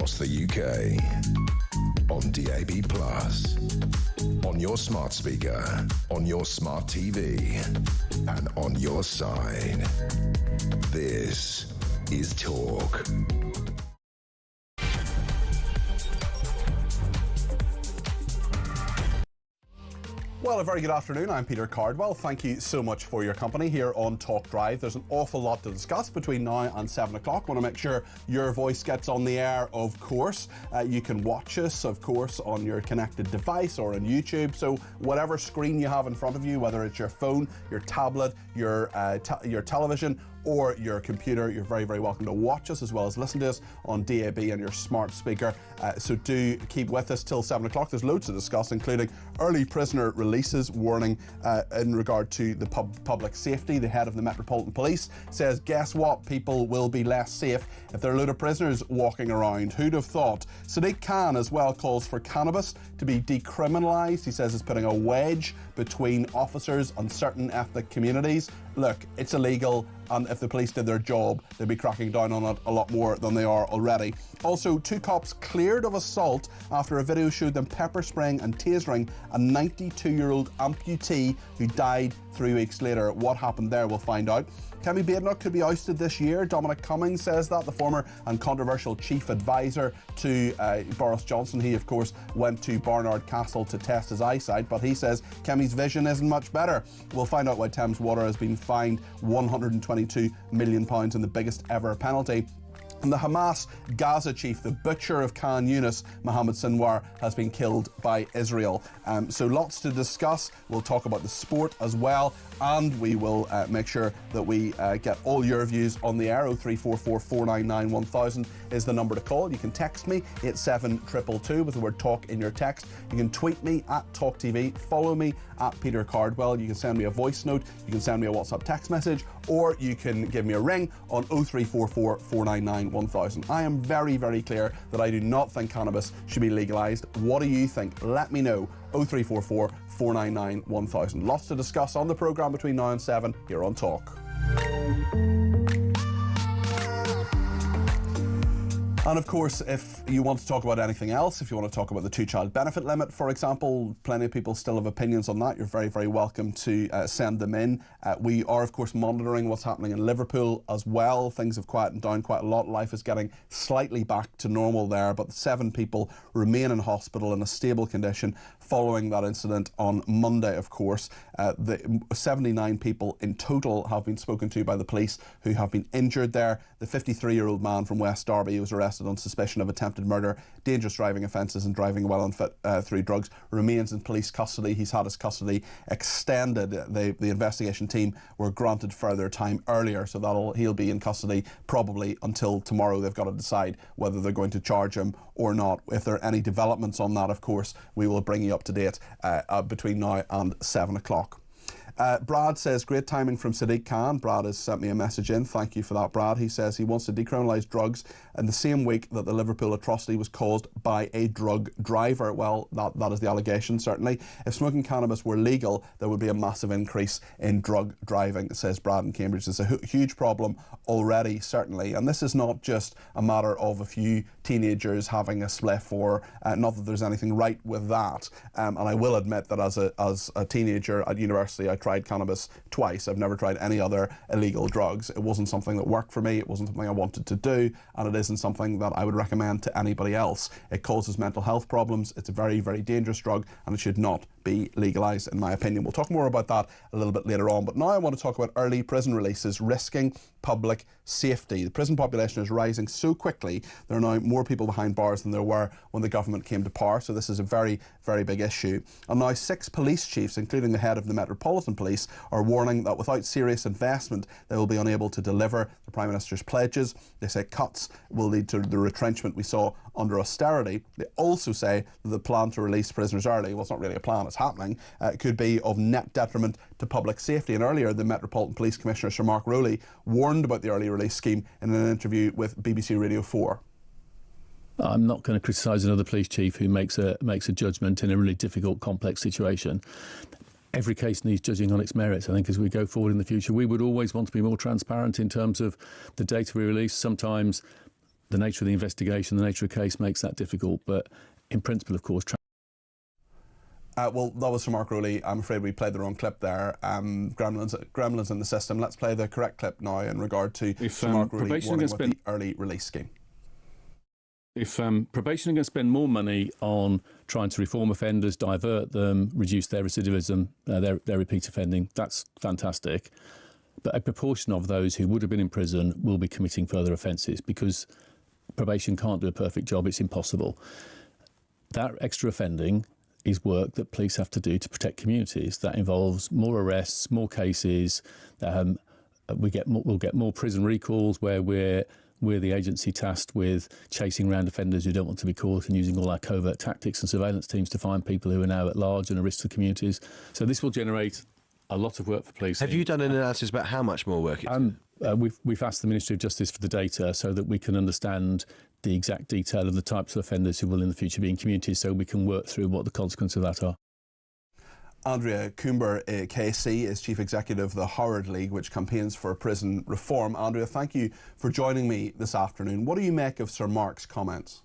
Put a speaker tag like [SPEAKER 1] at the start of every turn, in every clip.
[SPEAKER 1] across the UK. On DAB+, on your smart speaker, on your smart TV, and on your side. This is Talk.
[SPEAKER 2] Well, a very good afternoon. I'm Peter Cardwell. Thank you so much for your company here on Talk Drive. There's an awful lot to discuss between now and 7 o'clock. I want to make sure your voice gets on the air, of course. You can watch us, of course, on your connected device or on YouTube. So whatever screen you have in front of you, whether it's your phone, your tablet, your television, or your computer, you're very, very welcome to watch us as well as listen to us on DAB and your smart speaker. So do keep with us till 7 o'clock. There's loads to discuss, including early prisoner releases, warning in regard to the public safety. The head of the Metropolitan Police says, guess what? People will be less safe if there are a load of prisoners walking around. Who'd have thought? Sadiq Khan as well calls for cannabis to be decriminalised. He says it's putting a wedge between officers and certain ethnic communities. Look, it's illegal, and if the police did their job, they'd be cracking down on it a lot more than they are already. Also, 2 cops cleared of assault after a video showed them pepper spraying and tasering a 92-year-old amputee who died 3 weeks later. What happened there, we'll find out. Kemi Badenoch could be ousted this year. Dominic Cummings says that, the former and controversial chief advisor to Boris Johnson. He, of course, went to Barnard Castle to test his eyesight, but he says Kemi's vision isn't much better. We'll find out why Thames Water has been fined £122 million in the biggest ever penalty. And the Hamas Gaza chief, the butcher of Khan Yunis, Mohammed Sinwar, has been killed by Israel. So lots to discuss. We'll talk about the sport as well, and we will make sure that we get all your views on the air. 0344 499 1000 is the number to call. You can text me, 87222 with the word talk in your text. You can tweet me at talkTV, follow me at Peter Cardwell. You can send me a voice note, you can send me a WhatsApp text message, or you can give me a ring on 0344 499 1000. I am very, very clear that I do not think cannabis should be legalised. What do you think? Let me know. 0344 499 1000. Lots to discuss on the programme between now and 7 here on Talk. And of course, if you want to talk about anything else, if you want to talk about the 2-child benefit limit, for example, plenty of people still have opinions on that. You're very, very welcome to send them in. We are, of course, monitoring what's happening in Liverpool as well. Things have quietened down quite a lot. Life is getting slightly back to normal there, but 7 people remain in hospital in a stable condition following that incident on Monday, of course. The 79 people in total have been spoken to by the police who have been injured there. The 53-year-old man from West Derby was arrested on suspicion of attempted murder, dangerous driving offences and driving while unfit through drugs, remains in police custody. He's had his custody extended. The investigation team were granted further time earlier, so he'll be in custody probably until tomorrow. They've got to decide whether they're going to charge him or not. If there are any developments on that, of course, we will bring you up to date between now and 7 o'clock. Brad says, great timing from Sadiq Khan. Brad has sent me a message in. Thank you for that, Brad. He says he wants to decriminalise drugs in the same week that the Liverpool atrocity was caused by a drug driver. Well, that is the allegation, certainly. If smoking cannabis were legal, there would be a massive increase in drug driving, says Brad in Cambridge. It's a huge problem already, certainly. And this is not just a matter of a few teenagers having a spliff, or not that there's anything right with that. And I will admit that as a teenager at university, I tried cannabis twice. I've never tried any other illegal drugs. It wasn't something that worked for me. It wasn't something I wanted to do, and it isn't something that I would recommend to anybody else. It causes mental health problems. It's a very, very dangerous drug, and it should not be legalised, in my opinion. We'll talk more about that a little bit later on, but now I want to talk about early prison releases risking public safety. The prison population is rising so quickly, there are now more people behind bars than there were when the government came to power, so this is a very, very big issue. And now 6 police chiefs, including the head of the Metropolitan Police, are warning that without serious investment, they will be unable to deliver the Prime Minister's pledges. They say cuts will lead to the retrenchment we saw under austerity. They also say that the plan to release prisoners early, well, it's not really a plan, it's happening, could be of net detriment to public safety. And earlier, the Metropolitan Police Commissioner, Sir Mark Rowley, warned about the early release scheme in an interview with BBC Radio 4.
[SPEAKER 3] I'm not going to criticise another police chief who makes a judgment in a really difficult, complex situation. Every case needs judging on its merits. I think as we go forward in the future, we would always want to be more transparent in terms of the data we release. Sometimes the nature of the investigation, the nature of the case makes that difficult. But in principle, of course.
[SPEAKER 2] Well, that was from Mark Rowley. I'm afraid we played the wrong clip there. Gremlins in the system. Let's play the correct clip now in regard to Mark Rowley warning with the early release scheme.
[SPEAKER 3] If probation are going to spend more money on trying to reform offenders, divert them, reduce their recidivism, their repeat offending, that's fantastic. But a proportion of those who would have been in prison will be committing further offences, because probation can't do a perfect job. It's impossible. That extra offending is work that police have to do to protect communities. That involves more arrests, more cases. We'll get more prison recalls, where we're the agency tasked with chasing around offenders who don't want to be caught, and using all our covert tactics and surveillance teams to find people who are now at large and a risk to communities. So this will generate a lot of work for police.
[SPEAKER 4] Have you done an analysis about how much more work it's
[SPEAKER 3] We've asked the Ministry of Justice for the data so that we can understand the exact detail of the types of offenders who will in the future be in communities, so we can work through what the consequences of that are.
[SPEAKER 2] Andrea Coomber, KC, is Chief Executive of the Howard League, which campaigns for prison reform. Andrea, thank you for joining me this afternoon. What do you make of Sir Mark's comments?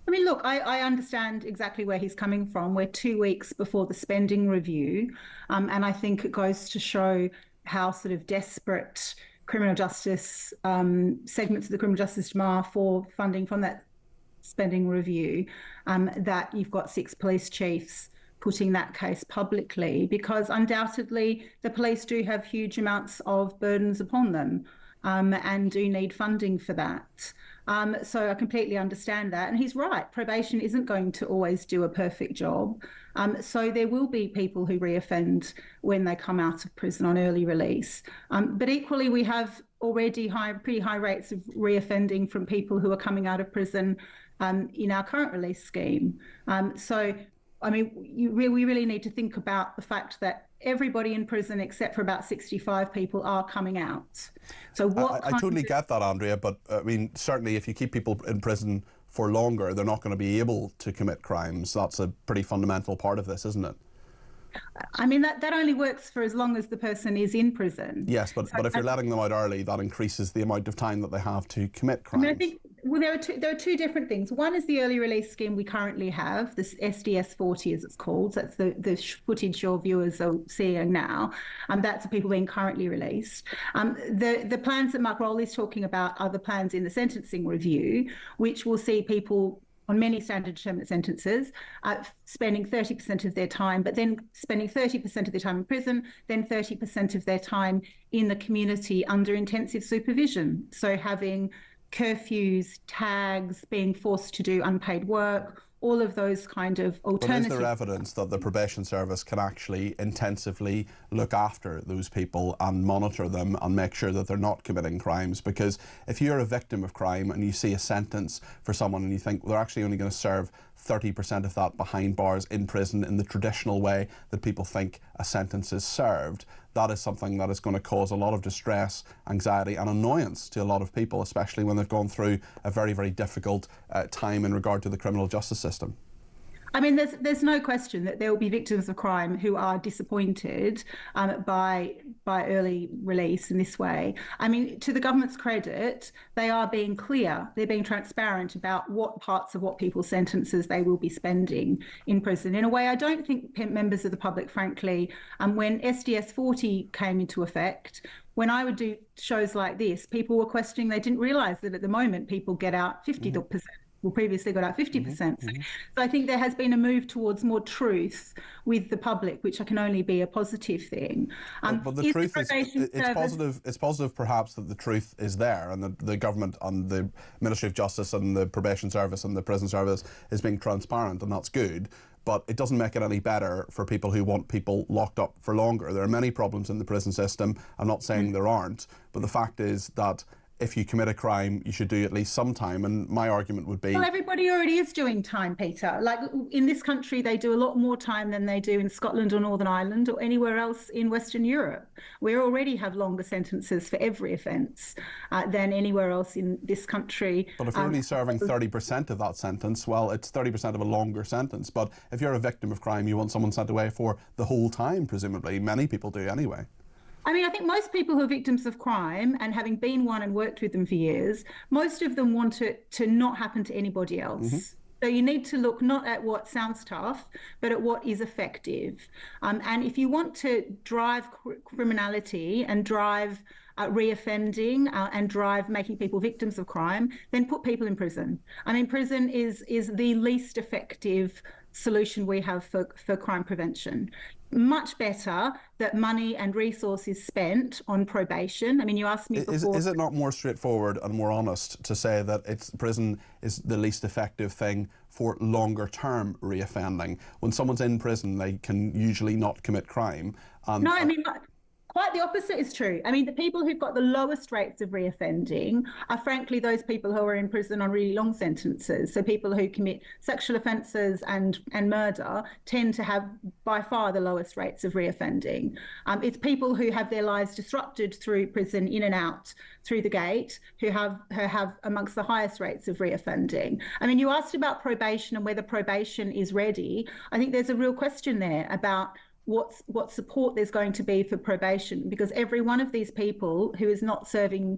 [SPEAKER 5] I mean, look, I understand exactly where he's coming from. We're 2 weeks before the spending review, and I think it goes to show how sort of desperate criminal justice segments of the criminal justice are for funding from that spending review, that you've got 6 police chiefs putting that case publicly, because undoubtedly the police do have huge amounts of burdens upon them, and do need funding for that. So I completely understand that. And he's right, probation isn't going to always do a perfect job. So there will be people who reoffend when they come out of prison on early release. But equally, we have already pretty high rates of reoffending from people who are coming out of prison in our current release scheme. So, I mean, we really need to think about the fact that everybody in prison except for about 65 people are coming out. So I
[SPEAKER 2] totally get that, Andrea, but I mean, certainly if you keep people in prison for longer, they're not going to be able to commit crimes. That's a pretty fundamental part of this, isn't it?
[SPEAKER 5] I mean, that only works for as long as the person is in prison.
[SPEAKER 2] Yes, but if you're letting them out early, that increases the amount of time that they have to commit crimes.
[SPEAKER 5] I mean, I think, well, there are two different things. One is the early release scheme we currently have, this SDS 40 as it's called. So that's the footage your viewers are seeing now. That's the people being currently released. The plans that Mark Rowley is talking about are the plans in the sentencing review, which will see people on many standard determinant sentences, spending 30% of their time, but then spending 30% of their time in prison, then 30% of their time in the community under intensive supervision. So having curfews, tags, being forced to do unpaid work, all of those kind of alternatives.
[SPEAKER 2] But is there evidence that the probation service can actually intensively look after those people and monitor them and make sure that they're not committing crimes? Because if you're a victim of crime and you see a sentence for someone and you think, well, they're actually only going to serve 30% of that behind bars in prison in the traditional way that people think a sentence is served, that is something that is going to cause a lot of distress, anxiety and annoyance to a lot of people, especially when they've gone through a very, very difficult time in regard to the criminal justice system.
[SPEAKER 5] I mean, there's no question that there will be victims of crime who are disappointed by early release in this way. I mean, to the government's credit, they are being clear, they're being transparent about what parts of what people's sentences they will be spending in prison. In a way, I don't think members of the public, frankly, when SDS 40 came into effect, when I would do shows like this, people were questioning, they didn't realise that at the moment people get out 50%. Well, previously got out 50%. So I think there has been a move towards more truth with the public, which can only be a positive thing.
[SPEAKER 2] But the truth is, it's positive. It's positive, perhaps, that the truth is there, and the government and the Ministry of Justice and the probation service and the prison service is being transparent, and that's good. But it doesn't make it any better for people who want people locked up for longer. There are many problems in the prison system. I'm not saying there aren't, but the fact is that if you commit a crime, you should do at least some time. And my argument would be...
[SPEAKER 5] Well, everybody already is doing time, Peter. Like, in this country, they do a lot more time than they do in Scotland or Northern Ireland or anywhere else in Western Europe. We already have longer sentences for every offence than anywhere else in this country.
[SPEAKER 2] But if you're only serving 30% of that sentence, well, it's 30% of a longer sentence. But if you're a victim of crime, you want someone sent away for the whole time, presumably. Many people do anyway.
[SPEAKER 5] I mean, I think most people who are victims of crime, and having been one and worked with them for years, most of them want it to not happen to anybody else. So you need to look not at what sounds tough, but at what is effective. And if you want to drive criminality and drive reoffending and drive making people victims of crime, then put people in prison. I mean, prison is the least effective solution we have for crime prevention. Much better that money and resources spent on probation. I mean, you asked me before.
[SPEAKER 2] Is it not more straightforward and more honest to say that prison is the least effective thing for longer term reoffending? When someone's in prison, they can usually not commit crime.
[SPEAKER 5] No, I mean, quite the opposite is true. I mean, the people who've got the lowest rates of reoffending are frankly those people who are in prison on really long sentences. So people who commit sexual offences and murder tend to have by far the lowest rates of reoffending. It's people who have their lives disrupted through prison, in and out through the gate, who have amongst the highest rates of reoffending. I mean, you asked about probation and whether probation is ready. I think there's a real question there about what support there's going to be for probation, because every one of these people who is not serving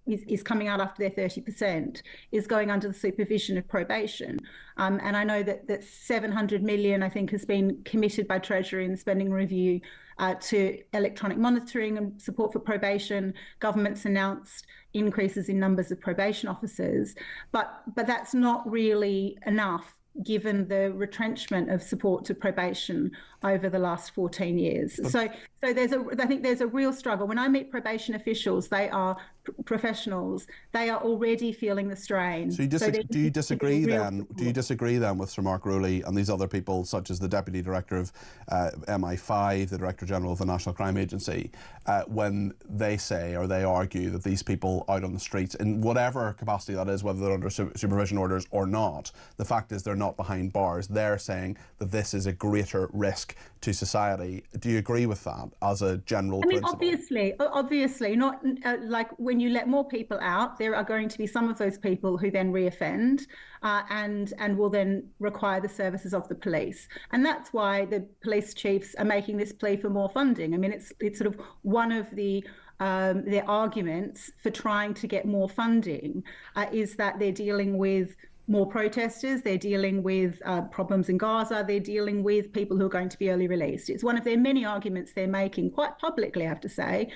[SPEAKER 5] is coming out after their 30% is going under the supervision of probation. And I know that 700 million, I think, has been committed by Treasury in the spending review to electronic monitoring and support for probation. Government's announced increases in numbers of probation officers, but that's not really enough given the retrenchment of support to probation over the last 14 years. So I think there's a real struggle. When I meet probation officials, they are professionals. They are already feeling the strain.
[SPEAKER 2] So do you disagree then? Do you disagree then with Sir Mark Rowley and these other people, such as the Deputy Director of MI5, the Director General of the National Crime Agency, when they say or they argue that these people out on the streets, in whatever capacity that is, whether they're under supervision orders or not, the fact is they're not behind bars. They're saying that this is a greater risk to society. Do you agree with that as a general principle?
[SPEAKER 5] Obviously, not like when you let more people out, there are going to be some of those people who then reoffend and will then require the services of the police. And that's why the police chiefs are making this plea for more funding. I mean, it's sort of one of their arguments for trying to get more funding is that they're dealing with more protesters, they're dealing with problems in Gaza, they're dealing with people who are going to be early released. It's one of their many arguments they're making, quite publicly, I have to say,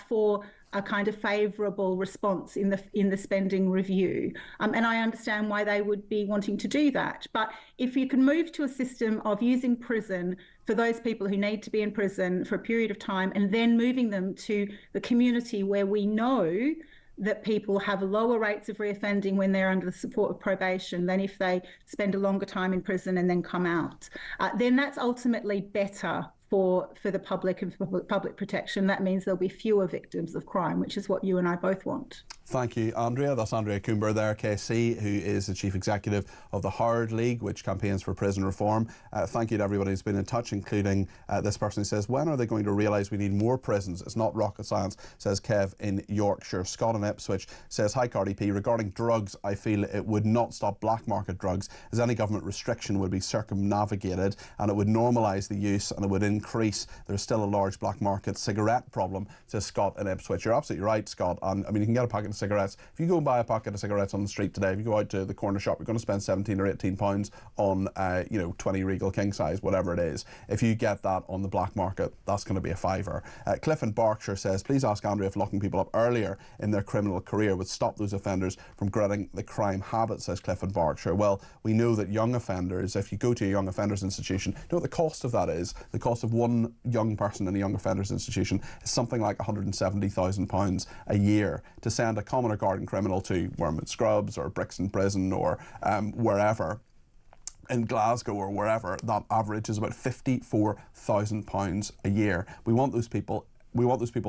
[SPEAKER 5] for a kind of favourable response in the spending review. And I understand why they would be wanting to do that. But if you can move to a system of using prison for those people who need to be in prison for a period of time and then moving them to the community where we know that people have lower rates of reoffending when they're under the support of probation than if they spend a longer time in prison and then come out, then that's ultimately better for the public and for public protection. That means there'll be fewer victims of crime, which is what you and I both want.
[SPEAKER 2] Thank you, Andrea. That's Andrea Coomber there, KC, who is the Chief Executive of the Howard League, which campaigns for prison reform. Thank you to everybody who's been in touch, including this person who says, when are they going to realise we need more prisons? It's not rocket science, says Kev in Yorkshire. Scott in Ipswich says, hi Cardi P, regarding drugs, I feel it would not stop black market drugs, as any government restriction would be circumnavigated and it would normalise the use and it would increase. There's still a large black market cigarette problem, says Scott in Ipswich. You're absolutely right, Scott. And I mean, you can get a packet of cigarettes. If you go and buy a packet of cigarettes on the street today, if you go out to the corner shop, you're going to spend 17 or 18 pounds on 20 Regal King size, whatever it is. If you get that on the black market, that's going to be a fiver. Cliff in Berkshire says, please ask Andrea if locking people up earlier in their criminal career would stop those offenders from getting the crime habit, says Cliff in Berkshire. Well, we know that young offenders, if you go to a young offenders institution, you know what the cost of that is? The cost of one young person in a young offenders institution is something like £170,000 a year. To send a common or garden criminal to Wormwood Scrubs or Brixton Prison or wherever, in Glasgow or wherever, that average is about £54,000 a year. We want those people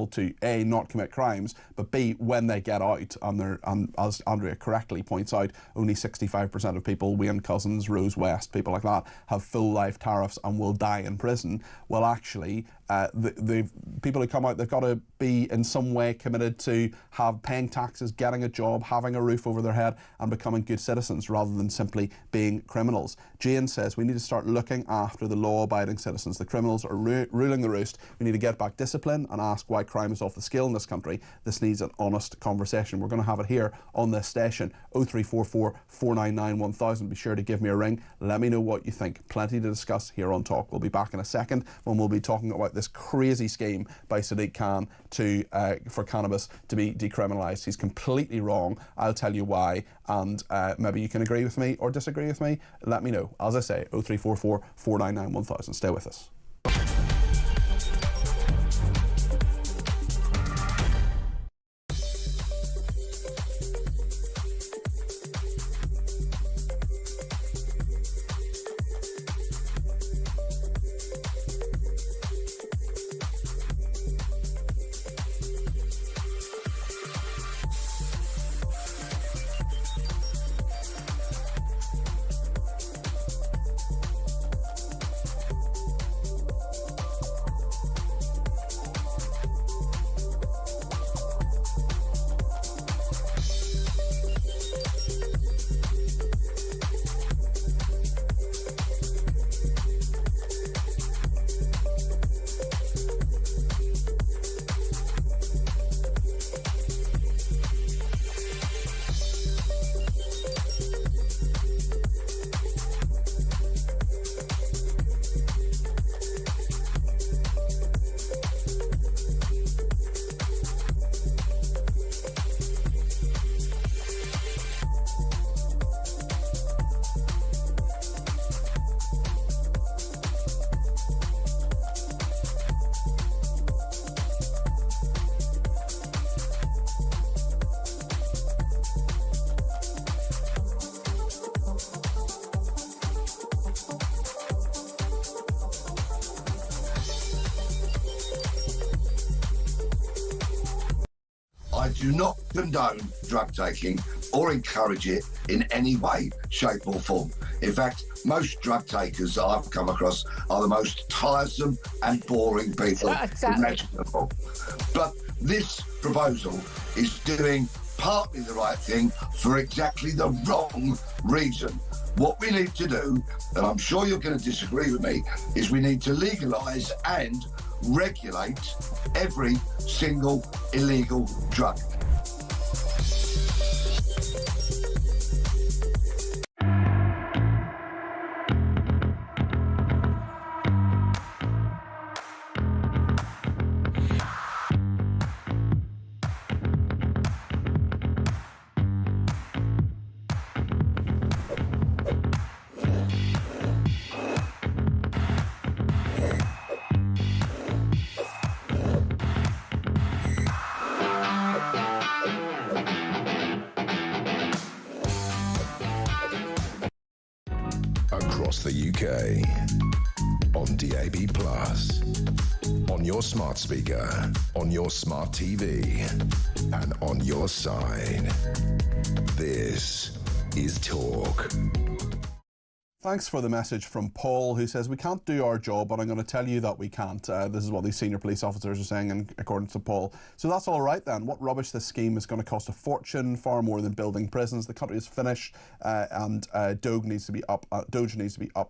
[SPEAKER 2] to A, not commit crimes, but B, when they get out, and as Andrea correctly points out, only 65% of people, Wayne Couzens, Rose West, people like that, have full life tariffs and will die in prison. Well, actually, the people who come out, they've got to be in some way committed to paying taxes, getting a job, having a roof over their head, and becoming good citizens rather than simply being criminals. Jane says we need to start looking after the law-abiding citizens. The criminals are ruling the roost. We need to get back discipline and ask why crime is off the scale in this country. This needs an honest conversation. We're going to have it here on this station. 0344 499 1000. Be sure to give me a ring. Let me know what you think. Plenty to discuss here on Talk. We'll be back in a second when we'll be talking about this crazy scheme by Sadiq Khan for cannabis to be decriminalised. He's completely wrong. I'll tell you why, and maybe you can agree with me or disagree with me. Let me know. As I say, 0344 499 1000. Stay with us.
[SPEAKER 6] I do not condone drug taking or encourage it in any way, shape or form. In fact, most drug takers that I've come across are the most tiresome and boring people imaginable. But this proposal is doing partly the right thing for exactly the wrong reason. What we need to do, and I'm sure you're going to disagree with me, is we need to legalise and regulate every single illegal drug.
[SPEAKER 1] Across the UK, on DAB+, on your smart speaker, on your smart TV, and on your side. This is Talk.
[SPEAKER 2] Thanks for the message from Paul, who says, we can't do our job, but I'm going to tell you that we can't. This is what these senior police officers are saying, and according to Paul. So that's all right then. What rubbish. This scheme is going to cost a fortune, far more than building prisons. The country is finished, and Doge needs to be up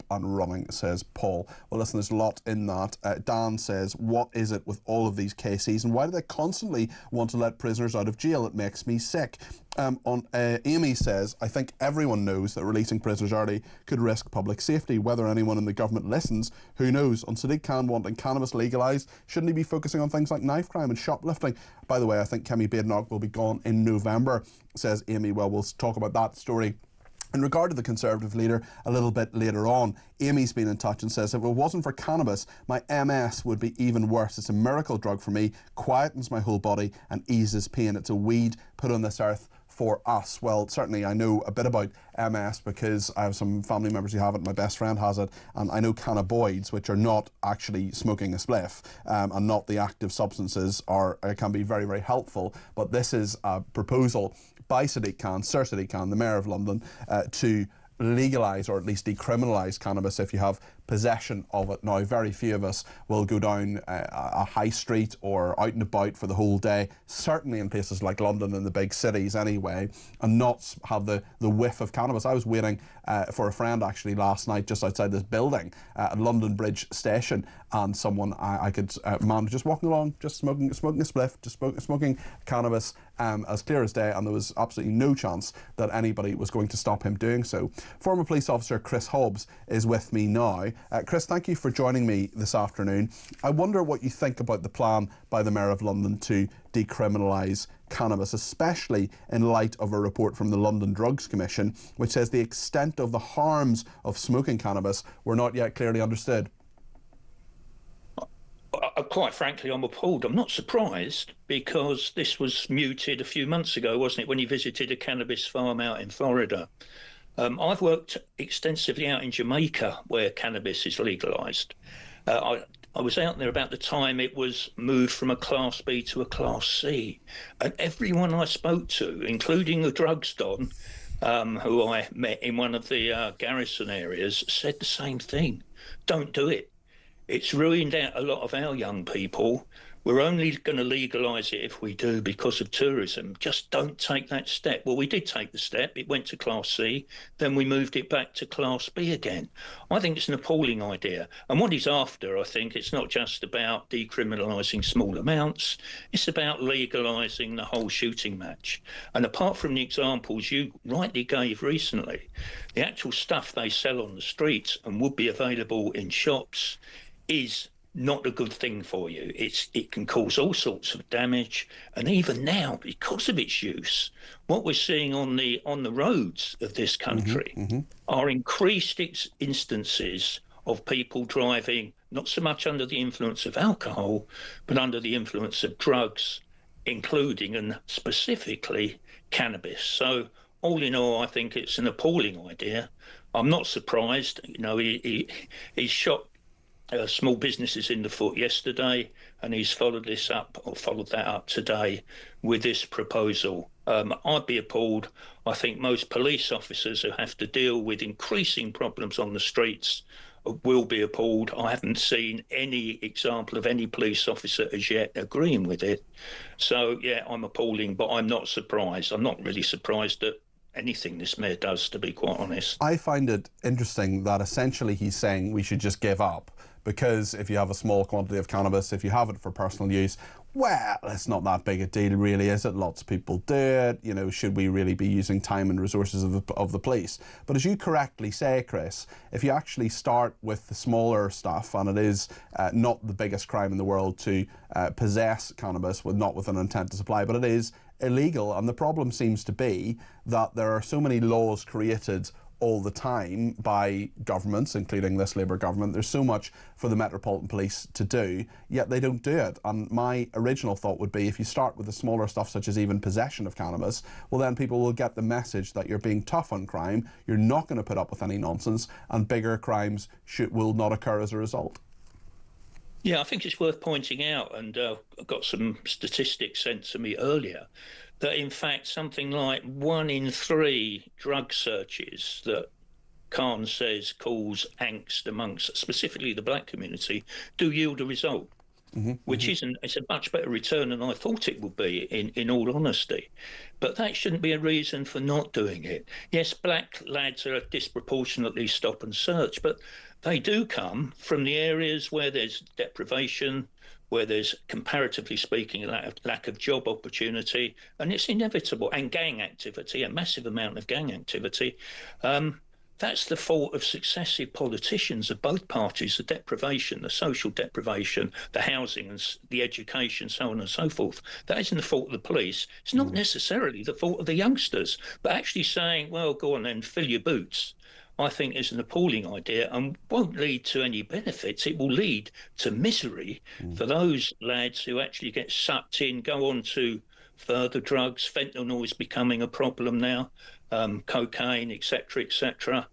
[SPEAKER 2] and running, says Paul. Well, listen, there's a lot in that. Dan says, what is it with all of these cases, and why do they constantly want to let prisoners out of jail? It makes me sick. Amy says, I think everyone knows that releasing prisoners early could risk public safety. Whether anyone in the government listens, who knows? On Sadiq Khan wanting cannabis legalised, shouldn't he be focusing on things like knife crime and shoplifting? By the way, I think Kemi Badenoch will be gone in November, says Amy. Well, we'll talk about that story in regard to the Conservative leader a little bit later on. Amy's been in touch and says, if it wasn't for cannabis, my MS would be even worse. It's a miracle drug for me, quietens my whole body and eases pain. It's a weed put on this earth for us. Well, certainly I know a bit about MS because I have some family members who have it. My best friend has it, and I know cannabinoids, which are not actually smoking a spliff, and not the active substances, can be very, very helpful. But this is a proposal by Sadiq Khan, Sir Sadiq Khan, the Mayor of London, to legalise or at least decriminalise cannabis if you have possession of it. Now, very few of us will go down a high street or out and about for the whole day, certainly in places like London and the big cities anyway, and not have the whiff of cannabis. I was waiting for a friend actually last night just outside this building at London Bridge Station, and someone I could man just walking along, just smoking a spliff, just smoking cannabis as clear as day, and there was absolutely no chance that anybody was going to stop him doing so. Former police officer Chris Hobbs is with me now. Chris, thank you for joining me this afternoon. I wonder what you think about the plan by the Mayor of London to decriminalise cannabis, especially in light of a report from the London Drugs Commission, which says the extent of the harms of smoking cannabis were not yet clearly understood.
[SPEAKER 7] Quite frankly, I'm appalled. I'm not surprised, because this was mooted a few months ago, wasn't it, when he visited a cannabis farm out in Florida. I've worked extensively out in Jamaica, where cannabis is legalised. I was out there about the time it was moved from a Class B to a Class C. And everyone I spoke to, including the drugs don, who I met in one of the garrison areas, said the same thing. Don't do it. It's ruined out a lot of our young people. We're only going to legalise it if we do because of tourism. Just don't take that step. Well, we did take the step. It went to Class C. Then we moved it back to Class B again. I think it's an appalling idea. And what he's after, I think, it's not just about decriminalising small amounts. It's about legalising the whole shooting match. And apart from the examples you rightly gave recently, the actual stuff they sell on the streets and would be available in shops is not a good thing for you. It can cause all sorts of damage, and even now, because of its use, what we're seeing on the roads of this country are increased instances of people driving not so much under the influence of alcohol, but under the influence of drugs, including and specifically cannabis. So all in all, I think it's an appalling idea. I'm not surprised. You know, he shot small businesses in the foot yesterday, and he's followed that up today with this proposal. I'd be appalled. I think most police officers who have to deal with increasing problems on the streets will be appalled. I haven't seen any example of any police officer as yet agreeing with it. So, yeah, I'm appalling, but I'm not surprised. I'm not really surprised at anything this mayor does, to be quite honest.
[SPEAKER 2] I find it interesting that essentially he's saying we should just give up, because if you have a small quantity of cannabis, if you have it for personal use, well, it's not that big a deal, really, is it? Lots of people do it. You know, should we really be using time and resources of the police? But as you correctly say, Chris, if you actually start with the smaller stuff, and it is not the biggest crime in the world to possess cannabis, not with an intent to supply, but it is illegal. And the problem seems to be that there are so many laws created all the time by governments, including this Labour government. There's so much for the Metropolitan Police to do, yet they don't do it. And my original thought would be, if you start with the smaller stuff, such as even possession of cannabis, well, then people will get the message that you're being tough on crime, you're not going to put up with any nonsense, and bigger crimes will not occur as a result.
[SPEAKER 7] Yeah, I think it's worth pointing out, and I got some statistics sent to me earlier, that in fact something like 1 in 3 drug searches that Khan says cause angst amongst specifically the black community do yield a result, which isn't, it's a much better return than I thought it would be, in all honesty. But that shouldn't be a reason for not doing it. Yes, black lads are disproportionately stop and search, but they do come from the areas where there's deprivation, where there's, comparatively speaking, a lack of job opportunity, and it's inevitable, and gang activity, a massive amount of gang activity. That's the fault of successive politicians of both parties, the deprivation, the social deprivation, the housing and the education, so on and so forth. That isn't the fault of the police. It's not necessarily the fault of the youngsters, but actually saying, well, go on then, fill your boots, I think is an appalling idea and won't lead to any benefits. It will lead to misery for those lads who actually get sucked in, go on to further drugs. Fentanyl is becoming a problem now, cocaine, etc., etc.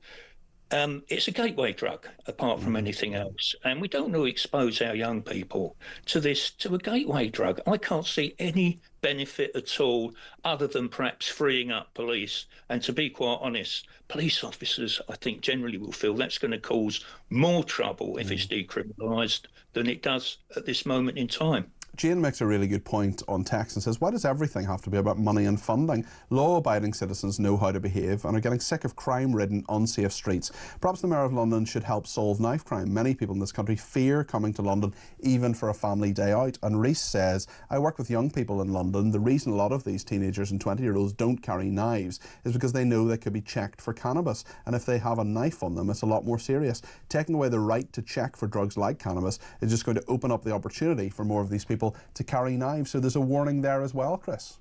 [SPEAKER 7] It's a gateway drug, apart from anything else. And we don't want to expose our young people to a gateway drug. I can't see any benefit at all, other than perhaps freeing up police. And to be quite honest, police officers, I think, generally will feel that's going to cause more trouble if it's decriminalised than it does at this moment in time.
[SPEAKER 2] Jane makes a really good point on text and says, why does everything have to be about money and funding? Law-abiding citizens know how to behave and are getting sick of crime-ridden, unsafe streets. Perhaps the Mayor of London should help solve knife crime. Many people in this country fear coming to London, even for a family day out. And Reese says, I work with young people in London. The reason a lot of these teenagers and 20-year-olds don't carry knives is because they know they could be checked for cannabis. And if they have a knife on them, it's a lot more serious. Taking away the right to check for drugs like cannabis is just going to open up the opportunity for more of these people to carry knives. So there's a warning there as well, Chris.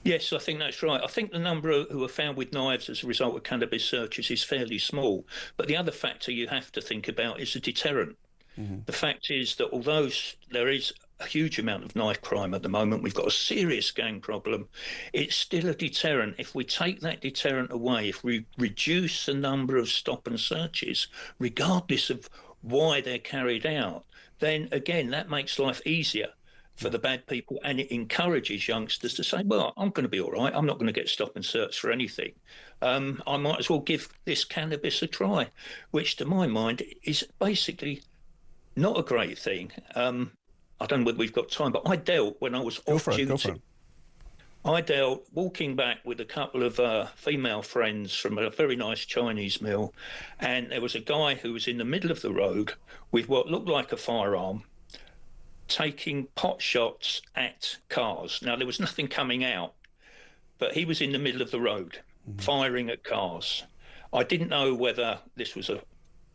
[SPEAKER 7] Yes, I think that's right. I think the number who are found with knives as a result of cannabis searches is fairly small. But the other factor you have to think about is the deterrent. The fact is that although there is a huge amount of knife crime at the moment, we've got a serious gang problem, it's still a deterrent. If we take that deterrent away, if we reduce the number of stop and searches, regardless of why they're carried out, then again, that makes life easier for the bad people, and it encourages youngsters to say, well, I'm going to be all right. I'm not going to get stop and search for anything. I might as well give this cannabis a try, which to my mind is basically not a great thing. I don't know whether we've got time, but I dealt when I was off duty. I dealt walking back with a couple of female friends from a very nice Chinese meal, and there was a guy who was in the middle of the road with what looked like a firearm, taking pot shots at cars. Now, there was nothing coming out, but he was in the middle of the road, firing at cars. I didn't know whether this was a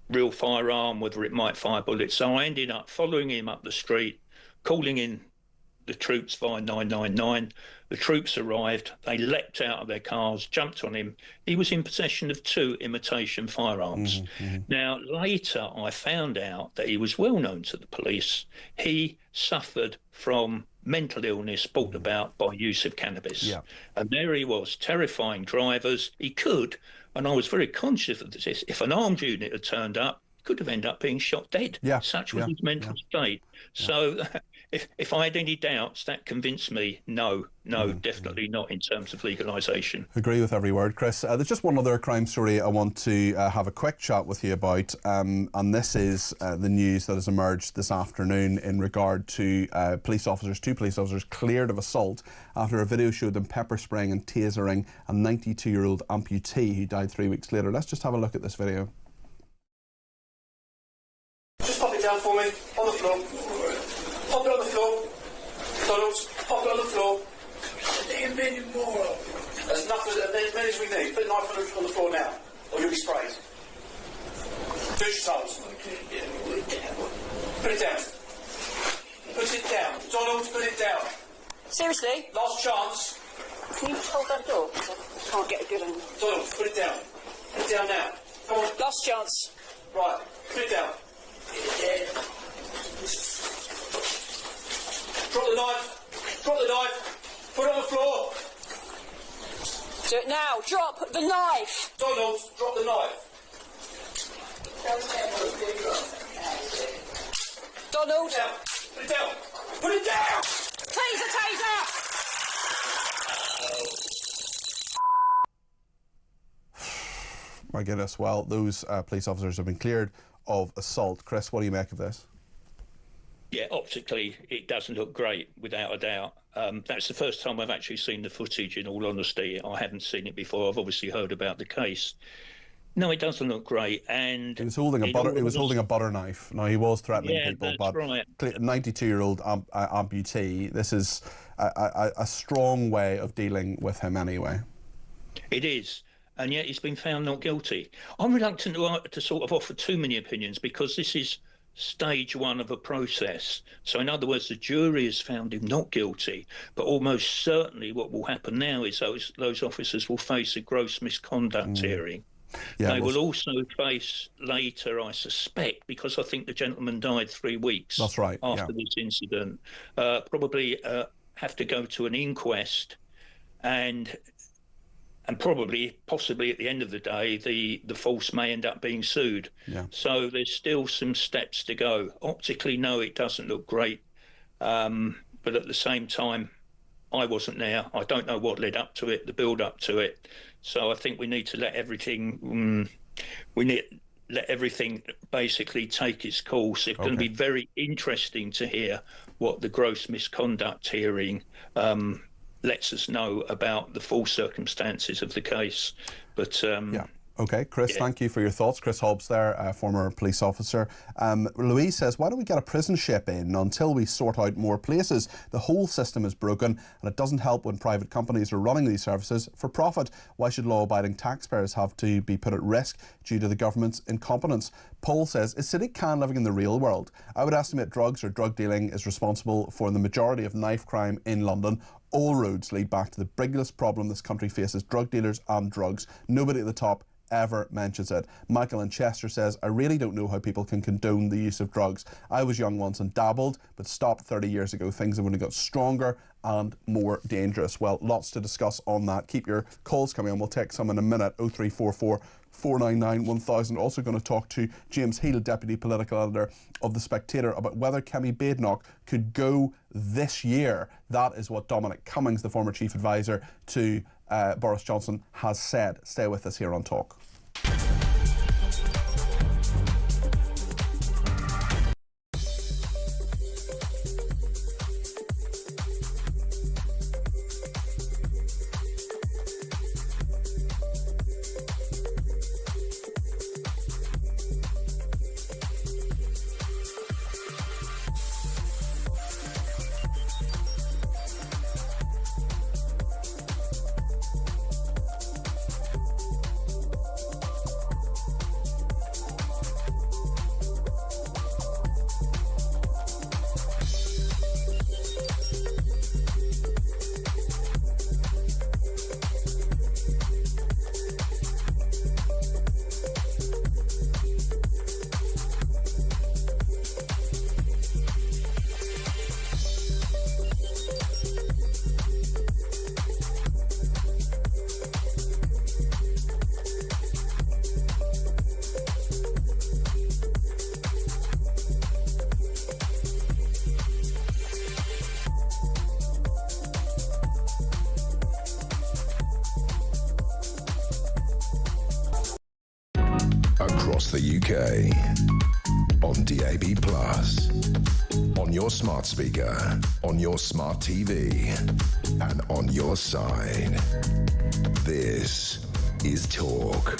[SPEAKER 7] real firearm, whether it might fire bullets, so I ended up following him up the street, calling in the troops via 999. The troops arrived, they leapt out of their cars, jumped on him. He was in possession of 2 imitation firearms. Now, later I found out that he was well known to the police. He suffered from mental illness brought about by use of cannabis. And there he was, terrifying drivers. He could, and I was very conscious of this, if an armed unit had turned up, he could have ended up being shot dead. Such was his mental state. So if I had any doubts, that convinced me, no, definitely not in terms of legalisation.
[SPEAKER 2] Agree with every word, Chris. There's just one other crime story I want to have a quick chat with you about, and this is the news that has emerged this afternoon in regard to police officers, 2 police officers cleared of assault after a video showed them pepper spraying and tasering a 92-year-old amputee who died 3 weeks later. Let's just have a look at this video.
[SPEAKER 8] Just pop it down for me, on the floor. Pop it on the floor. Donald, pop it on the floor. There's enough, as many as we need. Put the knife on the floor now, or you'll be sprayed. Finish your toes. Put it down. Put it down. Donald, put it down.
[SPEAKER 9] Seriously?
[SPEAKER 8] Last chance.
[SPEAKER 9] Can you hold that door? I can't get a good angle.
[SPEAKER 8] Donald, put it down. Put it down now. Come on.
[SPEAKER 9] Last chance.
[SPEAKER 8] Right, put it down. Drop the knife. Drop the knife. Put it on the floor.
[SPEAKER 9] Do it now. Drop the knife.
[SPEAKER 8] Donald, drop the knife.
[SPEAKER 9] Donald.
[SPEAKER 8] Put it down. Put it down.
[SPEAKER 9] Taser, taser.
[SPEAKER 2] My goodness, well, those police officers have been cleared of assault. Chris, what do you make of this?
[SPEAKER 7] Yeah, optically, it doesn't look great, without a doubt. That's the first time I've actually seen the footage, in all honesty. I haven't seen it before. I've obviously heard about the case. No, it doesn't look great. And
[SPEAKER 2] he was holding a butter knife. Now, he was threatening people, but
[SPEAKER 7] right.
[SPEAKER 2] 92-year-old amputee, this is a strong way of dealing with him anyway.
[SPEAKER 7] It is. And yet he's been found not guilty. I'm reluctant to sort of offer too many opinions, because this is stage 1 of a process. So in other words, the jury has found him not guilty, but almost certainly what will happen now is those officers will face a gross misconduct hearing. Yeah, they will also face later, I suspect, because I think the gentleman died 3 weeks after this incident, probably have to go to an inquest, and possibly at the end of the day, the force may end up being sued. So there's still some steps to go. Optically, no, it doesn't look great. But at the same time, I wasn't there. I don't know what led up to it, the build up to it. So I think we need to let everything. Let everything basically take its course. It's going to be very interesting to hear what the gross misconduct hearing lets us know about the full circumstances of the case. But
[SPEAKER 2] Okay, Chris, thank you for your thoughts. Chris Hobbs there, former police officer. Louise says, why don't we get a prison ship in until we sort out more places? The whole system is broken and it doesn't help when private companies are running these services for profit. Why should law-abiding taxpayers have to be put at risk due to the government's incompetence? Paul says, is Sadiq Khan living in the real world? I would estimate drugs or drug dealing is responsible for the majority of knife crime in London. All roads lead back to the biggest problem this country faces, drug dealers and drugs. Nobody at the top ever mentions it. Michael in Chester says, I really don't know how people can condone the use of drugs. I was young once and dabbled, but stopped 30 years ago. Things have only got stronger and more dangerous. Well, lots to discuss on that. Keep your calls coming on. We'll take some in a minute. 0344 499 1000. Also going to talk to James Heal, Deputy Political Editor of The Spectator, about whether Kemi Badenoch could go this year. That is what Dominic Cummings, the former Chief Advisor to Boris Johnson, has said. Stay with us here on Talk.
[SPEAKER 1] Across the UK, on DAB+, on your smart speaker, on your smart TV, and on your side. This is Talk.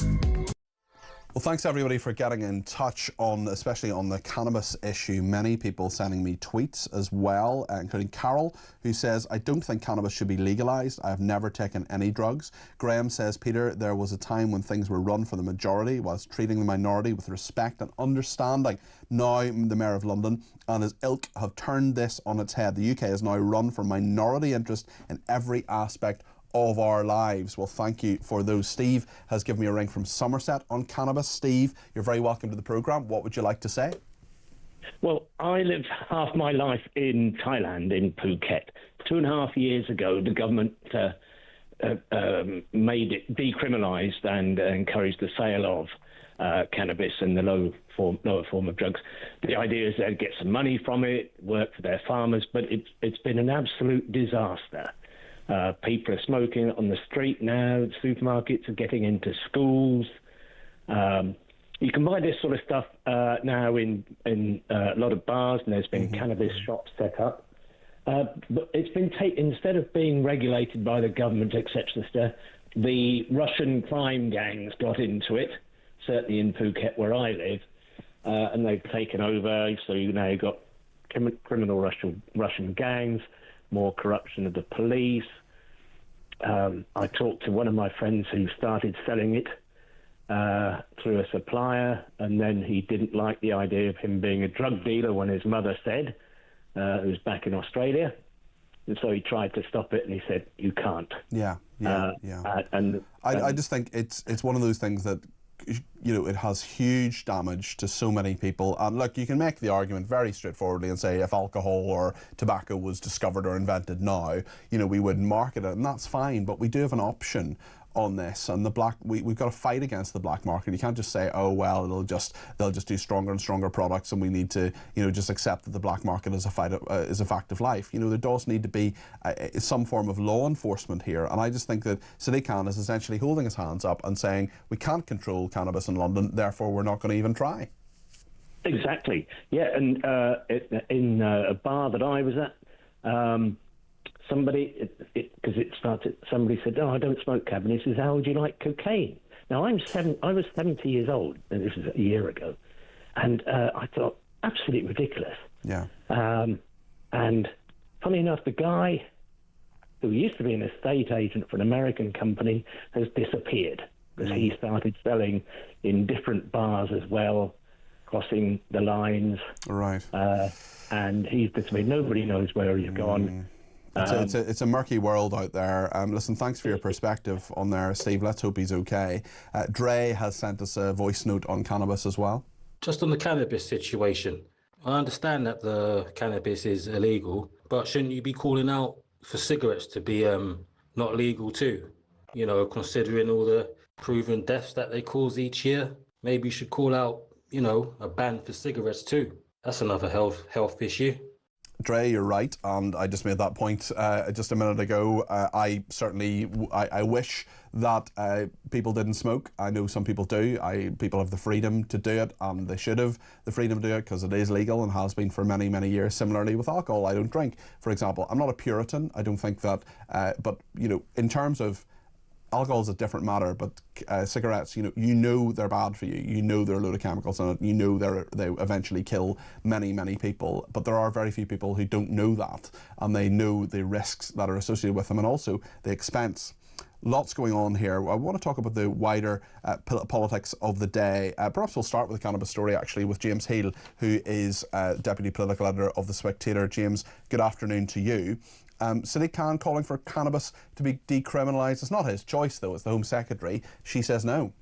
[SPEAKER 2] Well, thanks everybody for getting in touch on, especially on the cannabis issue. Many people sending me tweets as well, including Carol, who says, I don't think cannabis should be legalised. I have never taken any drugs. Graham says, Peter, there was a time when things were run for the majority whilst treating the minority with respect and understanding. Now the Mayor of London and his ilk have turned this on its head. The UK is now run for minority interest in every aspect of our lives. Well, thank you for those. Steve has given me a ring from Somerset on cannabis. Steve, you're very welcome to the programme. What would you like to say?
[SPEAKER 10] Well, I lived half my life in Thailand, in Phuket. 2.5 years ago, the government made it decriminalised and encouraged the sale of cannabis and the lower form of drugs. The idea is they'd get some money from it, work for their farmers, but it's been an absolute disaster. People are smoking on the street now. Supermarkets are getting into schools. You can buy this sort of stuff now in a lot of bars, and there's been cannabis shops set up. But it's been instead of being regulated by the government, etc., the Russian crime gangs got into it, certainly in Phuket where I live, and they've taken over. So you now you've got criminal Russian gangs, more corruption of the police. I talked to one of my friends who started selling it through a supplier, and then he didn't like the idea of him being a drug dealer when his mother said, who was back in Australia. And so he tried to stop it, and he said, you can't.
[SPEAKER 2] Yeah. I just think it's one of those things that, you know, it has huge damage to so many people. And look, you can make the argument very straightforwardly and say if alcohol or tobacco was discovered or invented now, you know, we wouldn't market it, and that's fine. But we do have an option on this, and we've got to fight against the black market. You can't just say, oh well, they'll just do stronger and stronger products, and we need to just accept that the black market is a fact of life. There does need to be some form of law enforcement here, and I just think that Sadiq Khan is essentially holding his hands up and saying we can't control cannabis in London, therefore we're not going to even try.
[SPEAKER 10] Exactly. Yeah, and in a bar that I was at, somebody said, "Oh, I don't smoke cannabis." He says, "How would you like cocaine?" Now I was 70 years old, and this was a year ago, and I thought, absolutely ridiculous.
[SPEAKER 2] Yeah.
[SPEAKER 10] And funny enough, the guy who used to be an estate agent for an American company has disappeared because he started selling in different bars as well, crossing the lines.
[SPEAKER 2] Right.
[SPEAKER 10] And he's disappeared. Nobody knows where he's gone.
[SPEAKER 2] It's a murky world out there. Listen, thanks for your perspective on there, Steve. Let's hope he's okay. Dre has sent us a voice note on cannabis as well.
[SPEAKER 11] Just on the cannabis situation, I understand that the cannabis is illegal, but shouldn't you be calling out for cigarettes to be not legal too? Considering all the proven deaths that they cause each year, maybe you should call out, a ban for cigarettes too. That's another health issue.
[SPEAKER 2] Dre, you're right, and I just made that point just a minute ago. I wish that people didn't smoke. I know some people do. People have the freedom to do it, and they should have the freedom to do it because it is legal and has been for many, many years. Similarly with alcohol, I don't drink, for example. I'm not a Puritan. I don't think that, but in terms of alcohol is a different matter, but cigarettes, they're bad for you. There are a load of chemicals in it. They eventually kill many, many people. But there are very few people who don't know that, and they know the risks that are associated with them, and also the expense. Lots going on here. I want to talk about the wider politics of the day. Perhaps we'll start with the cannabis story, actually, with James Heal, who is Deputy Political Editor of The Spectator. James, good afternoon to you. Sadiq Khan calling for cannabis to be decriminalised. It's not his choice, though. It's the Home Secretary. She says no.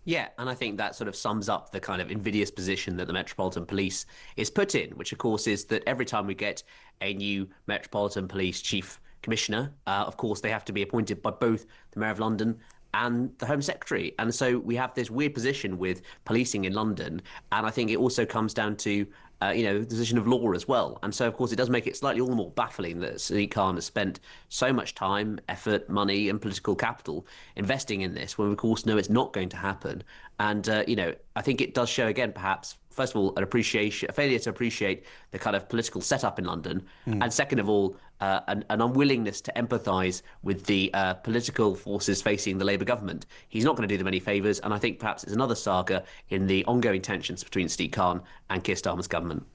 [SPEAKER 12] Yeah, and I think that sort of sums up the kind of invidious position that the Metropolitan Police is put in, which, of course, is that every time we get a new Metropolitan Police Chief Commissioner, of course, they have to be appointed by both the Mayor of London and the Home Secretary. And so we have this weird position with policing in London. And I think it also comes down to the decision of law as well. And so, of course, it does make it slightly all the more baffling that Sadiq Khan has spent so much time, effort, money and political capital investing in this when we, of course, know it's not going to happen. And, I think it does show again, perhaps, first of all, a failure to appreciate the kind of political setup in London. And second of all, an unwillingness to empathise with the political forces facing the Labour government. He's not going to do them any favours. And I think perhaps it's another saga in the ongoing tensions between Sadiq Khan and Keir Starmer's government.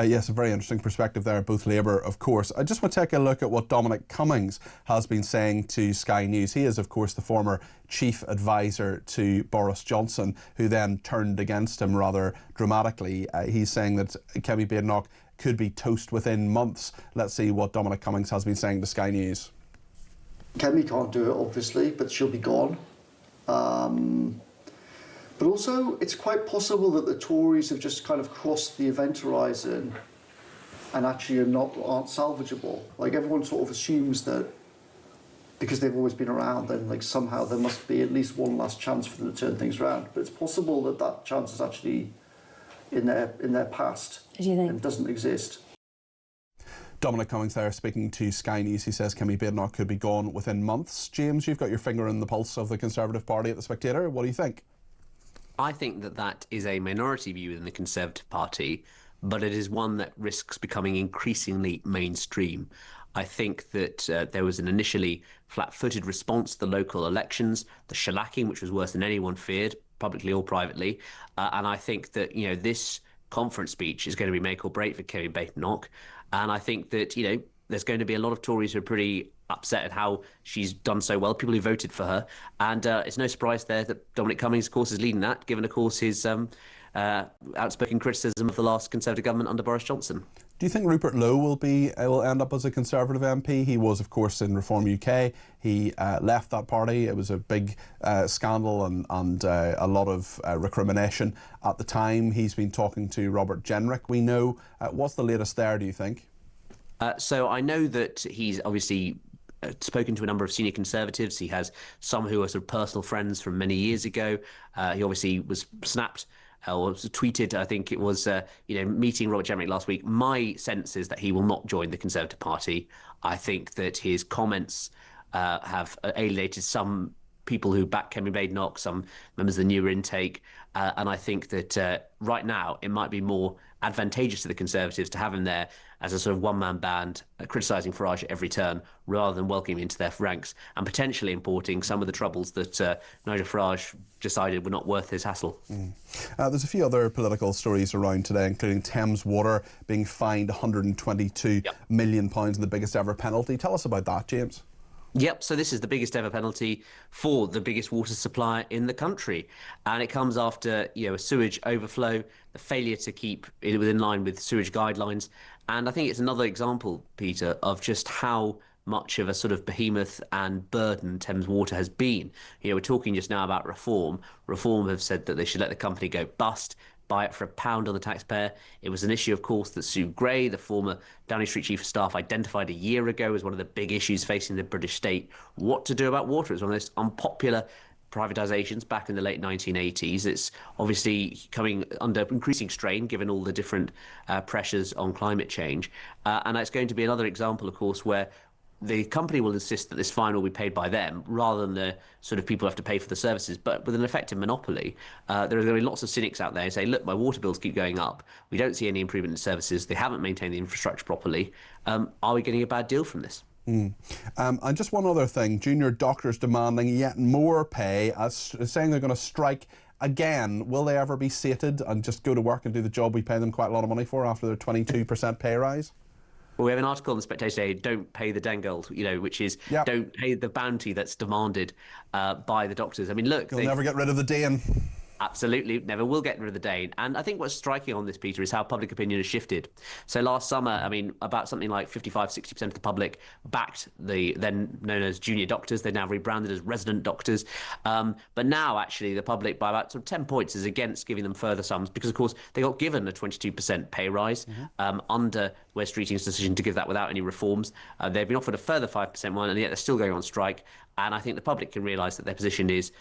[SPEAKER 2] Yes, a very interesting perspective there, both Labour, of course. I just want to take a look at what Dominic Cummings has been saying to Sky News. He is, of course, the former chief advisor to Boris Johnson, who then turned against him rather dramatically. He's saying that Kemi Badenoch could be toast within months. Let's see what Dominic Cummings has been saying to Sky News.
[SPEAKER 13] Kemi can't do it, obviously, but she'll be gone. But also, it's quite possible that the Tories have just kind of crossed the event horizon and actually aren't salvageable. Like, everyone sort of assumes that because they've always been around, then like somehow there must be at least one last chance for them to turn things around. But it's possible that that chance is actually in their past.
[SPEAKER 14] Do you think?
[SPEAKER 13] And doesn't exist.
[SPEAKER 2] Dominic Cummings there speaking to Sky News. He says Kemi Badenoch could be gone within months. James, you've got your finger in the pulse of the Conservative Party at The Spectator. What do you think?
[SPEAKER 12] I think that is a minority view within the Conservative Party, but it is one that risks becoming increasingly mainstream. I think that there was an initially flat-footed response to the local elections, the shellacking, which was worse than anyone feared, publicly or privately. And I think that, this conference speech is going to be make or break for Kemi Badenoch. And I think that, there's going to be a lot of Tories who are pretty upset at how she's done so well, people who voted for her. And it's no surprise there that Dominic Cummings, of course, is leading that, given, of course, his outspoken criticism of the last Conservative government under Boris Johnson.
[SPEAKER 2] Do you think Rupert Lowe will end up as a Conservative MP? He was, of course, in Reform UK. He left that party. It was a big scandal and a lot of recrimination at the time. He's been talking to Robert Jenrick, we know. What's the latest there, do you think?
[SPEAKER 12] So I know that he's obviously spoken to a number of senior Conservatives. He has some who are sort of personal friends from many years ago. He obviously was snapped or was tweeted, I think it was, meeting Robert Jenrick last week. My sense is that he will not join the Conservative Party. I think that his comments have alienated some people who back Kemi Badenoch, some members of the newer intake. And I think that right now it might be more advantageous to the Conservatives to have him there as a sort of one-man band criticising Farage at every turn rather than welcoming him into their ranks and potentially importing some of the troubles that Nigel Farage decided were not worth his hassle.
[SPEAKER 2] There's a few other political stories around today, including Thames Water being fined £122 million, the biggest ever penalty. Tell us about that, James.
[SPEAKER 12] Yep, so this is the biggest ever penalty for the biggest water supplier in the country. And it comes after, a sewage overflow, the failure to keep it within line with sewage guidelines. And I think it's another example, Peter, of just how much of a sort of behemoth and burden Thames Water has been. We're talking just now about Reform. Reform have said that they should let the company go bust, buy it for £1 on the taxpayer. It was an issue, of course, that Sue Gray, the former Downing Street Chief of Staff, identified a year ago as one of the big issues facing the British state. What to do about water? It was one of those unpopular privatisations back in the late 1980s. It's obviously coming under increasing strain given all the different pressures on climate change. And it's going to be another example, of course, where the company will insist that this fine will be paid by them rather than the sort of people who have to pay for the services. But with an effective monopoly, there are going to be lots of cynics out there who say, look, my water bills keep going up. We don't see any improvement in services. They haven't maintained the infrastructure properly. Are we getting a bad deal from this?
[SPEAKER 2] And just one other thing, junior doctors demanding yet more pay, saying they're going to strike again. Will they ever be sated and just go to work and do the job we pay them quite a lot of money for after their 22% pay rise?
[SPEAKER 12] Well, we have an article in the Spectator today, don't pay the dangold, which is don't pay the bounty that's demanded by the doctors. I mean, look.
[SPEAKER 2] You'll never get rid of the Dane.
[SPEAKER 12] Absolutely, never will get rid of the Dane. And I think what's striking on this, Peter, is how public opinion has shifted. So last summer, about something like 55-60% of the public backed the then known as junior doctors. They're now rebranded as resident doctors. But now, actually, the public, by about sort of 10 points, is against giving them further sums because, of course, they got given a 22% pay rise under Wes Streeting's decision to give that without any reforms. They've been offered a further 5% one, and yet they're still going on strike. And I think the public can realise that their position is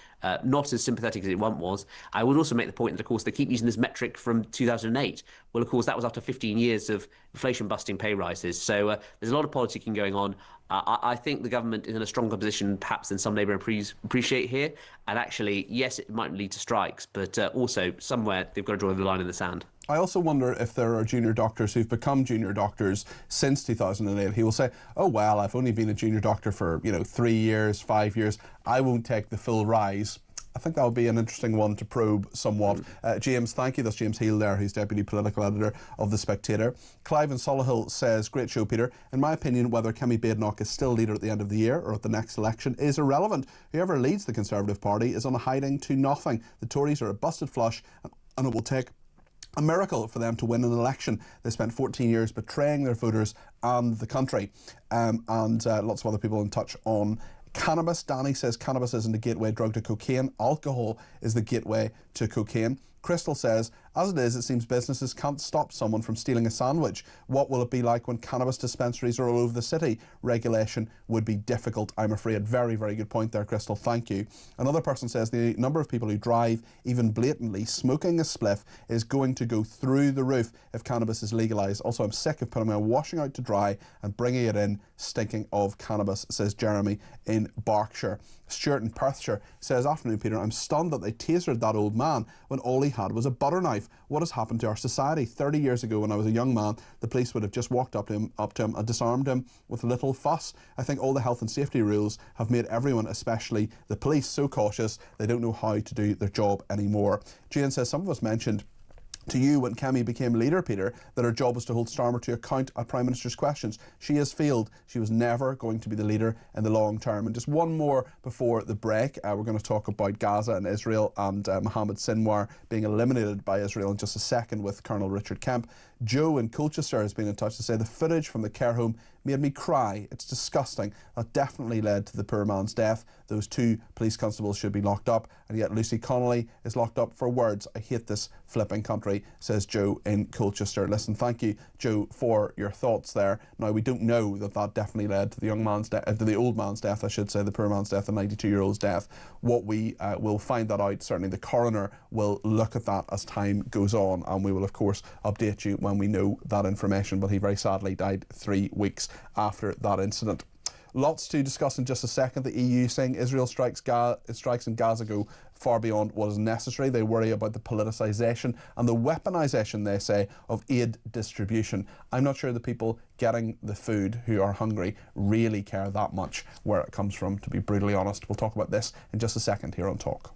[SPEAKER 12] not as sympathetic as it once was. I would also make the point that, of course, they keep using this metric from 2008. Well, of course, that was after 15 years of inflation-busting pay rises. So there's a lot of politicking going on. I think the government is in a stronger position, perhaps, than some Labour MPs appreciate here. And actually, yes, it might lead to strikes, but also somewhere they've got to draw the line in the sand.
[SPEAKER 2] I also wonder if there are junior doctors who've become junior doctors since 2008. He will say, oh, well, I've only been a junior doctor for, 3 years, 5 years. I won't take the full rise. I think that would be an interesting one to probe somewhat. James, thank you. That's James Heal there, who's Deputy Political Editor of The Spectator. Clive in Solihull says, great show, Peter. In my opinion, whether Kemi Badenoch is still leader at the end of the year or at the next election is irrelevant. Whoever leads the Conservative Party is on a hiding to nothing. The Tories are a busted flush, and it will take a miracle for them to win an election. They spent 14 years betraying their voters and the country. And lots of other people in touch on cannabis. Danny says cannabis isn't a gateway drug to cocaine. Alcohol is the gateway to cocaine. Crystal says, as it is, it seems businesses can't stop someone from stealing a sandwich. What will it be like when cannabis dispensaries are all over the city? Regulation would be difficult, I'm afraid. Very, very good point there, Crystal. Thank you. Another person says the number of people who drive, even blatantly, smoking a spliff is going to go through the roof if cannabis is legalised. Also, I'm sick of putting my washing out to dry and bringing it in stinking of cannabis, says Jeremy in Berkshire. Stuart in Perthshire says, afternoon, Peter, I'm stunned that they tasered that old man when all he had was a butter knife. What has happened to our society? 30 years ago, when I was a young man, the police would have just walked up to him and disarmed him with little fuss. I think all the health and safety rules have made everyone, especially the police, so cautious they don't know how to do their job anymore. Jane says, some of us mentioned to you when Kemi became leader, Peter, that her job was to hold Starmer to account at Prime Minister's questions. She has failed. She was never going to be the leader in the long term. And just one more before the break. We're going to talk about Gaza and Israel and Mohammed Sinwar being eliminated by Israel in just a second with Colonel Richard Kemp. Joe in Colchester has been in touch to say the footage from the care home made me cry. It's disgusting. That definitely led to the poor man's death. Those 2 police constables should be locked up, and yet Lucy Connolly is locked up for words. I hate this flipping country, says Joe in Colchester. Listen, thank you, Joe, for your thoughts there. Now, we don't know that definitely led to the young man's death, to the old man's death, I should say, the poor man's death, the 92-year-old's death. What we will find that out. Certainly the coroner will look at that as time goes on, and we will, of course, update you when we know that information. But he very sadly died 3 weeks after that incident. Lots to discuss in just a second. The EU saying Israel strikes in Gaza go far beyond what is necessary. They worry about the politicisation and the weaponisation, they say, of aid distribution. I'm not sure the people getting the food who are hungry really care that much where it comes from, to be brutally honest. We'll talk about this in just a second here on Talk.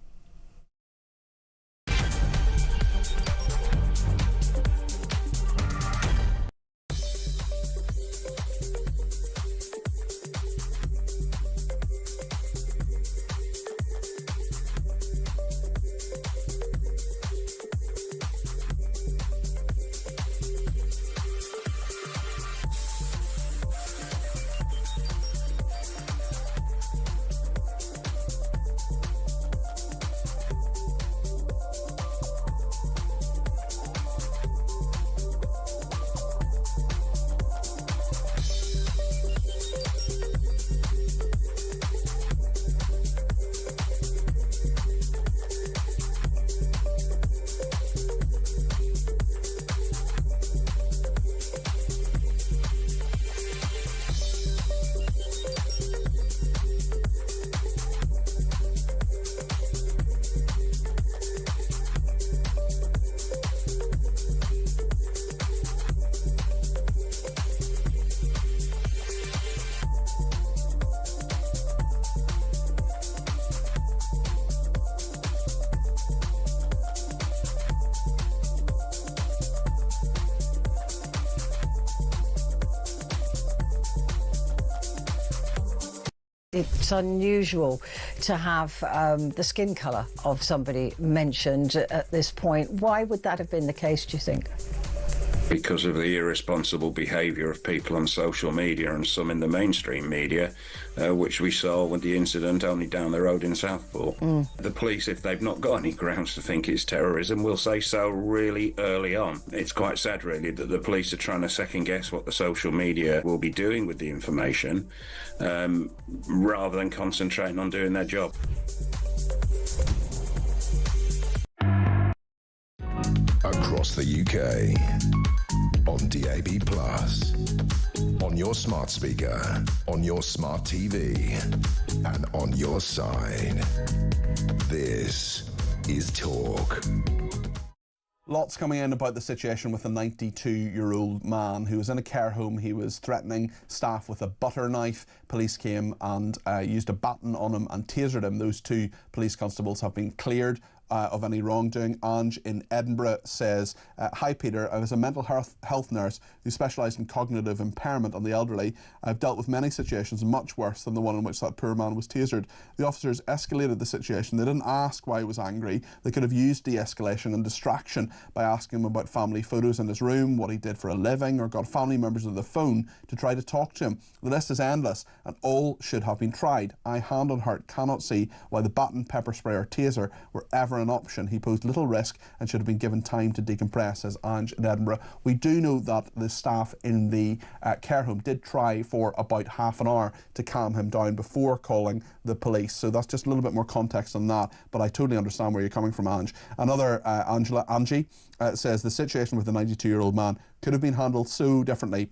[SPEAKER 14] It's unusual to have the skin colour of somebody mentioned at this point. Why would that have been the case, do you think?
[SPEAKER 15] Because of the irresponsible behaviour of people on social media and some in the mainstream media, which we saw with the incident only down the road in Southport. The police, if they've not got any grounds to think it's terrorism, will say so really early on. It's quite sad, really, that the police are trying to second-guess what the social media will be doing with the information, rather than concentrating on doing their job.
[SPEAKER 1] Across the UK, on DAB+, on your smart speaker, on your smart TV, and on your side. This is Talk.
[SPEAKER 2] Lots coming in about the situation with a 92-year-old man who was in a care home. He was threatening staff with a butter knife. Police came and used a baton on him and tasered him. Those 2 police constables have been cleared of any wrongdoing. Ange in Edinburgh says, hi Peter, I was a mental health nurse who specialised in cognitive impairment on the elderly. I've dealt with many situations much worse than the one in which that poor man was tasered. The officers escalated the situation. They didn't ask why he was angry. They could have used de-escalation and distraction by asking him about family photos in his room, what he did for a living, or got family members on the phone to try to talk to him. The list is endless and all should have been tried. I, hand on heart, cannot see why the baton, pepper spray or taser were ever an option. He posed little risk and should have been given time to decompress, says Ange in Edinburgh. We do know that the staff in the care home did try for about half an hour to calm him down before calling the police, so that's just a little bit more context on that, but I totally understand where you're coming from, Ange. Another Angie says the situation with the 92-year-old man could have been handled so differently.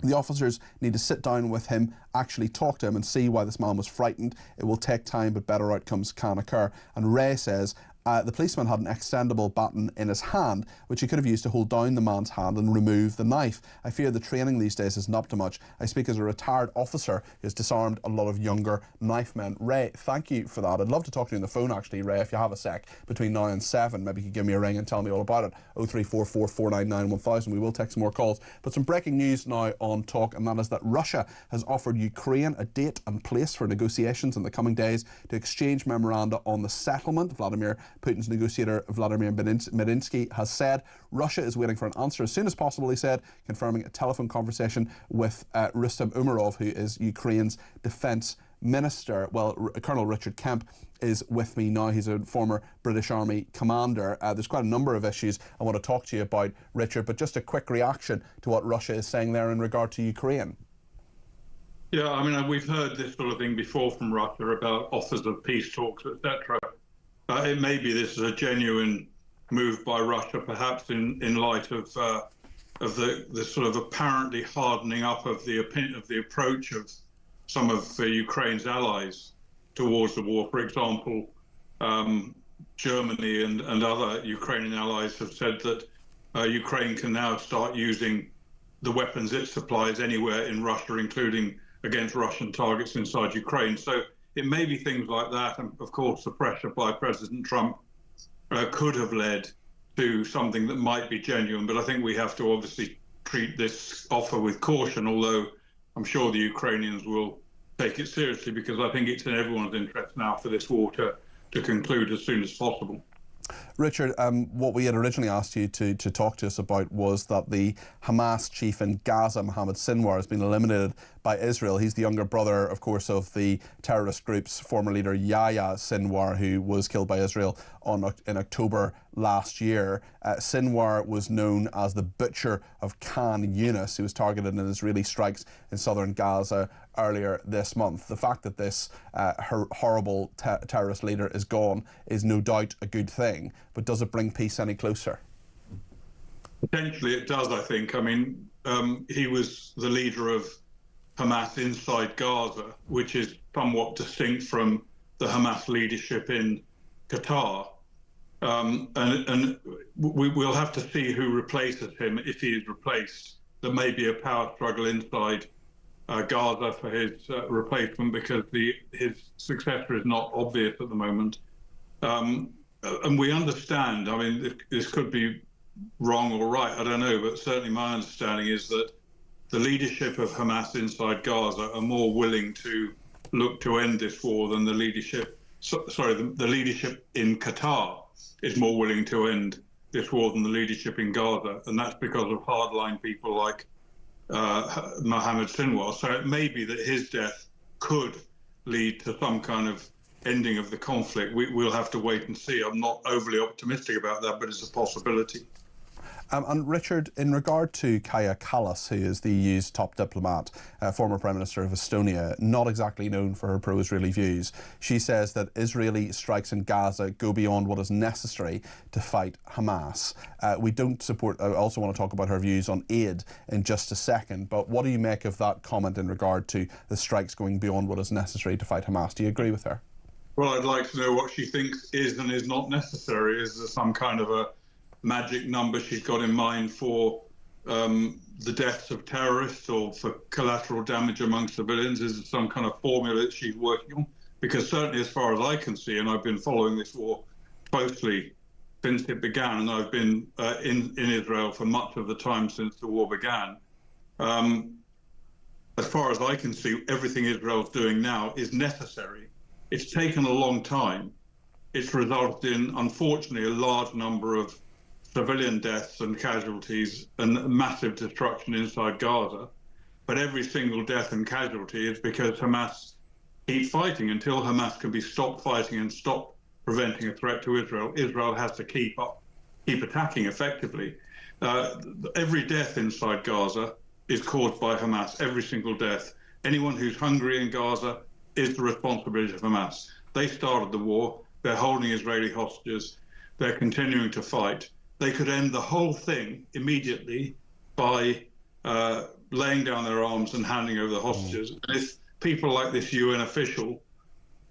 [SPEAKER 2] The officers need to sit down with him, actually talk to him and see why this man was frightened. It will take time, but better outcomes can occur. And Ray says, the policeman had an extendable baton in his hand, which he could have used to hold down the man's hand and remove the knife. I fear the training these days isn't up to much. I speak as a retired officer who has disarmed a lot of younger knife men. Ray, thank you for that. I'd love to talk to you on the phone, actually, Ray, if you have a sec between now and 7. Maybe you could give me a ring and tell me all about it. 0344 499 1000. We will take some more calls. But some breaking news now on Talk, and that is that Russia has offered Ukraine a date and place for negotiations in the coming days to exchange memoranda on the settlement. Vladimir Putin's negotiator Vladimir Medinsky has said. Russia is waiting for an answer as soon as possible, he said, confirming a telephone conversation with Rustem Umerov, who is Ukraine's defence minister. Well, Colonel Richard Kemp is with me now. He's a former British Army commander. There's quite a number of issues I want to talk to you about, Richard, but just a quick reaction to what Russia is saying there in regard to Ukraine.
[SPEAKER 16] Yeah, I mean, we've heard this sort of thing before from Russia about offers of peace talks, etc. It may be this is a genuine move by Russia, perhaps in light of the sort of apparently hardening up of the approach of some of Ukraine's allies towards the war. For example, Germany and other Ukrainian allies have said that Ukraine can now start using the weapons it supplies anywhere in Russia, including against Russian targets inside Ukraine. So it may be things like that. And of course, the pressure by President Trump could have led to something that might be genuine. But I think we have to obviously treat this offer with caution, although I'm sure the Ukrainians will take it seriously, because I think it's in everyone's interest now for this war to conclude as soon as possible.
[SPEAKER 2] Richard, what we had originally asked you to talk to us about was that the Hamas chief in Gaza, Mohammed Sinwar, has been eliminated by Israel. He's the younger brother, of course, of the terrorist group's former leader, Yahya Sinwar, who was killed by Israel in October last year. Sinwar was known as the Butcher of Khan Yunis, who was targeted in Israeli strikes in southern Gaza earlier this month. The fact that this horrible terrorist leader is gone is no doubt a good thing, but does it bring peace any closer?
[SPEAKER 16] Potentially it does, I think. I mean, he was the leader of Hamas inside Gaza, which is somewhat distinct from the Hamas leadership in Qatar. And we'll have to see who replaces him, if he is replaced. There may be a power struggle inside Gaza for his replacement, because his successor is not obvious at the moment. And we understand, I mean, this could be wrong or right, I don't know, but certainly my understanding is that the leadership of Hamas inside Gaza are more willing to look to end this war than the leadership, the leadership in Qatar is more willing to end this war than the leadership in Gaza. And that's because of hardline people like Mohammed Sinwar. So it may be that his death could lead to some kind of ending of the conflict. We'll have to wait and see. I'm not overly optimistic about that, but it's a possibility.
[SPEAKER 2] And Richard, in regard to Kaja Kallas, who is the EU's top diplomat, former Prime Minister of Estonia, not exactly known for her pro-Israeli views, she says that Israeli strikes in Gaza go beyond what is necessary to fight Hamas. We don't support, I also want to talk about her views on aid in just a second, but what do you make of that comment in regard to the strikes going beyond what is necessary to fight Hamas? Do you agree with her?
[SPEAKER 16] Well, I'd like to know what she thinks is and is not necessary. Is there some kind of a magic number she's got in mind for the deaths of terrorists or for collateral damage among civilians? Is there some kind of formula that she's working on? Because certainly as far as I can see, and I've been following this war closely since it began, and I've been in Israel for much of the time since the war began, as far as I can see, everything Israel's doing now is necessary. It's taken a long time. It's resulted in, unfortunately, a large number of civilian deaths and casualties and massive destruction inside Gaza. But every single death and casualty is because Hamas keep fighting. Until Hamas can be stopped fighting and stop preventing a threat to Israel, Israel has to keep attacking effectively. Every death inside Gaza is caused by Hamas, every single death. Anyone who's hungry in Gaza is the responsibility of Hamas. They started the war. They're holding Israeli hostages. They're continuing to fight. They could end the whole thing immediately by laying down their arms and handing over the hostages. And if people like this UN official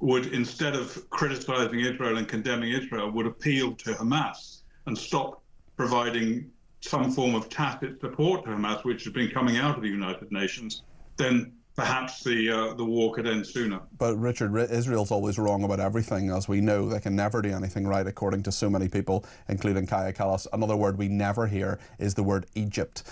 [SPEAKER 16] would, instead of criticizing Israel and condemning Israel, would appeal to Hamas and stop providing some form of tacit support to Hamas, which has been coming out of the United Nations, then perhaps the war could end sooner.
[SPEAKER 2] But Richard, Israel's always wrong about everything, as we know. They can never do anything right, according to so many people, including Kaya Kallas. Another word we never hear is the word Egypt,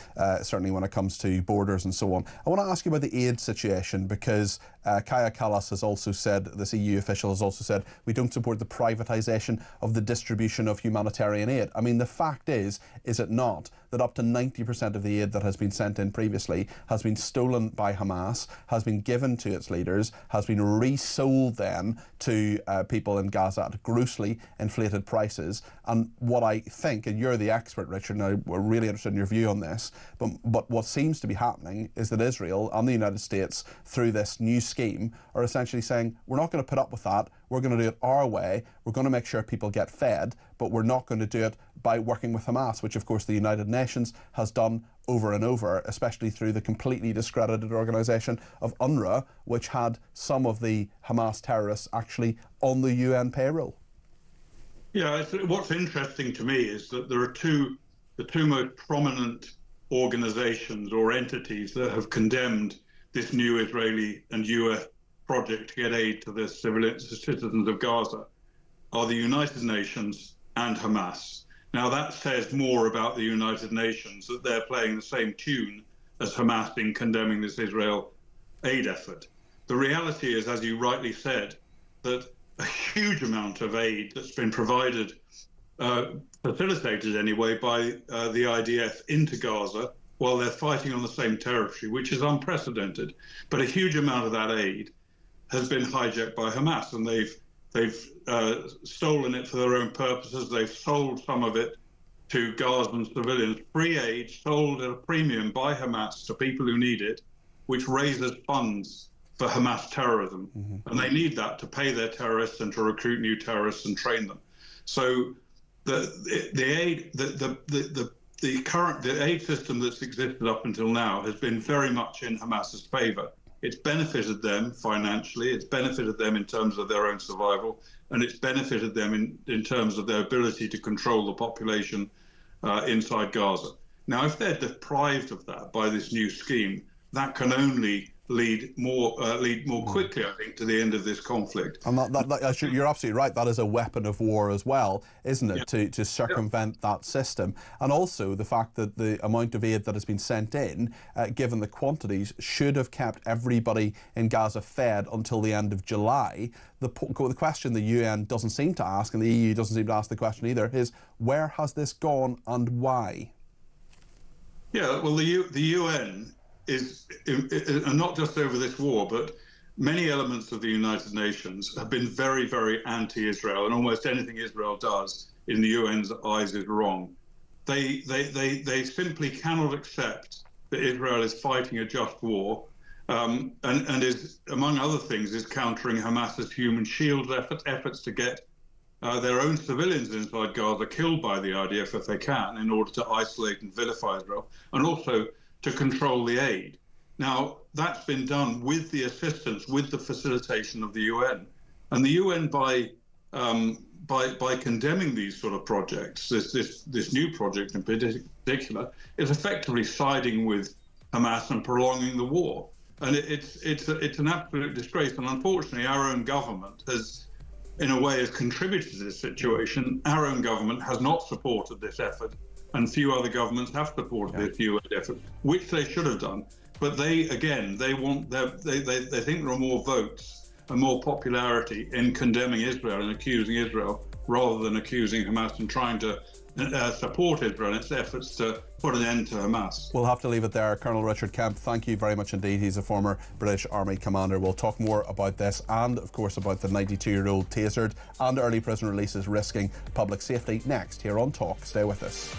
[SPEAKER 2] certainly when it comes to borders and so on. I want to ask you about the aid situation, because Kaya Kallas has also said, this EU official has also said, we don't support the privatisation of the distribution of humanitarian aid. I mean, the fact is it not, that up to 90% of the aid that has been sent in previously has been stolen by Hamas, has been given to its leaders, has been resold then to people in Gaza at grossly inflated prices. And what I think, and you're the expert, Richard, and we're really interested in your view on this, but what seems to be happening is that Israel and the United States, through this new scheme, are essentially saying, we're not going to put up with that, we're going to do it our way, we're going to make sure people get fed, but we're not going to do it by working with Hamas, which of course the United Nations has done over and over, especially through the completely discredited organisation of UNRWA, which had some of the Hamas terrorists actually on the UN payroll.
[SPEAKER 16] Yeah, what's interesting to me is that there are the two most prominent organisations or entities that have condemned this new Israeli and US project to get aid to the citizens of Gaza are the United Nations and Hamas. Now that says more about the United Nations, that they're playing the same tune as Hamas in condemning this Israel aid effort. The reality is, as you rightly said, that a huge amount of aid that's been provided, facilitated anyway, by the IDF into Gaza while they're fighting on the same territory, which is unprecedented. But a huge amount of that aid has been hijacked by Hamas, and they've stolen it for their own purposes. They've sold some of it to Gazan civilians. Free aid sold at a premium by Hamas to people who need it, which raises funds for Hamas terrorism. Mm-hmm. And they need that to pay their terrorists and to recruit new terrorists and train them. So the aid system that's existed up until now has been very much in Hamas's favor. It's benefited them financially, it's benefited them in terms of their own survival, and it's benefited them in terms of their ability to control the population inside Gaza. Now, if they're deprived of that by this new scheme, that can only lead more quickly, I think, to the end of this conflict.
[SPEAKER 2] And you're absolutely right. That is a weapon of war as well, isn't it? Yeah. To circumvent that system. And also the fact that the amount of aid that has been sent in, given the quantities, should have kept everybody in Gaza fed until the end of July. The question the UN doesn't seem to ask, and the EU doesn't seem to ask the question either, is where has this gone and why?
[SPEAKER 16] Yeah, well, the UN is not just over this war, but many elements of the United Nations have been very, very anti-Israel, and almost anything Israel does in the UN's eyes is wrong. They simply cannot accept that Israel is fighting a just war, and is, among other things, is countering Hamas's human shield efforts to get their own civilians inside Gaza killed by the IDF if they can, in order to isolate and vilify Israel, and also to control the aid. Now, that's been done with the assistance, with the facilitation of the UN. And the UN, by condemning these sort of projects, this new project in particular, is effectively siding with Hamas and prolonging the war. And it's an absolute disgrace. And unfortunately, our own government has, in a way, has contributed to this situation. Our own government has not supported this effort, and few other governments have supported this UN effort, which they should have done. But they think there are more votes and more popularity in condemning Israel and accusing Israel rather than accusing Hamas and trying to support Israel in its efforts to put an end to Hamas.
[SPEAKER 2] We'll have to leave it there. Colonel Richard Kemp, thank you very much indeed. He's a former British Army commander. We'll talk more about this and, of course, about the 92-year-old tasered and early prison releases risking public safety next here on Talk. Stay with us.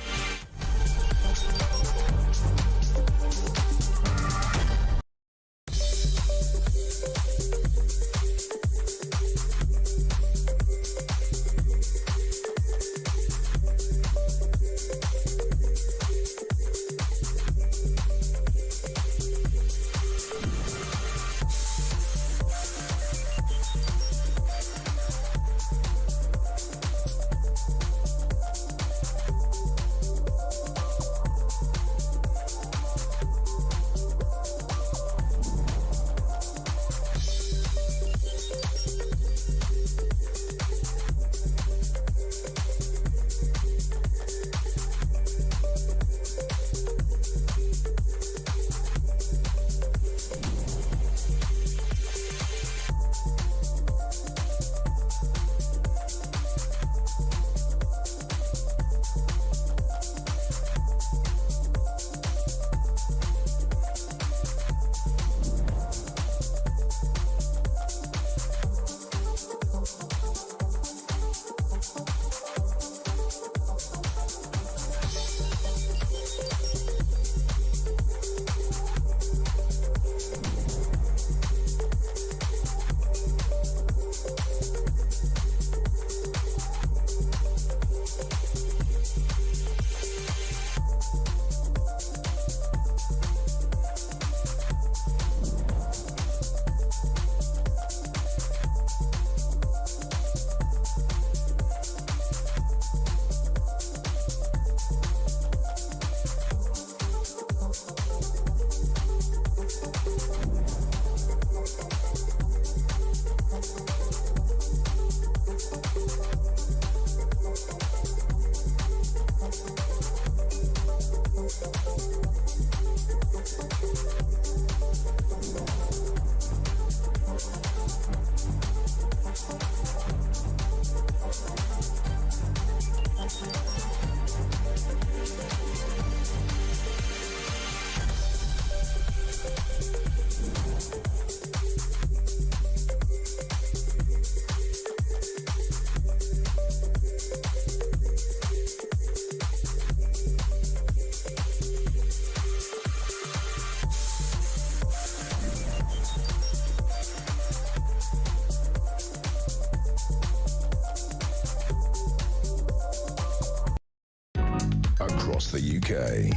[SPEAKER 1] across the UK.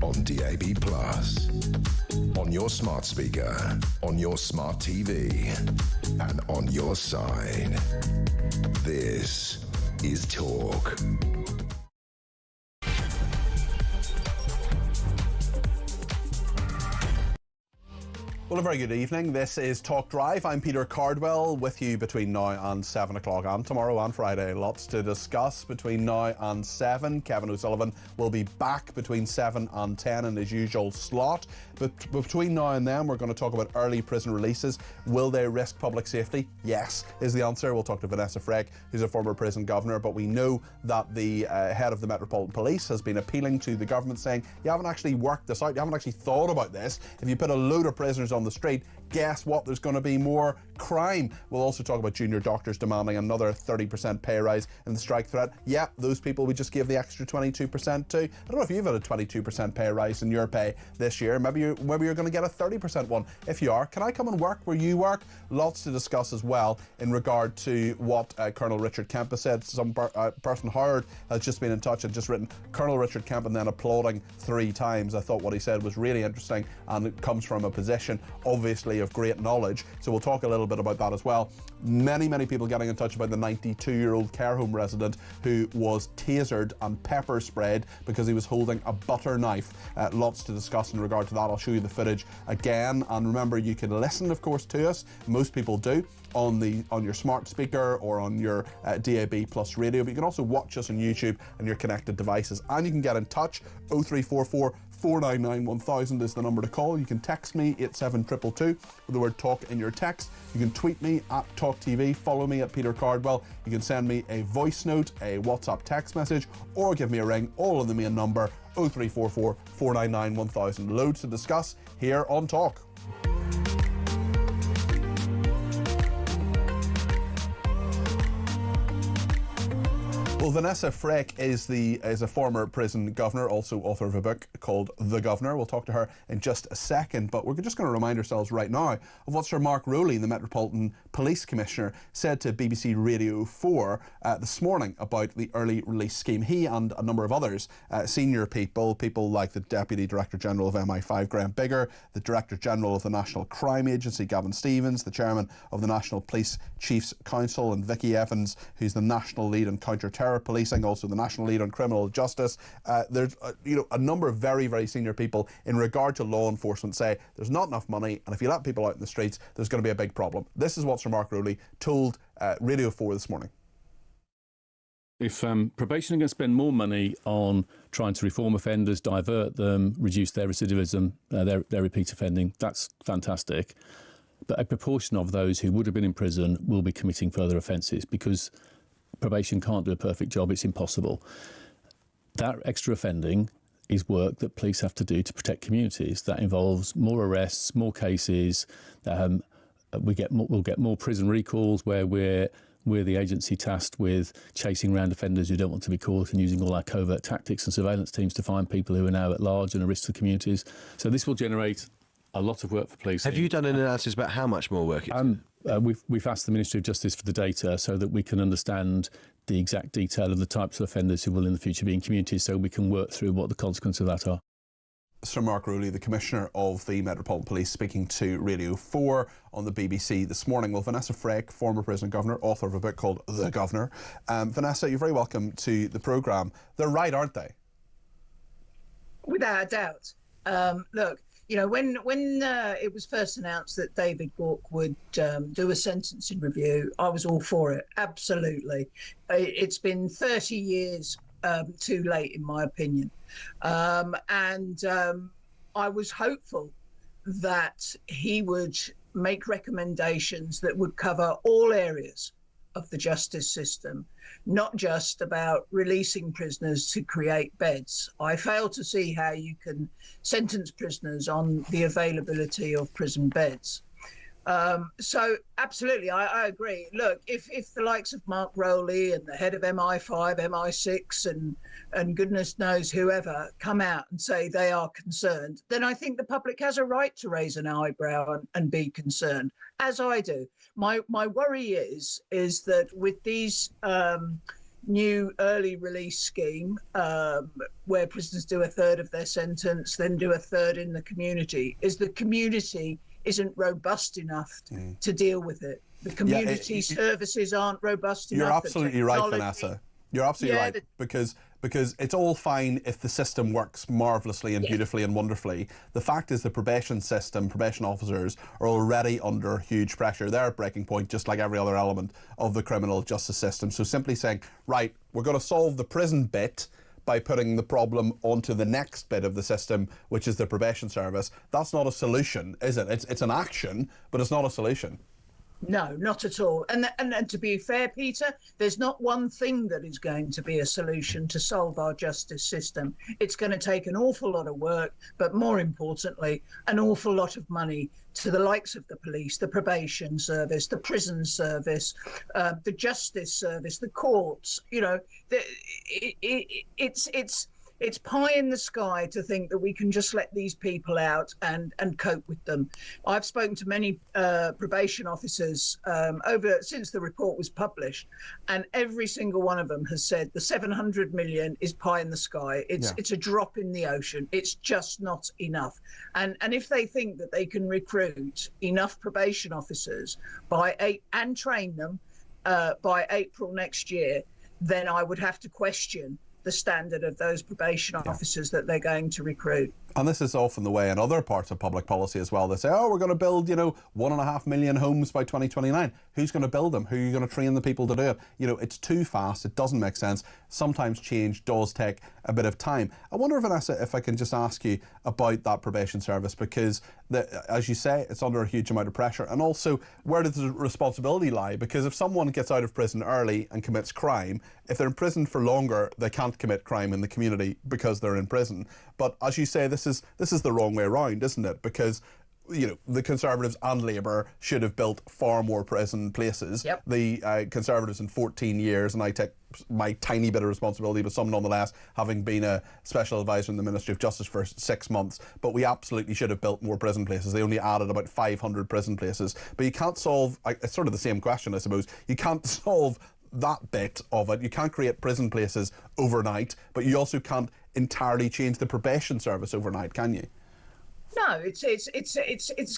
[SPEAKER 1] On DAB+, on your smart speaker, on your smart TV, and on your side. This is Talk.
[SPEAKER 2] Well, a very good evening. This is Talk Drive. I'm Peter Cardwell with you between now and 7 o'clock and tomorrow and Friday. Lots to discuss between now and 7. Kevin O'Sullivan will be back between 7 and 10 in his usual slot. But between now and then, we're going to talk about early prison releases. Will they risk public safety? Yes, is the answer. We'll talk to Vanessa Freck, who's a former prison governor. But we know that the head of the Metropolitan Police has been appealing to the government, saying, you haven't actually worked this out. You haven't actually thought about this. If you put a load of prisoners on the street, guess what? There's going to be more crime. We'll also talk about junior doctors demanding another 30% pay rise in the strike threat. Yeah, those people we just gave the extra 22% to. I don't know if you've had a 22% pay rise in your pay this year. Maybe you're going to get a 30% one. If you are, can I come and work where you work? Lots to discuss as well in regard to what Colonel Richard Kemp has said. Some person hired has just been in touch and just written Colonel Richard Kemp and then applauding 3 times. I thought what he said was really interesting, and it comes from a position obviously of great knowledge. So we'll talk a little bit about that as well. Many people getting in touch about the 92-year-old care home resident who was tasered and pepper sprayed because he was holding a butter knife. Lots to discuss in regard to that. I'll show you the footage again, and remember, you can listen of course to us, most people do, on your smart speaker or on your DAB plus radio, but you can also watch us on YouTube and your connected devices, and you can get in touch. 0344 499 1000 is the number to call. You can text me 87222 with the word talk in your text. You can tweet me at talkTV, follow me at Peter Cardwell. You can send me a voice note, a WhatsApp text message, or give me a ring, all on the main number 0344 499 1000. Loads to discuss here on Talk. Well, Vanessa Freck is a former prison governor, also author of a book called The Governor. We'll talk to her in just a second, but we're just going to remind ourselves right now of what Sir Mark Rowley, the Metropolitan Police Commissioner, said to BBC Radio 4 this morning about the early release scheme. He and a number of others, senior people like the Deputy Director General of MI5, Graham Bigger, the Director General of the National Crime Agency, Gavin Stevens, the Chairman of the National Police Chiefs Council, and Vicky Evans, who's the National Lead on Counter-Terror Policing, also the National Lead on Criminal Justice. There's a number of very senior people in regard to law enforcement say there's not enough money, and if you let people out in the streets, there's going to be a big problem. This is what Sir Mark Rowley told Radio 4 this morning.
[SPEAKER 3] If probation are going to spend more money on trying to reform offenders, divert them, reduce their recidivism, their repeat offending, that's fantastic. But a proportion of those who would have been in prison will be committing further offences, because probation can't do a perfect job. It's impossible. That extra offending is work that police have to do to protect communities. That involves more arrests, more cases. We'll get more prison recalls, where we're the agency tasked with chasing around offenders who don't want to be caught, and using all our covert tactics and surveillance teams to find people who are now at large and a risk to communities. So this will generate a lot of work for police.
[SPEAKER 4] Have you done an analysis about how much more work
[SPEAKER 3] we've asked the Ministry of Justice for the data so that we can understand the exact detail of the types of offenders who will in the future be in communities, so we can work through what the consequences of that are.
[SPEAKER 2] Sir Mark Rowley, the Commissioner of the Metropolitan Police, speaking to Radio 4 on the BBC this morning. Well, Vanessa Freck, former prison governor, author of a book called The Governor. Vanessa, you're very welcome to the programme. They're right, aren't they?
[SPEAKER 17] Without a doubt. Look, you know, when it was first announced that David Gauke would do a sentencing review, I was all for it. Absolutely. It's been 30 years too late, in my opinion. And I was hopeful that he would make recommendations that would cover all areas of the justice system, not just about releasing prisoners to create beds. I fail to see how you can sentence prisoners on the availability of prison beds. So absolutely, I agree. Look, if the likes of Mark Rowley and the head of MI5, MI6 and goodness knows whoever come out and say they are concerned, then I think the public has a right to raise an eyebrow and be concerned, as I do. My worry is that with these new early release scheme where prisoners do a third of their sentence, then do a third in the community, is the community isn't robust enough to deal with it. The community services aren't robust enough.
[SPEAKER 2] You're absolutely right, Vanessa. You're absolutely right, because it's all fine if the system works marvellously and beautifully and wonderfully. The fact is the probation system, probation officers are already under huge pressure. They're at breaking point, just like every other element of the criminal justice system. So simply saying, right, we're going to solve the prison bit by putting the problem onto the next bit of the system, which is the probation service, that's not a solution, is it? It's an action, but it's not a solution.
[SPEAKER 17] No, not at all. And to be fair, Peter, there's not one thing that is going to be a solution to solve our justice system. It's going to take an awful lot of work, but more importantly, an awful lot of money to the likes of the police, the probation service, the prison service, the justice service, the courts. You know, it's pie in the sky to think that we can just let these people out and cope with them. I've spoken to many probation officers since the report was published, and every single one of them has said the 700 million is pie in the sky. It's a drop in the ocean. It's just not enough. And if they think that they can recruit enough probation officers and train them by April next year, then I would have to question the standard of those probation officers that they're going to recruit.
[SPEAKER 2] And this is often the way in other parts of public policy as well. They say, oh, we're going to build, 1.5 million homes by 2029. Who's going to build them? Who are you going to train the people to do it? It's too fast. It doesn't make sense. Sometimes change does take a bit of time. I wonder, Vanessa, if I can just ask you about that probation service, because as you say, it's under a huge amount of pressure. And also, where does the responsibility lie? Because if someone gets out of prison early and commits crime, if they're in prison for longer, they can't commit crime in the community because they're in prison. But as you say, this is the wrong way around, isn't it? Because the Conservatives and Labour should have built far more prison places.
[SPEAKER 17] Yep.
[SPEAKER 2] The Conservatives in 14 years, and I take my tiny bit of responsibility, but some nonetheless, having been a special advisor in the Ministry of Justice for 6 months, but we absolutely should have built more prison places. They only added about 500 prison places. But you can't solve, it's sort of the same question, I suppose. You can't solve that bit of it. You can't create prison places overnight, but you also can't entirely change the probation service overnight, can you?
[SPEAKER 17] No, it's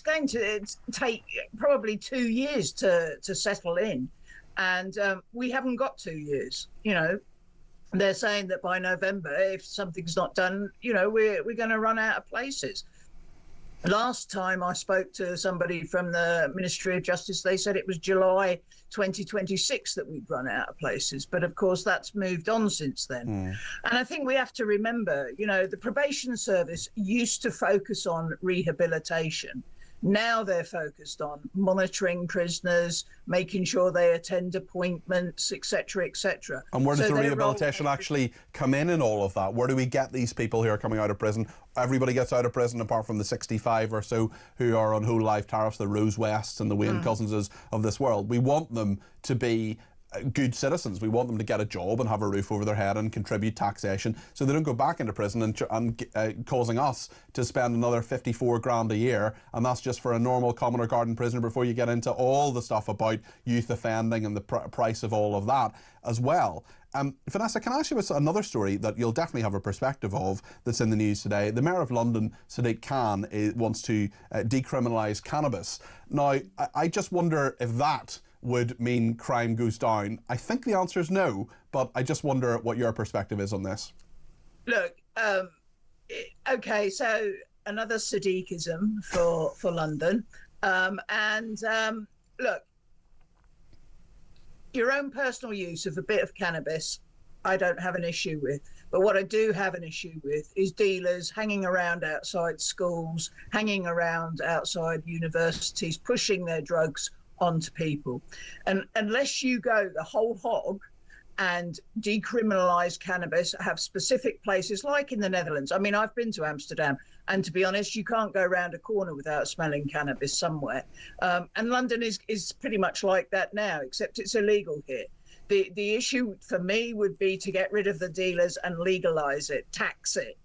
[SPEAKER 17] going to take probably 2 years to settle in, and we haven't got 2 years. They're saying that by November, if something's not done, we're going to run out of places. Last time I spoke to somebody from the Ministry of Justice, they said it was July 2026 that we'd run out of places. But of course, that's moved on since then. And I think we have to remember, the probation service used to focus on rehabilitation. Now they're focused on monitoring prisoners, making sure they attend appointments, etc., etc.
[SPEAKER 2] And where does the rehabilitation actually come in all of that? Where do we get these people who are coming out of prison? Everybody gets out of prison apart from the 65 or so who are on whole life tariffs, the Rose Wests and the Wayne Cousinses of this world. We want them to be good citizens. We want them to get a job and have a roof over their head and contribute taxation so they don't go back into prison and causing us to spend another 54 grand a year, and that's just for a normal common or garden prisoner before you get into all the stuff about youth offending and the price of all of that as well. Vanessa, can I ask you another story that you'll definitely have a perspective of that's in the news today? The Mayor of London, Sadiq Khan, wants to decriminalise cannabis. Now, I just wonder if that would mean crime goes down. I think the answer is no, but I just wonder what your perspective is on this.
[SPEAKER 17] Look, okay, so another Sadiqism for London. Look, your own personal use of a bit of cannabis, I don't have an issue with. But what I do have an issue with is dealers hanging around outside schools, hanging around outside universities, pushing their drugs onto people. And unless you go the whole hog and decriminalise cannabis, have specific places like in the Netherlands. I mean, I've been to Amsterdam, and to be honest, you can't go around a corner without smelling cannabis somewhere. And London is pretty much like that now, except it's illegal here. The issue for me would be to get rid of the dealers and legalise it, tax it,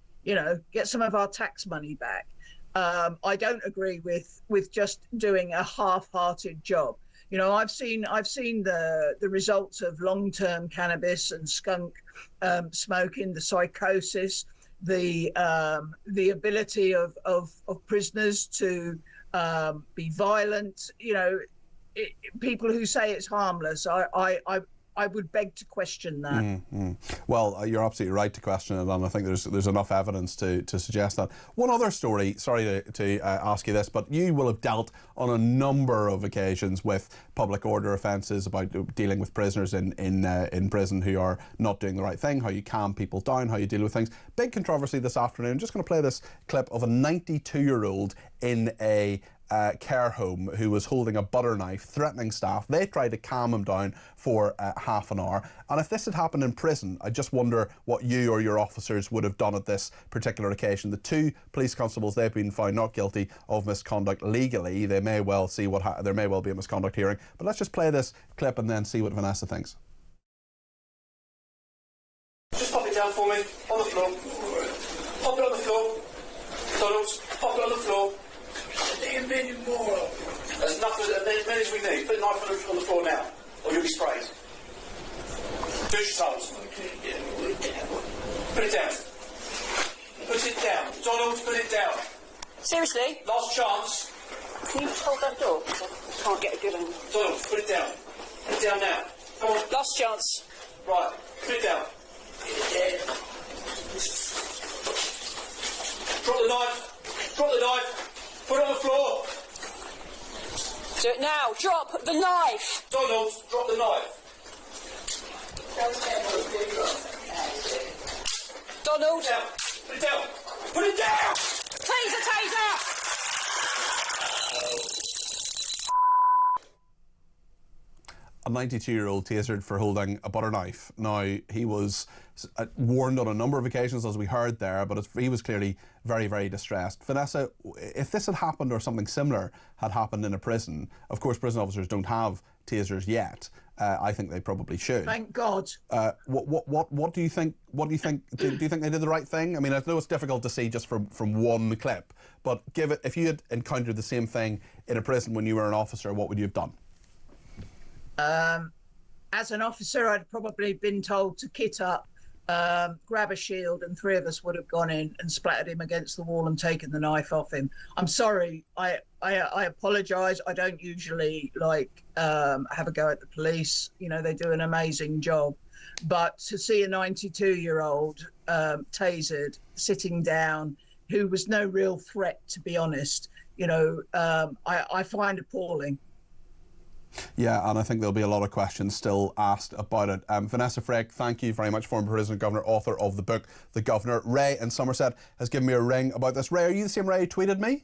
[SPEAKER 17] get some of our tax money back. I don't agree with just doing a half-hearted job. You know, I've seen the results of long-term cannabis and skunk smoking, the psychosis, the ability of prisoners to be violent. You know, people who say it's harmless, I would beg to question that.
[SPEAKER 2] Well, you're absolutely right to question it, and I think there's enough evidence to suggest that. One other story, sorry to ask you this, but you will have dealt on a number of occasions with public order offences, about dealing with prisoners in prison who are not doing the right thing, how you calm people down, how you deal with things. Big controversy this afternoon. I'm just going to play this clip of a 92-year-old in a care home who was holding a butter knife, threatening staff. They tried to calm him down for half an hour. And if this had happened in prison, I just wonder what you or your officers would have done at this particular occasion. The two police constables, they've been found not guilty of misconduct legally. They may well see there may well be a misconduct hearing. But let's just play this clip and then see what Vanessa thinks.
[SPEAKER 8] Just pop it down for me, on the floor. Pop it on the floor. Donald, pop it on the floor. There's enough, as many as we need. Put the knife on the floor now, or you'll be sprayed. Do as you're told. Put it down. Put it down. Donald, put it down.
[SPEAKER 9] Seriously?
[SPEAKER 8] Last chance.
[SPEAKER 9] Can you just hold that door? I can't get a good angle.
[SPEAKER 8] Donald, put it down. Put it down now. Come on.
[SPEAKER 9] Last chance.
[SPEAKER 8] Right, put it down. Drop the knife. Drop the knife. Put it on the floor.
[SPEAKER 9] Do it now. Drop the knife.
[SPEAKER 8] Donald, drop the knife.
[SPEAKER 9] Donald.
[SPEAKER 8] Put it down. Put it down.
[SPEAKER 9] Taser, taser.
[SPEAKER 2] A 92-year-old tasered for holding a butter knife. Now, he was warned on a number of occasions, as we heard there, but he was clearly very, very distressed. Vanessa, if this had happened or something similar had happened in a prison, of course prison officers don't have tasers yet. I think they probably should.
[SPEAKER 17] Thank God.
[SPEAKER 2] What do you think? What do you think? Do you think they did the right thing? I mean, I know it's difficult to see just from one clip, but if you had encountered the same thing in a prison when you were an officer, what would you have done?
[SPEAKER 17] As an officer, I'd probably been told to kit up, grab a shield, and three of us would have gone in and splattered him against the wall and taken the knife off him. I'm sorry. I apologise. I don't usually have a go at the police. You know, they do an amazing job. But to see a 92-year-old tasered, sitting down, who was no real threat, to be honest, you know, I find appalling.
[SPEAKER 2] Yeah, and I think there'll be a lot of questions still asked about it. Vanessa Frake, thank you very much, former Prison Governor, author of the book The Governor. Ray in Somerset has given me a ring about this. Ray, are you the same Ray who tweeted me?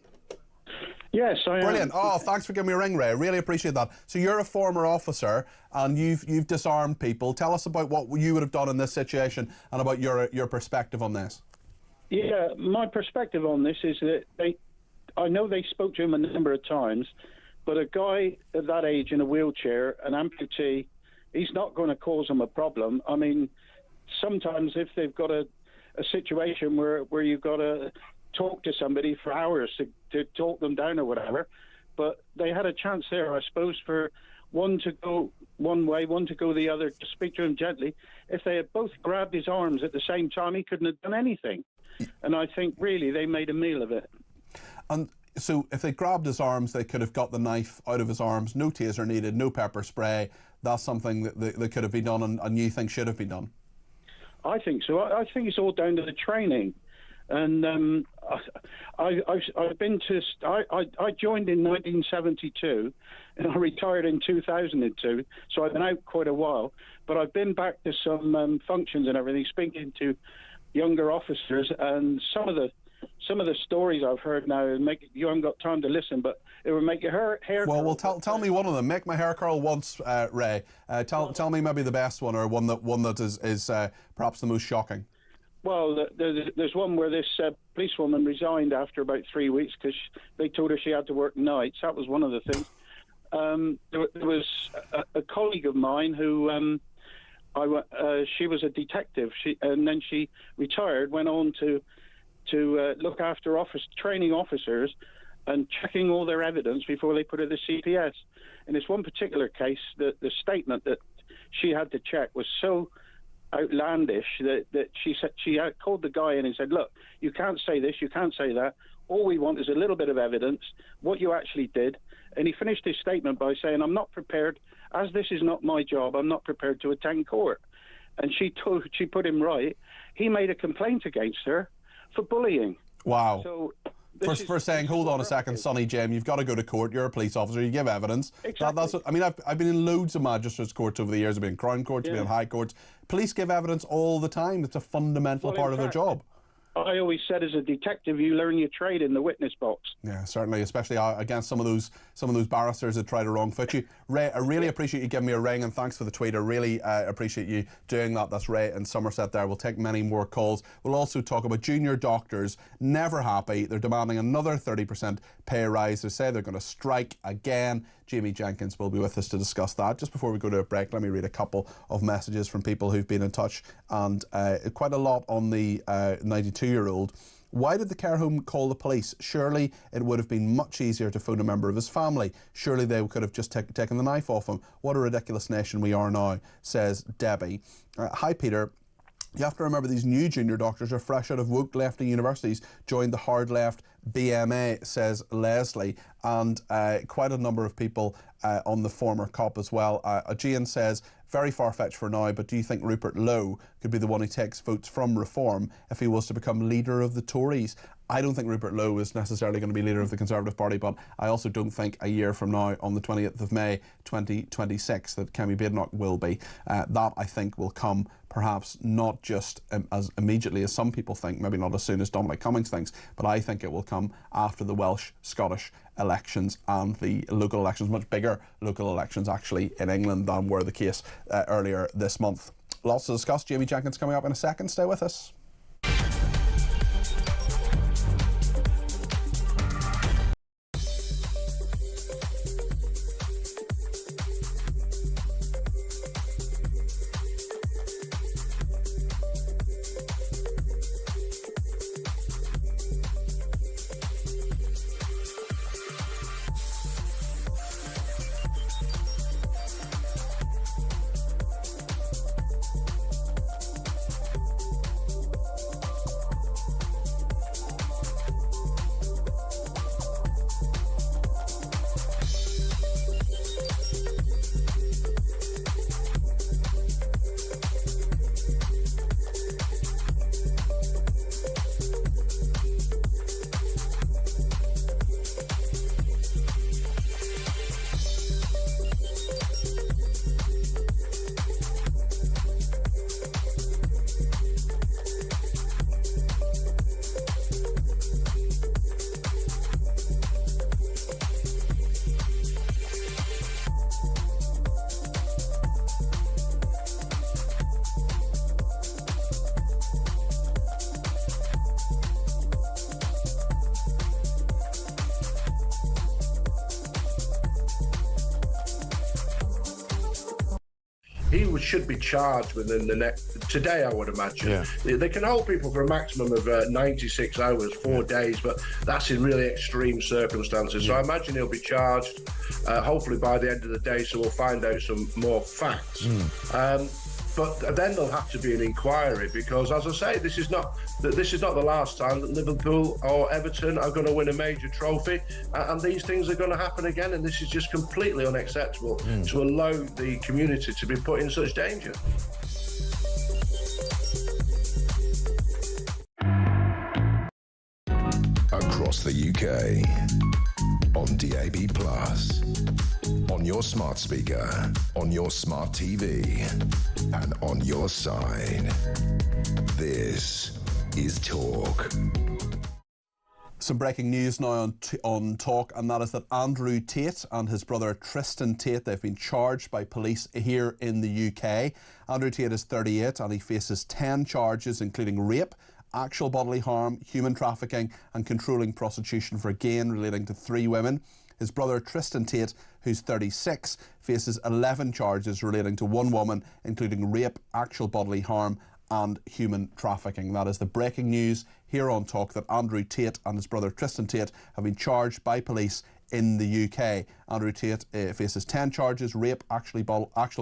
[SPEAKER 18] Yes, I am.
[SPEAKER 2] Brilliant. Oh, thanks for giving me a ring, Ray. I really appreciate that. So you're a former officer and you've disarmed people. Tell us about what you would have done in this situation and about your perspective on this.
[SPEAKER 18] Yeah, my perspective on this is that I know they spoke to him a number of times, but a guy at that age in a wheelchair, an amputee, he's not going to cause them a problem. I mean, sometimes if they've got a situation where you've got to talk to somebody for hours to talk them down or whatever, but they had a chance there, I suppose, for one to go one way, one to go the other, to speak to him gently. If they had both grabbed his arms at the same time, he couldn't have done anything. And I think really they made a meal of it.
[SPEAKER 2] And so if they grabbed his arms, they could have got the knife out of his arms, no taser needed, no pepper spray. That's something that could have been done and you think should have been done?
[SPEAKER 18] I think so. I think it's all down to the training. And I've been to... I joined in 1972 and I retired in 2002, so I've been out quite a while. But I've been back to some functions and everything, speaking to younger officers, and some of the stories I've heard now, you haven't got time to listen, but it would make your hair
[SPEAKER 2] well, tell me one of them. Make my hair curl once, Ray. Tell me maybe the best one, or one that is perhaps the most shocking.
[SPEAKER 18] Well, there's one where this policewoman resigned after about 3 weeks because they told her she had to work nights. That was one of the things. There was a colleague of mine who she was a detective, and then she retired, went on to look after training officers, and checking all their evidence before they put it to CPS. In this one particular case, the statement that she had to check was so outlandish that she said she called the guy in and said, look, you can't say this, you can't say that. All we want is a little bit of evidence, what you actually did. And he finished his statement by saying, I'm not prepared, as this is not my job, I'm not prepared to attend court. And she put him right. He made a complaint against her for bullying.
[SPEAKER 2] Wow.
[SPEAKER 18] So
[SPEAKER 2] for saying, hold on a second, Sonny Jim, you've got to go to court. You're a police officer. You give evidence.
[SPEAKER 18] Exactly.
[SPEAKER 2] That's what, I mean, I've been in loads of magistrates' courts over the years. I've been in Crown courts, I've been in high courts. Police give evidence all the time. It's a fundamental part of their job.
[SPEAKER 18] I always said, as a detective, you learn your trade in the witness box.
[SPEAKER 2] Yeah, certainly, especially against some of those barristers that try to wrong foot you. Ray, I really appreciate you giving me a ring, and thanks for the tweet. I really appreciate you doing that. That's Ray in Somerset there. We'll take many more calls. We'll also talk about junior doctors, never happy. They're demanding another 30% pay rise. They say they're going to strike again. Jamie Jenkins will be with us to discuss that. Just before we go to a break, let me read a couple of messages from people who've been in touch, and quite a lot on the 92-year-old. Why did the care home call the police? Surely it would have been much easier to phone a member of his family. Surely they could have just taken the knife off him. What a ridiculous nation we are now, says Debbie. Hi, Peter. You have to remember these new junior doctors are fresh out of woke lefty universities, joined the hard left BMA, says Leslie, and quite a number of people on the former COP as well. Jane says, very far-fetched for now, but do you think Rupert Lowe could be the one who takes votes from Reform if he was to become leader of the Tories? I don't think Rupert Lowe is necessarily going to be leader of the Conservative Party, but I also don't think a year from now, on the 20th of May 2026, that Kemi Badenoch will be. That, I think, will come perhaps not just as immediately as some people think, maybe not as soon as Dominic Cummings thinks, but I think it will come after the Welsh, Scottish elections and the local elections, much bigger local elections actually in England than were the case earlier this month. Lots to discuss. Jamie Jenkins coming up in a second. Stay with us.
[SPEAKER 19] He should be charged within the next today, I would imagine. Yeah. They can hold people for a maximum of 96 hours, 4 days, but that's in really extreme circumstances. So I imagine he'll be charged, hopefully by the end of the day, so we'll find out some more facts. But then there'll have to be an inquiry because, as I say, this is not the last time that Liverpool or Everton are going to win a major trophy, and these things are going to happen again. And this is just completely unacceptable to allow the community to be put in such danger.
[SPEAKER 1] Across the UK, on DAB+, on your smart speaker, on your smart TV, and on your side. This is Talk.
[SPEAKER 2] Some breaking news now on Talk, and that is that Andrew Tate and his brother Tristan Tate, they've been charged by police here in the UK. Andrew Tate is 38 and he faces 10 charges, including rape, actual bodily harm, human trafficking and controlling prostitution for gain relating to 3 women. His brother Tristan Tate, who's 36, faces 11 charges relating to 1 woman, including rape, actual bodily harm and human trafficking. That is the breaking news here on Talk, that Andrew Tate and his brother Tristan Tate have been charged by police in the UK. Andrew Tate faces 10 charges: rape, actual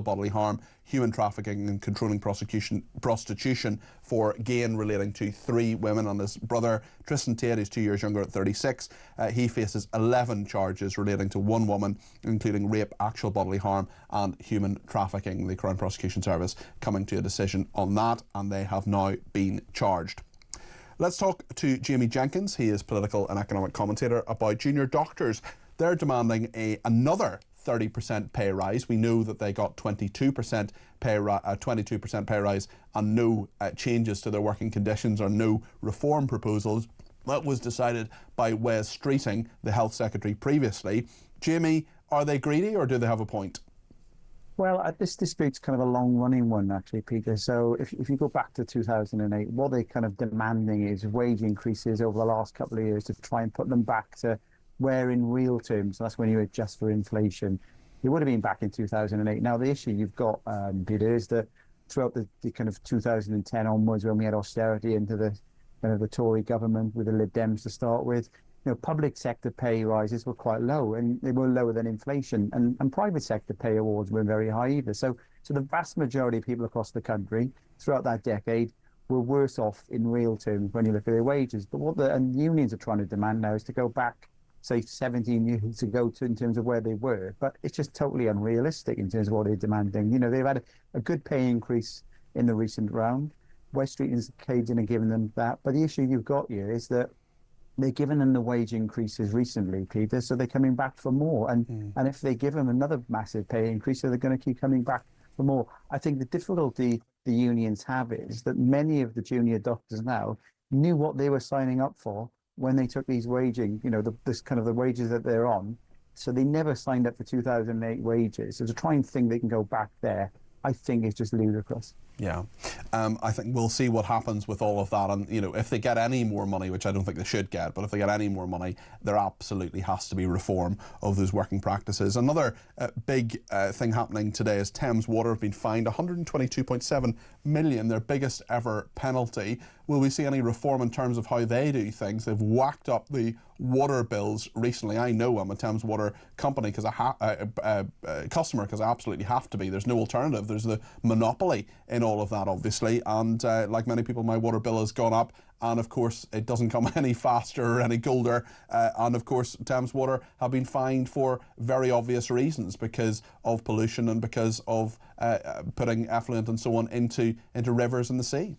[SPEAKER 2] bodily harm, human trafficking and controlling prostitution for gain relating to 3 women. And his brother Tristan Tate, who's 2 years younger at 36, he faces 11 charges relating to 1 woman, including rape, actual bodily harm and human trafficking. The Crown Prosecution Service coming to a decision on that, and they have now been charged. Let's talk to Jamie Jenkins. He is political and economic commentator about junior doctors. They're demanding another 30% pay rise. We know that they got 22% pay rise and no changes to their working conditions or no reform proposals. That was decided by Wes Streeting, the Health Secretary previously. Jamie, are they greedy or do they have a point?
[SPEAKER 20] Well, this dispute's kind of a long-running one, actually, Peter. So if you go back to 2008, what they're kind of demanding is wage increases over the last couple of years to try and put them back to where in real terms, that's when you adjust for inflation, it would have been back in 2008. Now, the issue you've got, Peter, is that throughout the kind of 2010 onwards, when we had austerity into the kind of the Tory government with the Lib Dems to start with, public sector pay rises were quite low, and they were lower than inflation, and private sector pay awards weren't very high either. So the vast majority of people across the country throughout that decade were worse off in real terms when you look at their wages. But what the unions are trying to demand now is to go back, say, 17 years ago in terms of where they were. But it's just totally unrealistic in terms of what they're demanding. They've had a good pay increase in the recent round. West Street is caging and giving them that. But the issue you've got here is that they're giving them the wage increases recently, Peter, so they're coming back for more. And if they give them another massive pay increase, so they're going to keep coming back for more. I think the difficulty the unions have is that many of the junior doctors now knew what they were signing up for when they took these waging, this kind of the wages that they're on. So they never signed up for 2008 wages. So to try and think they can go back there, I think is just ludicrous.
[SPEAKER 2] Yeah, I think we'll see what happens with all of that, and if they get any more money, which I don't think they should get, but if they get any more money, there absolutely has to be reform of those working practices. Another big thing happening today is Thames Water have been fined 122.7 million, their biggest ever penalty. Will we see any reform in terms of how they do things? They've whacked up the water bills recently. I know I'm a Thames Water company because customer, because I absolutely have to be. There's no alternative. There's the monopoly in all of that, obviously, and like many people, my water bill has gone up, and of course it doesn't come any faster or any colder, and of course Thames Water have been fined for very obvious reasons, because of pollution and because of putting effluent and so on into rivers and the sea.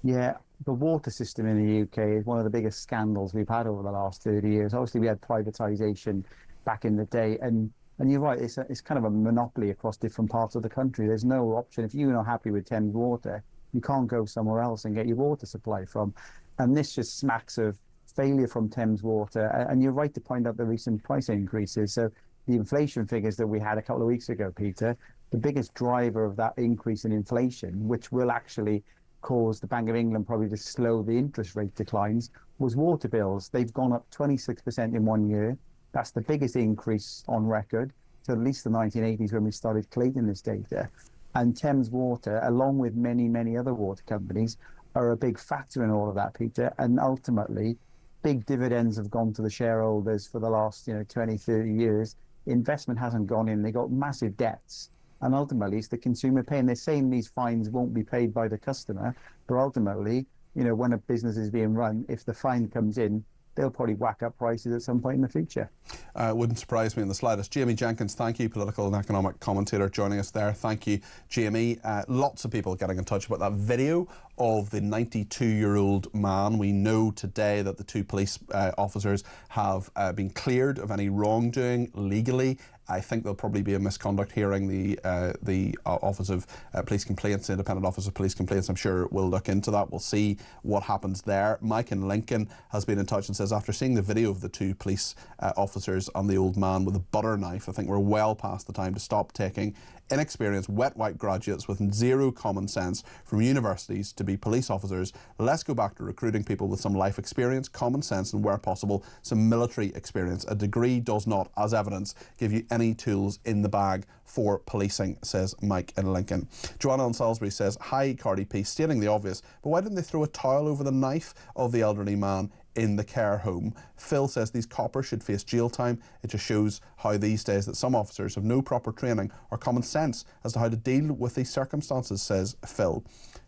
[SPEAKER 20] Yeah, the water system in the UK is one of the biggest scandals we've had over the last 30 years. Obviously, we had privatisation back in the day, and you're right, it's kind of a monopoly across different parts of the country. There's no option. If you're not happy with Thames Water, you can't go somewhere else and get your water supply from. And this just smacks of failure from Thames Water. And you're right to point out the recent price increases. So the inflation figures that we had a couple of weeks ago, Peter, the biggest driver of that increase in inflation, which will actually cause the Bank of England probably to slow the interest rate declines, was water bills. They've gone up 26% in 1 year. That's the biggest increase on record to at least the 1980s when we started collating this data. And Thames Water, along with many, many other water companies, are a big factor in all of that, Peter. And ultimately, big dividends have gone to the shareholders for the last 20, 30 years. Investment hasn't gone in. They got massive debts. And ultimately, it's the consumer paying. They're saying these fines won't be paid by the customer, but ultimately, when a business is being run, if the fine comes in, they'll probably whack up prices at some point in the future.
[SPEAKER 2] Wouldn't surprise me in the slightest. Jamie Jenkins, thank you, political and economic commentator, joining us there. Thank you, Jamie. Lots of people getting in touch about that video of the 92-year-old man. We know today that the 2 police officers have been cleared of any wrongdoing legally. I think there'll probably be a misconduct hearing. The Office of Police Complaints, Independent Office of Police Complaints, I'm sure will look into that. We'll see what happens there. Mike in Lincoln has been in touch and says, after seeing the video of the 2 police officers and the old man with a butter knife, I think we're well past the time to stop taking inexperienced, wet white graduates with zero common sense from universities to be police officers. Let's go back to recruiting people with some life experience, common sense, and where possible, some military experience. A degree does not, as evidence, give you any tools in the bag for policing, says Mike in Lincoln. Joanna in Salisbury says, hi, Cardi P, stating the obvious, but why didn't they throw a towel over the knife of the elderly man in the care home? Phil says these coppers should face jail time. It just shows how these days that some officers have no proper training or common sense as to how to deal with these circumstances, says Phil.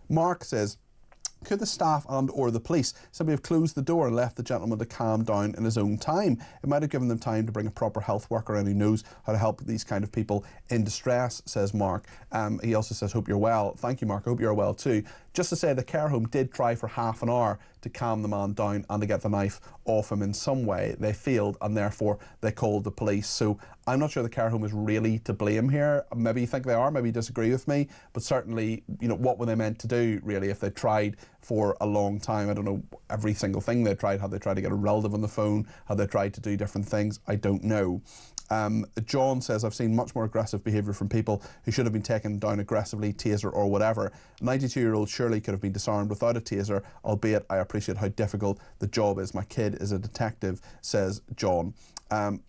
[SPEAKER 2] Mark says, could the staff and or the police simply have closed the door and left the gentleman to calm down in his own time? It might have given them time to bring a proper health worker in who knows how to help these kind of people in distress, says Mark. He also says, hope you're well. Thank you, Mark. I hope you're well too. Just to say, the care home did try for half an hour to calm the man down and to get the knife off him in some way. They failed, and therefore they called the police. So I'm not sure the care home is really to blame here. Maybe you think they are, maybe you disagree with me, but certainly, you know, what were they meant to do, really, if they tried for a long time? I don't know every single thing they tried. Had they tried to get a relative on the phone? Had they tried to do different things? I don't know. John says, I've seen much more aggressive behaviour from people who should have been taken down aggressively, taser or whatever. A 92-year-old surely could have been disarmed without a taser, albeit I appreciate how difficult the job is. My kid is a detective, says John.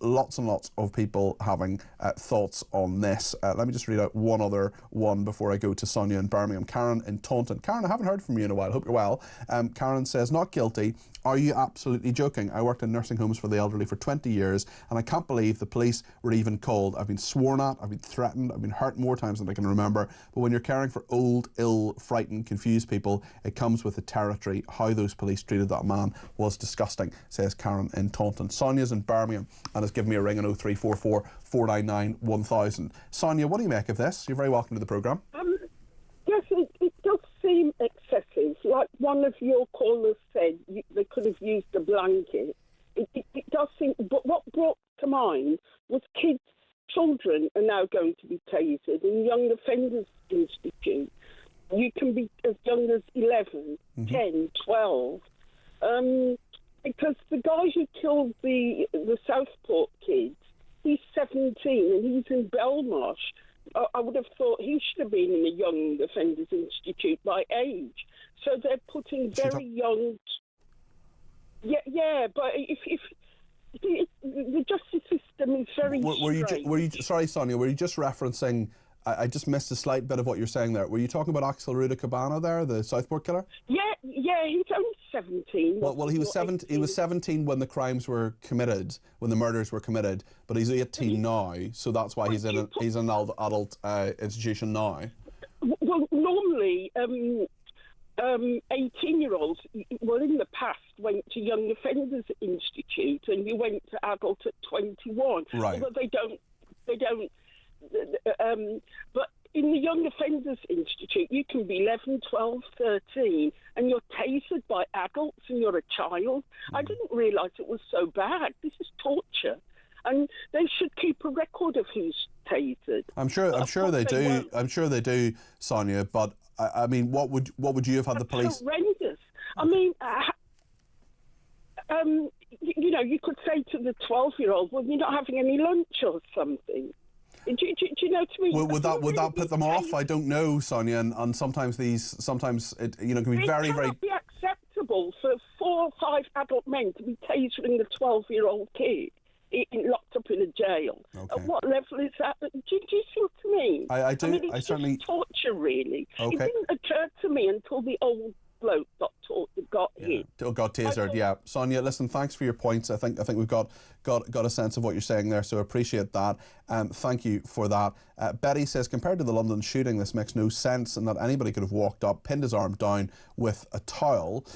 [SPEAKER 2] Lots and lots of people having thoughts on this. Let me just read out one other one before I go to Sonia in Birmingham. Karen in Taunton. Karen, I haven't heard from you in a while. Hope you're well. Karen says, not guilty. Are you absolutely joking? I worked in nursing homes for the elderly for 20 years and I can't believe the police were even called. I've been sworn at, I've been threatened, I've been hurt more times than I can remember. But when you're caring for old, ill, frightened, confused people, it comes with the territory. How those police treated that man was disgusting, says Karen in Taunton. Sonia's in Birmingham and has given me a ring on 0344 499 1000. Sonia, what do you make of this? You're very welcome to the programme.
[SPEAKER 21] Yes, it does seem excessive. Like one of your callers said, they could have used a blanket. It does seem, but what brought to mind was children are now going to be tasered in Young Offenders Institute. You can be as young as 11, 10, 12. Because the guy who killed the Southport kids, he's 17 and he's in Belmarsh. I would have thought he should have been in the Young Offenders Institute by age. So they're putting very young... Yeah, but if the justice system is very
[SPEAKER 2] were you sorry, Sonia, were you just referencing... I just missed a slight bit of what you're saying there. Were you talking about Axel Rudacabana there, the Southport killer?
[SPEAKER 21] Yeah, he's only 17.
[SPEAKER 2] Well, he was 17. He was 17 when the crimes were committed, when the murders were committed. But he's 18 now, so that's why he's in an adult institution now.
[SPEAKER 21] Well, normally, 18-year-olds, well, in the past, went to Young Offenders Institute, and you went to adult at 21.
[SPEAKER 2] Right.
[SPEAKER 21] Although they don't. But in the Young Offenders Institute, you can be 11, 12, 13, and you're tasered by adults and you're a child. I didn't realise it was so bad. This is torture. And they should keep a record of who's tasered.
[SPEAKER 2] I'm sure they do. I'm sure they do, Sonia. But I mean, what would you have had the police?
[SPEAKER 21] Horrendous. I mean, you know, you could say to the 12-year-old, "Well, you're not having any lunch or something." Do you know what I mean?
[SPEAKER 2] Would that put them off? I don't know, Sonia. And sometimes it can be very, very.
[SPEAKER 21] It cannot be acceptable for 4 or 5 adult men to be tasering the 12-year-old kid locked up in a jail.
[SPEAKER 2] Okay.
[SPEAKER 21] At what level is that? Do you see what I mean?
[SPEAKER 2] I do.
[SPEAKER 21] I mean, it's
[SPEAKER 2] certainly
[SPEAKER 21] just torture, really.
[SPEAKER 2] Okay.
[SPEAKER 21] It didn't occur to me until the old bloke got hit.
[SPEAKER 2] Got tasered, yeah. Sonia, listen, thanks for your points. I think we've got a sense of what you're saying there, so I appreciate that. Thank you for that. Betty says, compared to the London shooting, this makes no sense and that anybody could have walked up, pinned his arm down with a towel.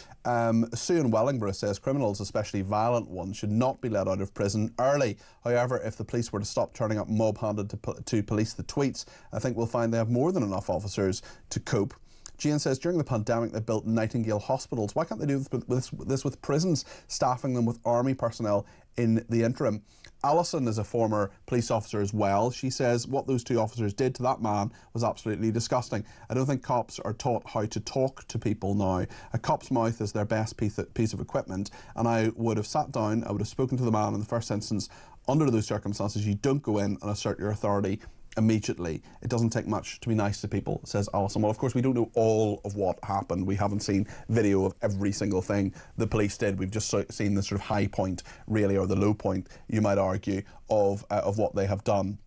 [SPEAKER 2] Sue in Wellingborough says, criminals, especially violent ones, should not be let out of prison early. However, if the police were to stop turning up mob-handed to police the tweets, I think we'll find they have more than enough officers to cope. Jane says, during the pandemic, they built Nightingale hospitals. Why can't they do this with prisons, staffing them with army personnel in the interim? Alison is a former police officer as well. She says what those 2 officers did to that man was absolutely disgusting. I don't think cops are taught how to talk to people now. A cop's mouth is their best piece of equipment, and I would have sat down, I would have spoken to the man in the first instance. Under those circumstances, you don't go in and assert your authority immediately. It doesn't take much to be nice to people, says Alison. Well, of course, we don't know all of what happened. We haven't seen video of every single thing the police did. We've just seen the sort of high point, really, or the low point, you might argue, of what they have done.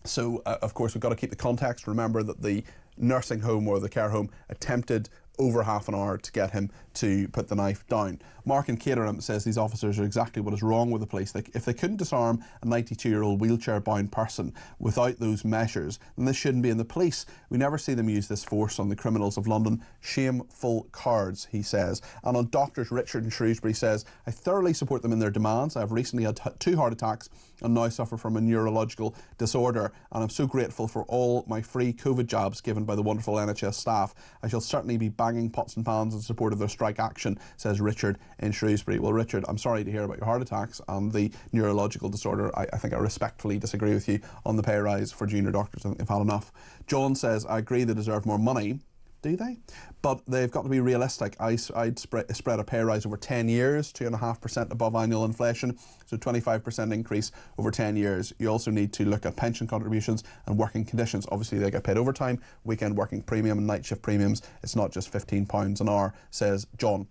[SPEAKER 2] So, of course, we've got to keep the context. Remember that the nursing home or the care home attempted over half an hour to get him to put the knife down. Mark in Caterham says these officers are exactly what is wrong with the police. If they couldn't disarm a 92-year-old wheelchair-bound person without those measures, then this shouldn't be in the police. We never see them use this force on the criminals of London. Shameful cowards, he says. And on doctors, Richard in Shrewsbury says, I thoroughly support them in their demands. I have recently had 2 heart attacks and now suffer from a neurological disorder, and I'm so grateful for all my free COVID jabs given by the wonderful NHS staff. I shall certainly be banging pots and pans in support of their strike action, says Richard in Shrewsbury. Well, Richard, I'm sorry to hear about your heart attacks and the neurological disorder. I think I respectfully disagree with you on the pay rise for junior doctors. I think they've had enough. John says, I agree they deserve more money. Do they? But they've got to be realistic. I'd spread a pay rise over 10 years, 2.5% above annual inflation, so 25% increase over 10 years. You also need to look at pension contributions and working conditions. Obviously, they get paid overtime, weekend working premium and night shift premiums. It's not just £15 an hour, says John.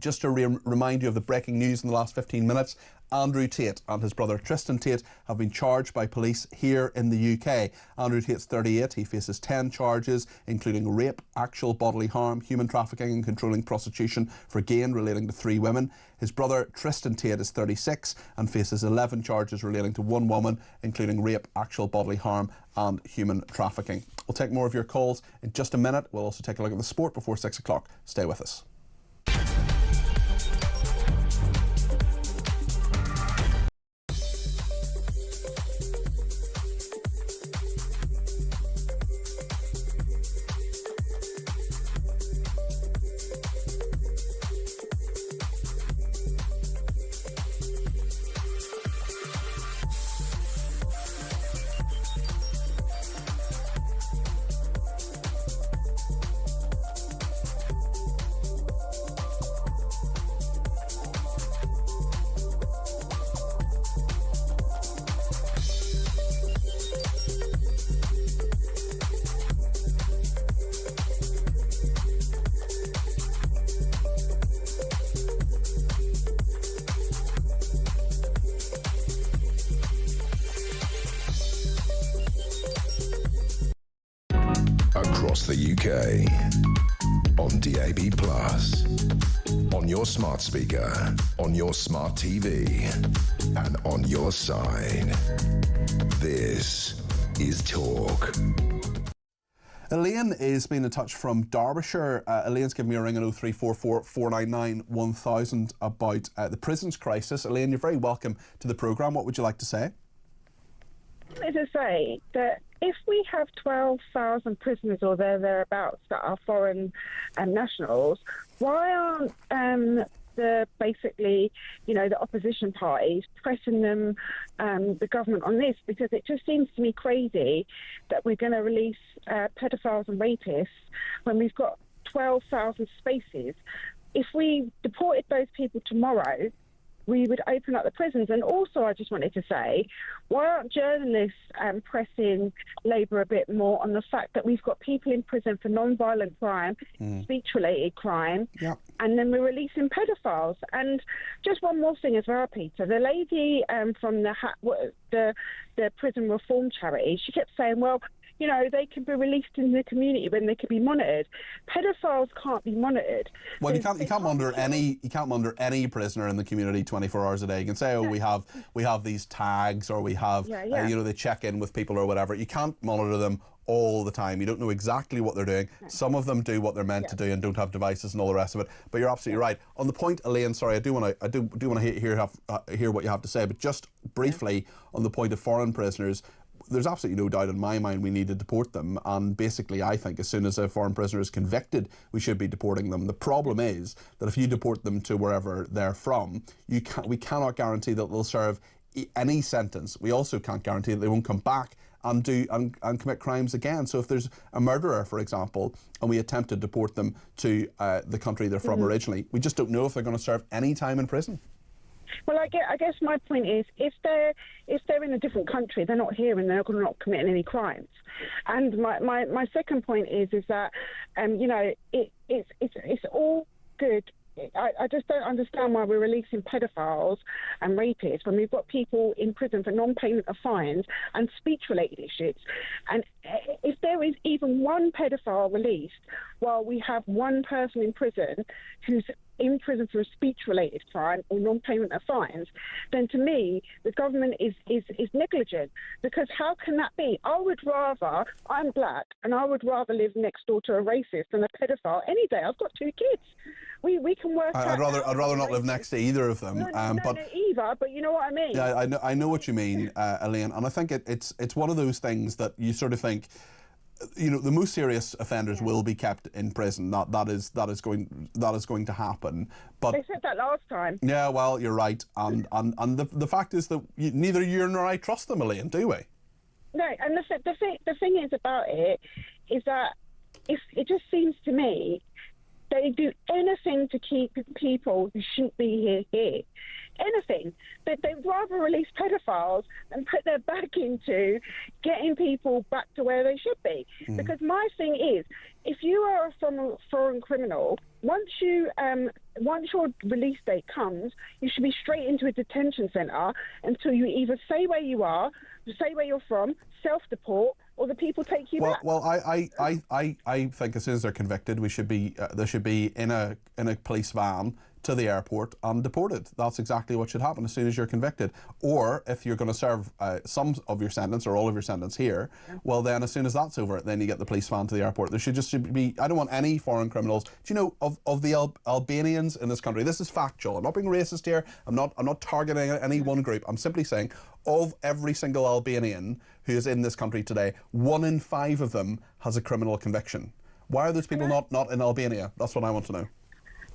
[SPEAKER 2] Just to remind you of the breaking news in the last 15 minutes, Andrew Tate and his brother Tristan Tate have been charged by police here in the UK. Andrew Tate's 38. He faces 10 charges, including rape, actual bodily harm, human trafficking and controlling prostitution for gain relating to 3 women. His brother Tristan Tate is 36 and faces 11 charges relating to 1 woman, including rape, actual bodily harm and human trafficking. We'll take more of your calls in just a minute. We'll also take a look at the sport before 6 o'clock. Stay with us.
[SPEAKER 1] Across the UK, on DAB+, on your smart speaker, on your smart TV, and on your side. This is Talk.
[SPEAKER 2] Elaine is being in touch from Derbyshire. Elaine's given me a ring on 0344 499 1000 about the prisons crisis. Elaine, you're very welcome to the programme. What would you like to say?
[SPEAKER 5] I wanted to say that if we have 12,000 prisoners or thereabouts that are foreign nationals, why aren't the opposition parties pressing the government on this? Because it just seems to me crazy that we're going to release pedophiles and rapists when we've got 12,000 spaces. If we deported those people tomorrow, we would open up the prisons. And also, I just wanted to say, why aren't journalists pressing Labour a bit more on the fact that we've got people in prison for non-violent crime, speech-related crime, and then we're releasing pedophiles? And just one more thing as well, Peter. The lady from the prison reform charity, she kept saying, well, you know, they can be released in the community when they can be monitored. Pedophiles can't be monitored.
[SPEAKER 2] Well, you can't monitor any prisoner in the community 24 hours a day. You can say, oh, we have these tags, or we have they check in with people or whatever. You can't monitor them all the time. You don't know exactly what they're doing. Some of them do what they're meant to do and don't have devices and all the rest of it. But you're absolutely right on the point, Elaine. Sorry, I do want to hear what you have to say. But just briefly on the point of foreign prisoners, there's absolutely no doubt in my mind we need to deport them, and basically I think as soon as a foreign prisoner is convicted we should be deporting them. The problem is that if you deport them to wherever they're from, we cannot guarantee that they'll serve any sentence. We also can't guarantee that they won't come back and commit crimes again. So if there's a murderer, for example, and we attempt to deport them to the country they're from originally, we just don't know if they're going to serve any time in prison.
[SPEAKER 5] Well, I guess my point is, if they're in a different country, they're not here and they're not committing any crimes. And my second point is that, you know, it's all good. I just don't understand why we're releasing pedophiles and rapists when we've got people in prison for non-payment of fines and speech-related issues. And if there is even one pedophile released while we have one person in prison who's in prison for a speech-related crime or non-payment of fines, then to me, the government is negligent. Because how can that be? I'm black, and I would rather live next door to a racist than a pedophile any day. I've got 2 kids. We can work
[SPEAKER 2] I'd rather not live next to either of them.
[SPEAKER 5] Not either, but you know what I mean.
[SPEAKER 2] Yeah, I know what you mean, Elaine, and I think it's one of those things that you sort of think, you know, the most serious offenders will be kept in prison. That is going to happen. But
[SPEAKER 5] they said that last time.
[SPEAKER 2] Yeah, well, you're right, and the fact is that neither you nor I trust them, Elaine, do we?
[SPEAKER 5] No, and the thing is about it is that it just seems to me they do anything to keep people who shouldn't be here. Anything. They'd rather release pedophiles than put their back into getting people back to where they should be. Because my thing is, if you are a foreign criminal, once your release date comes, you should be straight into a detention centre until you either say where you are, say where you're from, self-deport, or the people take you back.
[SPEAKER 2] Well, I think as soon as they're convicted, they should be in a police van to the airport and deported. That's exactly what should happen as soon as you're convicted. Or if you're going to serve some of your sentence or all of your sentence here, well then as soon as that's over, then you get the police van to the airport. There should be, I don't want any foreign criminals. Do you know, of the Albanians in this country, this is factual, I'm not being racist here, I'm not targeting any one group, I'm simply saying of every single Albanian who is in this country today, 1 in 5 of them has a criminal conviction. Why are those people not in Albania? That's what I want to know.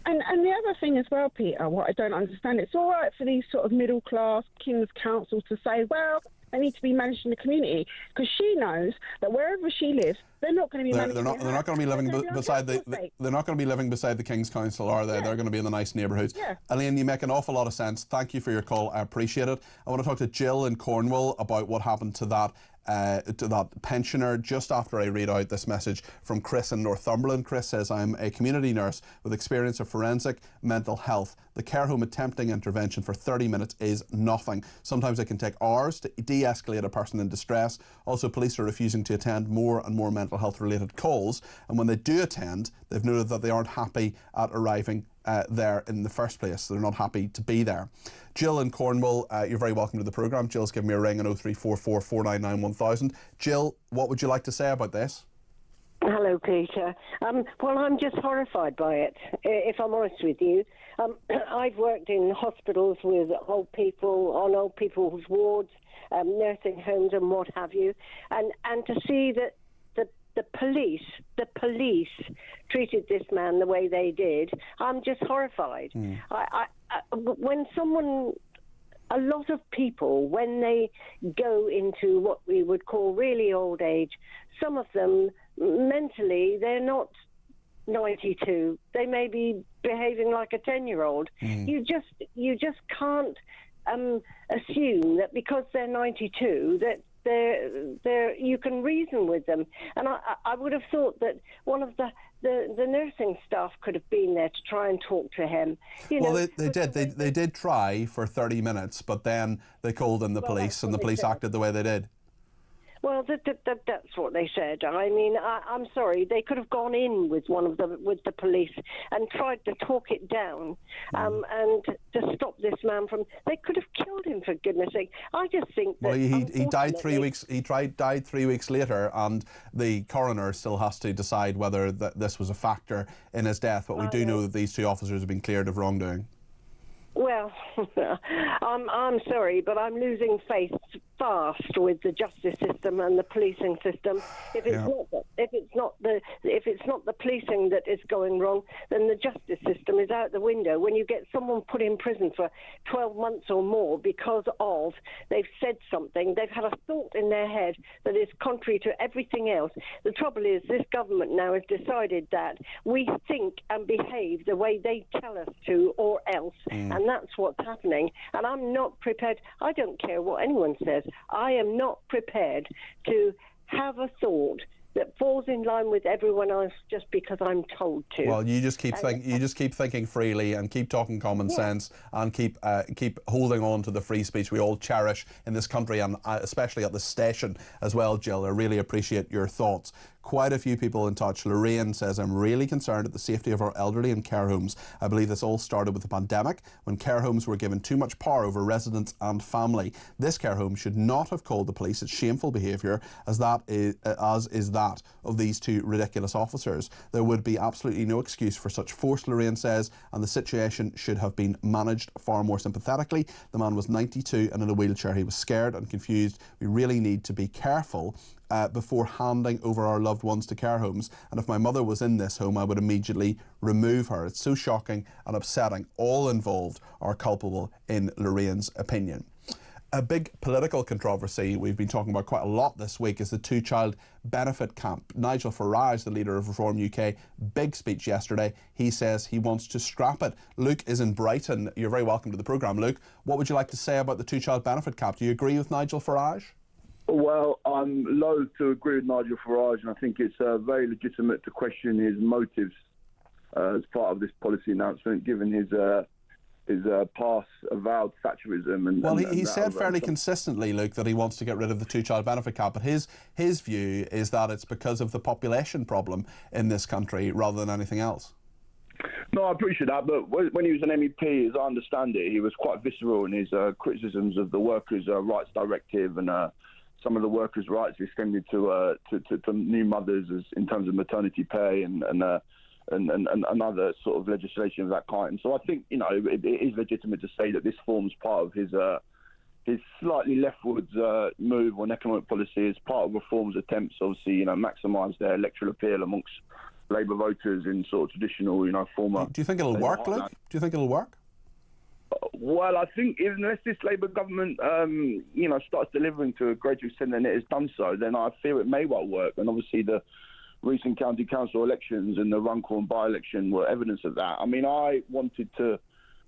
[SPEAKER 5] And the other thing as well, Peter, what I don't understand, it's all right for these sort of middle-class King's Council to say, well, they need to be managed in the community, because she knows that wherever she lives, they're not going to be managed. They're not going to be living
[SPEAKER 2] beside they're not going to be living beside the King's Council, are they? Yeah. They're going to be in the nice neighbourhoods. Yeah. Elaine, you make an awful lot of sense. Thank you for your call. I appreciate it. I want to talk to Jill in Cornwall about what happened to that pensioner just after I read out this message from Chris in Northumberland. Chris says, I'm a community nurse with experience of forensic mental health. The care home attempting intervention for 30 minutes is nothing. Sometimes it can take hours to de-escalate a person in distress. Also, police are refusing to attend more and more mental health related calls, and when they do attend, they've noted that they aren't happy at arriving there in the first place. They're not happy to be there. Jill in Cornwall, you're very welcome to the programme. Jill's given me a ring on 0344 499 1000. Jill, what would you like to say about this?
[SPEAKER 6] Hello, Peter. Well, I'm just horrified by it, if I'm honest with you. I've worked in hospitals with old people, on old people's wards, nursing homes and what have you, and to see that the police treated this man the way they did, I'm just horrified. When a lot of people, when they go into what we would call really old age, some of them mentally, they're not 92. They may be behaving like a 10-year-old. You just can't assume that because they're 92 that you can reason with them. And I would have thought that one of the nursing staff could have been there to try and talk to him.
[SPEAKER 2] They did try for 30 minutes, but then they called in the police, and the police acted the way they did.
[SPEAKER 6] Well, that's what they said. I mean, I'm sorry. They could have gone in with the police and tried to talk it down, and to stop this man from. They could have killed him, for goodness' sake. I just think that.
[SPEAKER 2] Well, he died 3 weeks. Died 3 weeks later, and the coroner still has to decide whether this was a factor in his death. But we do know that these 2 officers have been cleared of wrongdoing.
[SPEAKER 6] Well, I'm sorry, but I'm losing faith fast with the justice system and the policing system. If it's not the policing that is going wrong, then the justice system is out the window. When you get someone put in prison for 12 months or more because of they've said something, they've had a thought in their head that is contrary to everything else. The trouble is this government now has decided that we think and behave the way they tell us to or else, and that's what's happening. And I'm not prepared. I don't care what anyone says. I am not prepared to have a thought that falls in line with everyone else just because I'm told to.
[SPEAKER 2] Well, you just keep thinking freely and keep talking common sense and keep holding on to the free speech we all cherish in this country, and especially at the station as well, Jill. I really appreciate your thoughts. Quite a few people in touch. Lorraine says, I'm really concerned at the safety of our elderly in care homes. I believe this all started with the pandemic when care homes were given too much power over residents and family. This care home should not have called the police. It's shameful behaviour, as is that of these two ridiculous officers. There would be absolutely no excuse for such force, Lorraine says, and the situation should have been managed far more sympathetically. The man was 92 and in a wheelchair. He was scared and confused. We really need to be careful before handing over our loved ones to care homes. And if my mother was in this home, I would immediately remove her. It's so shocking and upsetting. All involved are culpable, in Lorraine's opinion. A big political controversy we've been talking about quite a lot this week is the two-child benefit camp. Nigel Farage, the leader of Reform UK, big speech yesterday. He says he wants to scrap it. Luke is in Brighton. You're very welcome to the programme, Luke. What would you like to say about the two-child benefit cap? Do you agree with Nigel Farage?
[SPEAKER 7] Well, I'm loath to agree with Nigel Farage, and I think it's very legitimate to question his motives as part of this policy announcement, given his past avowed Thatcherism.
[SPEAKER 2] Well, he said fairly consistently, Luke, that he wants to get rid of the two-child benefit cap, but his view is that it's because of the population problem in this country rather than anything else.
[SPEAKER 7] No, I appreciate that, but when he was an MEP, as I understand it, he was quite visceral in his criticisms of the Workers' Rights Directive and some of the workers' rights extended to new mothers in terms of maternity pay and other sort of legislation of that kind. So I think, it is legitimate to say that this forms part of his slightly leftwards move on economic policy as part of Reform's attempts, obviously, maximise their electoral appeal amongst Labour voters in sort of traditional, former...
[SPEAKER 2] Do you think it'll work, Luke? Do you think it'll work?
[SPEAKER 7] Well, I think unless this Labour government, starts delivering to a greater extent than it has done so, then I fear it may well work. And obviously the recent county council elections and the Runcorn by-election were evidence of that. I mean, I wanted to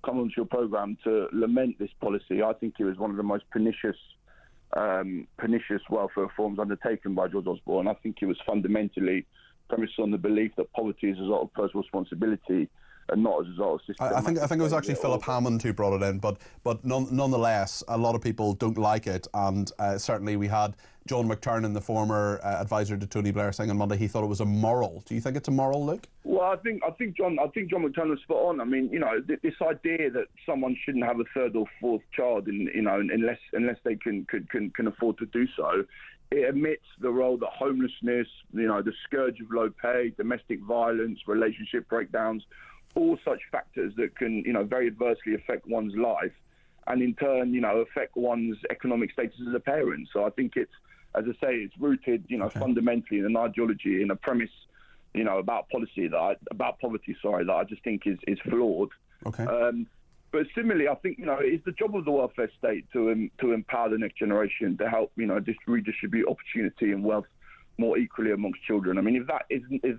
[SPEAKER 7] come onto your programme to lament this policy. I think it was one of the most pernicious welfare reforms undertaken by George Osborne. I think it was fundamentally premised on the belief that poverty is a result of personal responsibility and not as a result of system.
[SPEAKER 2] I think it was actually Philip Hammond who brought it in, but nonetheless, a lot of people don't like it, and certainly we had John McTernan, the former advisor to Tony Blair, saying on Monday he thought it was immoral. Do you think it's immoral, Luke?
[SPEAKER 7] Well, I think John McTernan was spot on. I mean, this idea that someone shouldn't have a third or fourth child, unless they can afford to do so. It admits the role that homelessness, the scourge of low pay, domestic violence, relationship breakdowns, all such factors that can, very adversely affect one's life and in turn, affect one's economic status as a parent. So I think it's, as I say, it's rooted, fundamentally in an ideology, in a premise, about poverty that I just think is flawed.
[SPEAKER 2] Okay.
[SPEAKER 7] But similarly, I think, it's the job of the welfare state to empower the next generation to help, redistribute opportunity and wealth more equally amongst children. I mean, if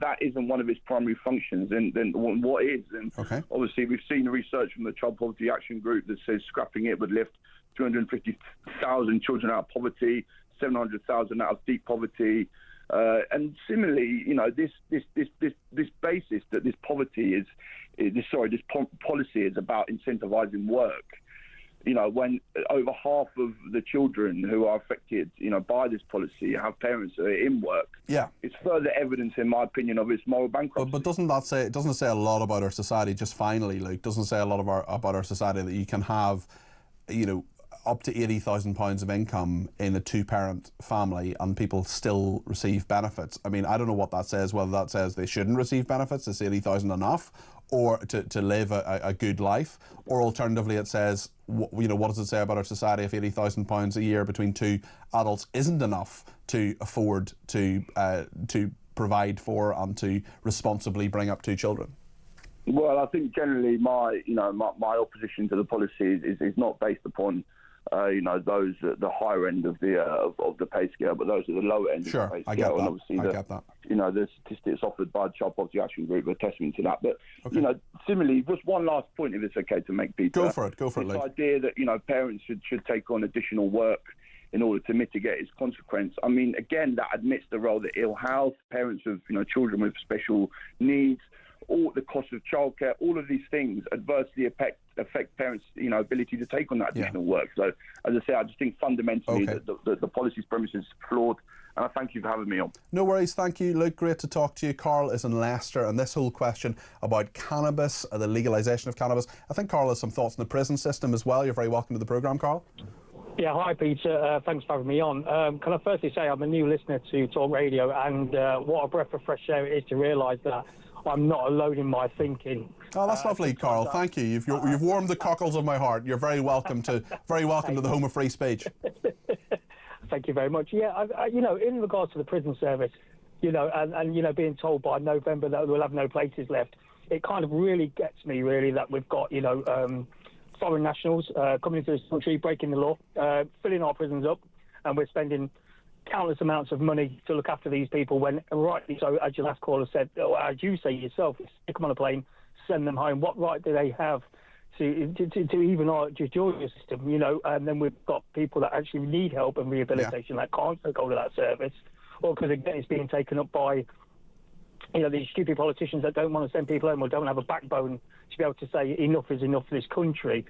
[SPEAKER 7] that isn't one of its primary functions, then what is? And obviously, we've seen research from the Child Poverty Action Group that says scrapping it would lift 250,000 children out of poverty, 700,000 out of deep poverty, and similarly, this basis that this policy is about incentivizing work. When over half of the children who are affected, by this policy have parents that are in work.
[SPEAKER 2] Yeah,
[SPEAKER 7] it's further evidence, in my opinion, of its moral bankruptcy.
[SPEAKER 2] But doesn't it say a lot about our society? Just finally, Luke, doesn't say a lot about our society that you can have, up to £80,000 of income in a two-parent family and people still receive benefits. I mean, I don't know what that says, whether that says they shouldn't receive benefits, is 80,000 enough, or to live a good life, or alternatively it says, you know, what does it say about our society if £80,000 a year between two adults isn't enough to afford to provide for and to responsibly bring up two children?
[SPEAKER 7] Well, I think generally my opposition to the policy is not based upon those at the higher end of the pay scale, but those at the lower end of the pay scale.
[SPEAKER 2] I get that.
[SPEAKER 7] And obviously
[SPEAKER 2] I get that.
[SPEAKER 7] The statistics offered by the Child Poverty Action Group are testament to that. But similarly, just one last point, if it's okay to make, Peter.
[SPEAKER 2] Go for it,
[SPEAKER 7] This
[SPEAKER 2] Luke.
[SPEAKER 7] idea that parents should take on additional work in order to mitigate its consequence. I mean, again, that admits the role that ill health, parents of children with special needs, all the cost of childcare, all of these things adversely affect parents' ability to take on that additional work. So, as I say, I just think fundamentally that the policy's premise is flawed. And I thank you for having me on.
[SPEAKER 2] No worries, thank you, Luke. Great to talk to you. Carl is in Leicester, and this whole question about cannabis, the legalisation of cannabis. I think Carl has some thoughts on the prison system as well. You're very welcome to the programme, Carl.
[SPEAKER 10] Yeah, hi Peter, thanks for having me on. Can I firstly say I'm a new listener to Talk Radio, and what a breath of fresh air it is to realise that I'm not alone in my thinking.
[SPEAKER 2] Oh, that's lovely, Carl. Thank you. You've warmed the cockles of my heart. You're very welcome to the home of free speech.
[SPEAKER 10] Thank you very much. Yeah, in regards to the prison service, and being told by November that we'll have no places left, it kind of really gets me that we've got foreign nationals coming into this country, breaking the law, filling our prisons up, and we're spending countless amounts of money to look after these people when, rightly so, as your last caller said, or as you say yourself, stick them on a plane, send them home. What right do they have to even our judicial system, and then we've got people that actually need help and rehabilitation that can't go to that service, or because, again, it's being taken up by these stupid politicians that don't want to send people home or don't have a backbone to be able to say enough is enough for this country.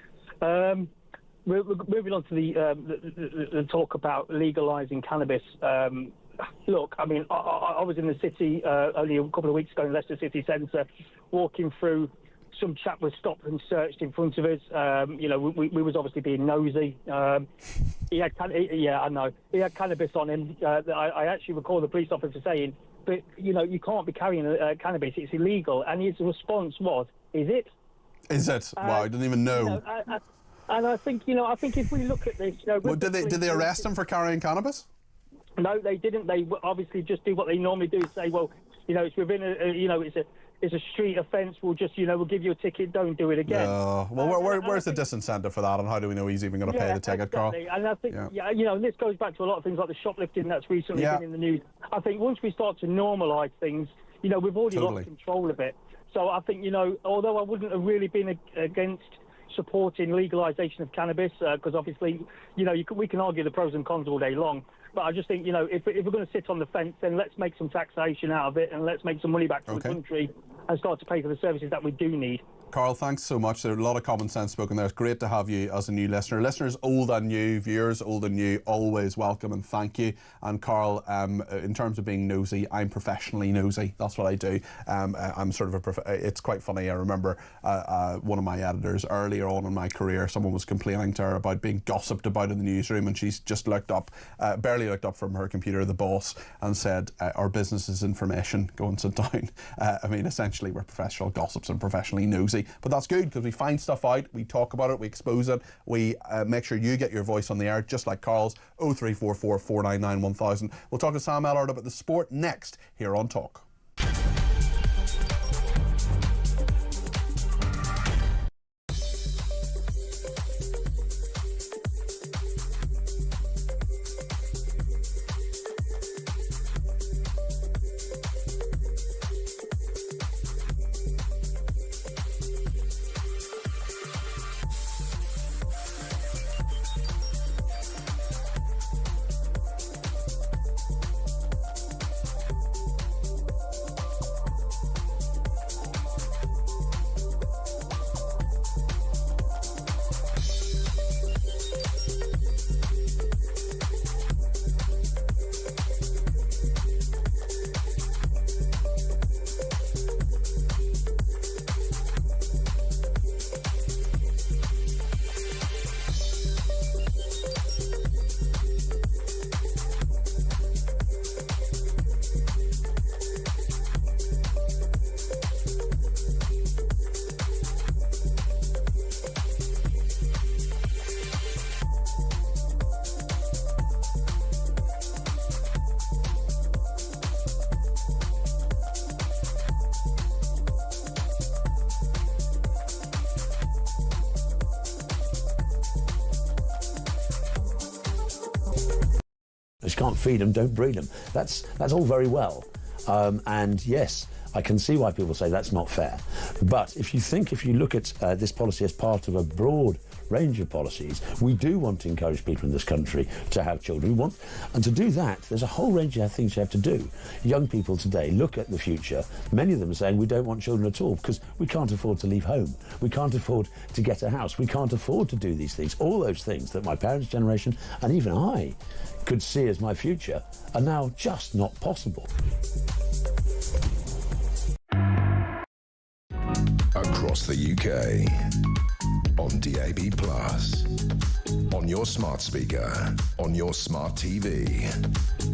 [SPEAKER 10] We're moving on to the talk about legalising cannabis. Look, I mean, I was in the city only a couple of weeks ago in Leicester city centre, walking through. Some chap was stopped and searched in front of us. We was obviously being nosy. He had cannabis on him. I actually recall the police officer saying, but you can't be carrying cannabis, it's illegal. And his response was, is it?
[SPEAKER 2] Is it? Wow, I didn't even know.
[SPEAKER 10] And I think if we look at this,
[SPEAKER 2] well, did they arrest him for carrying cannabis?
[SPEAKER 10] No, they didn't. They obviously just do what they normally do: say, well, it's within it's a street offence. We'll just we'll give you a ticket. Don't do it again.
[SPEAKER 2] Well, where's the disincentive for that, and how do we know he's even going to pay the ticket, Carl?
[SPEAKER 10] And I think and this goes back to a lot of things like the shoplifting that's recently been in the news. I think once we start to normalise things, we've already lost control of it. So I think although I wouldn't have really been against supporting legalisation of cannabis, because obviously we can argue the pros and cons all day long, but I just think if we're going to sit on the fence, then let's make some taxation out of it and let's make some money back to the country and start to pay for the services that we do need.
[SPEAKER 2] Carl, thanks so much. There's a lot of common sense spoken there. It's great to have you as a new listener. Listeners old and new, viewers old and new, always welcome and thank you. And Carl, in terms of being nosy, I'm professionally nosy. That's what I do. I'm sort of it's quite funny. I remember one of my editors earlier on in my career, someone was complaining to her about being gossiped about in the newsroom, and she's just looked up, barely looked up from her computer, the boss, and said, our business is information, go and sit down. I mean, essentially we're professional gossips and professionally nosy. But that's good because we find stuff out, we talk about it, we expose it, we make sure you get your voice on the air, just like Carl's, 0344 499 1000. We'll talk to Sam Ellard about the sport next here on Talk.
[SPEAKER 11] you can't feed them, don't breed them. That's all very well. And yes, I can see why people say that's not fair. But if you look at this policy as part of a broad range of policies, we do want to encourage people in this country to have children. And to do that, there's a whole range of things you have to do. Young people today look at the future. Many of them are saying we don't want children at all because we can't afford to leave home. We can't afford to get a house. We can't afford to do these things. All those things that my parents' generation and even I could see as my future are now just not possible.
[SPEAKER 1] Across the UK, on DAB+, on your smart speaker, on your smart TV,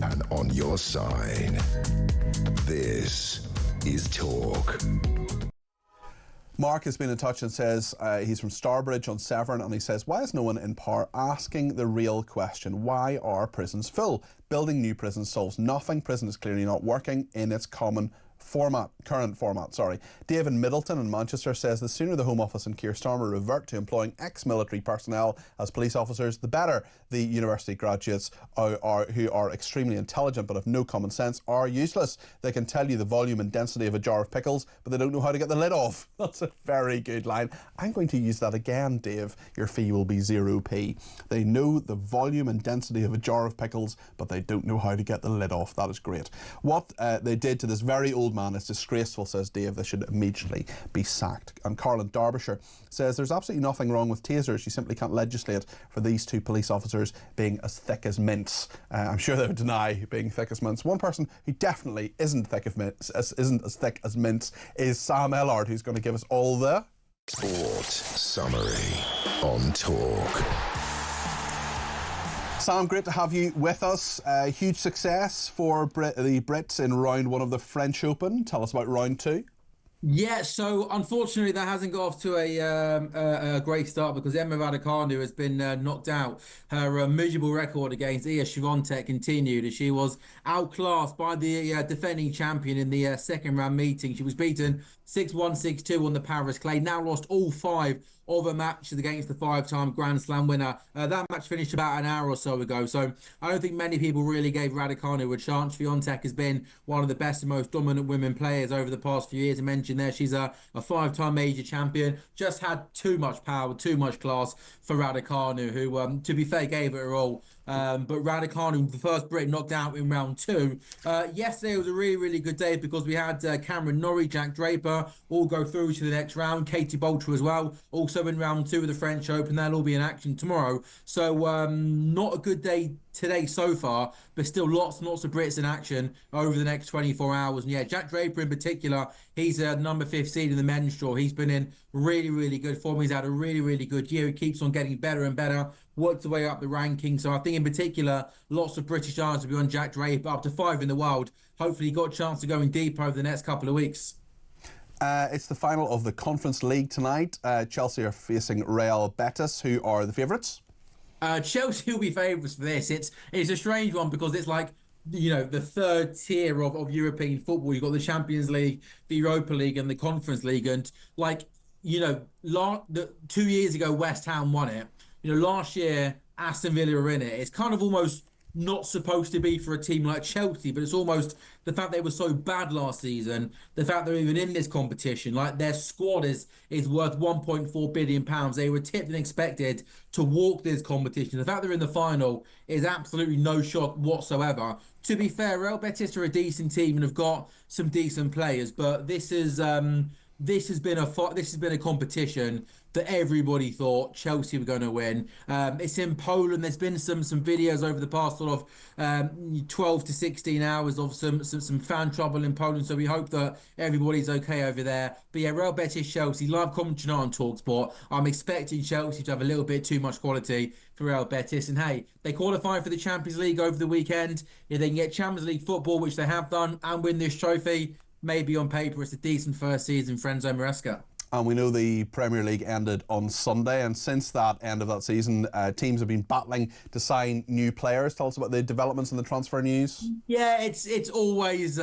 [SPEAKER 1] and on your side. This is Talk.
[SPEAKER 2] Mark has been in touch and says he's from Starbridge on Severn, and he says, why is no one in power asking the real question? Why are prisons full? Building new prisons solves nothing. Prison is clearly not working in its current format. David Middleton in Manchester says the sooner the Home Office and Keir Starmer revert to employing ex-military personnel as police officers, the better. The university graduates who are extremely intelligent but have no common sense are useless. They can tell you the volume and density of a jar of pickles, but they don't know how to get the lid off. That's a very good line. I'm going to use that again, Dave. Your fee will be 0p. They know the volume and density of a jar of pickles, but they don't know how to get the lid off. That is great. What they did to this very old man is disgraceful, says Dave. They should immediately be sacked. And Carl in Derbyshire says there's absolutely nothing wrong with tasers. You simply can't legislate for these two police officers being as thick as mints. I'm sure they would deny being thick as mints. One person who definitely isn't isn't as thick as mints is Sam Ellard, who's going to give us all the
[SPEAKER 1] Sport Summary on Talk.
[SPEAKER 2] Sam, great to have you with us. Huge success for the Brits in round one of the French Open. Tell us about round two.
[SPEAKER 22] Yeah, so unfortunately that hasn't got off to a great start because Emma Raducanu has been knocked out. Her miserable record against Iga Swiatek continued as she was outclassed by the defending champion in the second round meeting. She was beaten 6-1, 6-2 on the Paris clay. Now lost all 5 of her matches against the 5-time Grand Slam winner. That match finished about an hour or so ago, so I don't think many people really gave Raducanu a chance. Swiatek has been one of the best and most dominant women players over the past few years. I mentioned there she's a 5-time major champion. Just had too much power, too much class for Raducanu, who, to be fair, gave it her all. But Raducanu, the first Brit, knocked out in round 2. Yesterday was a really, really good day because we had Cameron Norrie, Jack Draper all go through to the next round. Katie Bolter as well, also in round 2 of the French Open. They'll all be in action tomorrow. So not a good day today so far, but still lots and lots of Brits in action over the next 24 hours. And yeah, Jack Draper in particular, he's a number 5 seed in the men's draw. He's been in really, really good form. He's had a really, really good year. He keeps on getting better and better, worked his way up the rankings. So I think in particular, lots of British eyes will be on Jack Draper, up to 5 in the world. Hopefully he got a chance to go in deep over the next couple of weeks.
[SPEAKER 2] It's the final of the Conference League tonight. Chelsea are facing Real Betis, who are the favourites.
[SPEAKER 22] Chelsea will be favourites for this. It's a strange one because it's like, you know, the third tier of European football. You've got the Champions League, the Europa League and the Conference League. And like, you know, 2 years ago, West Ham won it. You know, last year, Aston Villa were in it. It's kind of almost not supposed to be for a team like Chelsea, but it's almost the fact they were so bad last season, the fact they're even in this competition, like their squad is worth £1.4 billion. They were tipped and expected to walk this competition. The fact they're in the final is absolutely no shock whatsoever. To be fair, Real Betis are a decent team and have got some decent players, but this has been a competition that everybody thought Chelsea were going to win. It's in Poland. There's been some videos over the past sort of 12 to 16 hours of some fan trouble in Poland. So we hope that everybody's okay over there. But yeah, Real Betis, Chelsea, live commentary on talkSPORT. I'm expecting Chelsea to have a little bit too much quality for Real Betis. And hey, they qualified for the Champions League over the weekend. If they can get Champions League football, which they have done, and win this trophy, maybe on paper it's a decent first season for Enzo Maresca.
[SPEAKER 2] And we know the Premier League ended on Sunday, and since that end of that season, teams have been battling to sign new players. Tell us about the developments in the transfer news.
[SPEAKER 22] Yeah, it's always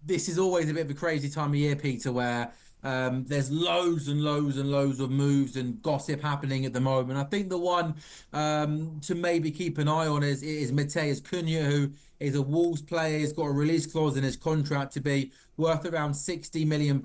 [SPEAKER 22] this is always a bit of a crazy time of year, Peter, where There's loads and loads and loads of moves and gossip happening at the moment. I think the one to maybe keep an eye on is Matheus Cunha, who is a Wolves player. He's got a release clause in his contract to be worth around £60 million.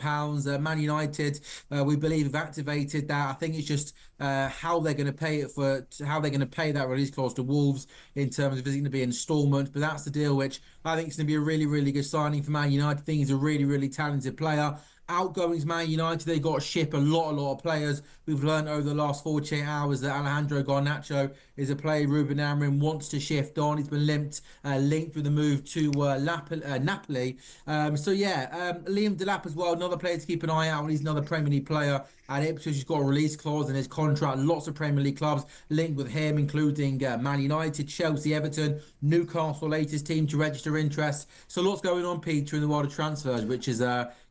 [SPEAKER 22] Man United, we believe, have activated that. I think it's just how they're going to pay that release clause to Wolves in terms of is it going to be instalments. But that's the deal, which I think is going to be a really, really good signing for Man United. I think he's a really, really talented player. Outgoings Man United, they got to ship a lot of players. We've learned over the last 48 hours that Alejandro Garnacho is a player Ruben Amorim wants to shift on. He's been linked with the move to Napoli. Liam Delap as well, another player to keep an eye out on. He's another Premier League player at Ipswich. He's got a release clause in his contract. Lots of Premier League clubs linked with him, including Man United, Chelsea, Everton, Newcastle, latest team to register interest. So lots going on, Peter, in the world of transfers, which is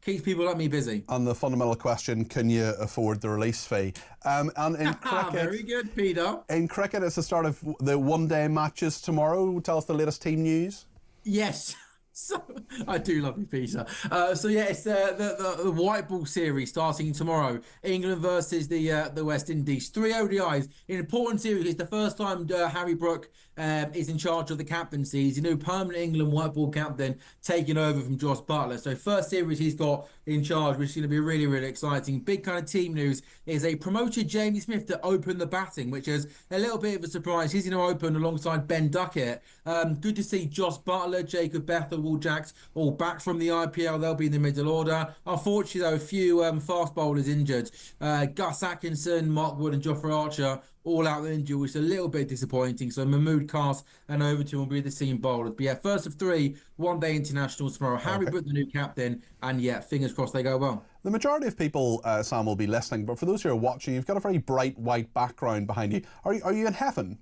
[SPEAKER 22] keeps people like me busy.
[SPEAKER 2] And the fundamental question, can you afford the release fee? And in cricket...
[SPEAKER 22] Very good, Peter.
[SPEAKER 2] In cricket, it's the start of the one-day matches tomorrow. Tell us the latest team news.
[SPEAKER 22] Yes. So, I do love you, Peter. It's the white ball series starting tomorrow. England versus the West Indies. 3 ODIs. An important series. It's the first time Harry Brook is in charge of the captaincy. He's a new permanent England white ball captain, taking over from Josh Butler. So first series he's got in charge, which is going to be really, really exciting. Big kind of team news is they promoted Jamie Smith to open the batting, which is a little bit of a surprise. He's going to open alongside Ben Duckett. Good to see Josh Butler, Jacob Bethel, Will Jacks all back from the IPL. They'll be in the middle order. Unfortunately, though, a few fast bowlers injured. Gus Atkinson, Mark Wood and Jofra Archer all out injured, which is a little bit disappointing. So Mahmood Khas and Overton will be the seam bowlers. But yeah, first of 3 one-day internationals tomorrow. Harry Brook, the new captain, and yeah, fingers crossed they go well.
[SPEAKER 2] The majority of people, Sam, will be listening, but for those who are watching, you've got a very bright white background behind you. Are you in heaven?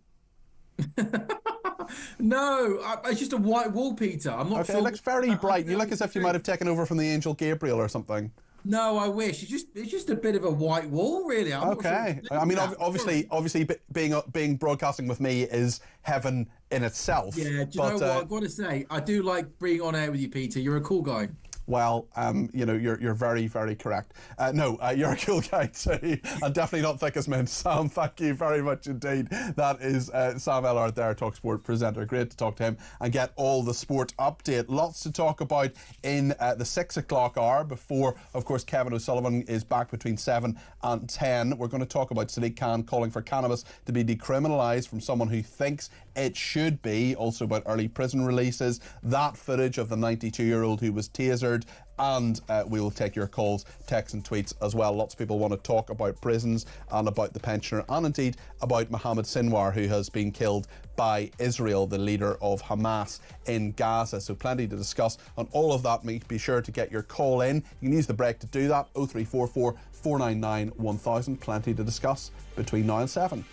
[SPEAKER 22] No, it's just a white wall, Peter. I'm not sure.
[SPEAKER 2] It looks very bright. You look as if you might have taken over from the angel Gabriel or something.
[SPEAKER 22] No, I wish. It's just a bit of a white wall, really. I'm not sure.
[SPEAKER 2] I mean, obviously, being broadcasting with me is heaven in itself.
[SPEAKER 22] Yeah. Do you know what I've got to say? I do like being on air with you, Peter. You're a cool guy.
[SPEAKER 2] Well, you're very, very correct. You're a cool guy too, and definitely not thick as mint. Sam, thank you very much indeed. That is Sam Ellard there, talkSPORT presenter. Great to talk to him and get all the sport update. Lots to talk about in the 6 o'clock hour before, of course, Kevin O'Sullivan is back between 7 and 10. We're going to talk about Sadiq Khan calling for cannabis to be decriminalised from someone who thinks it should be. Also about early prison releases, that footage of the 92-year-old who was tasered, and we will take your calls, texts and tweets as well. Lots of people want to talk about prisons and about the pensioner, and indeed about Mohammed Sinwar, who has been killed by Israel, the leader of Hamas in Gaza. So plenty to discuss on all of that. Be sure to get your call in. You can use the break to do that. 0344 499 1000. Plenty to discuss between now and 7.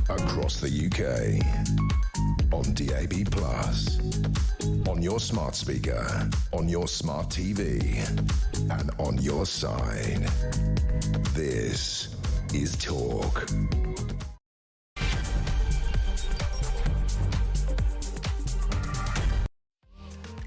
[SPEAKER 1] across the UK, on DAB+, on your smart speaker, on your smart TV, and on your side. This is Talk.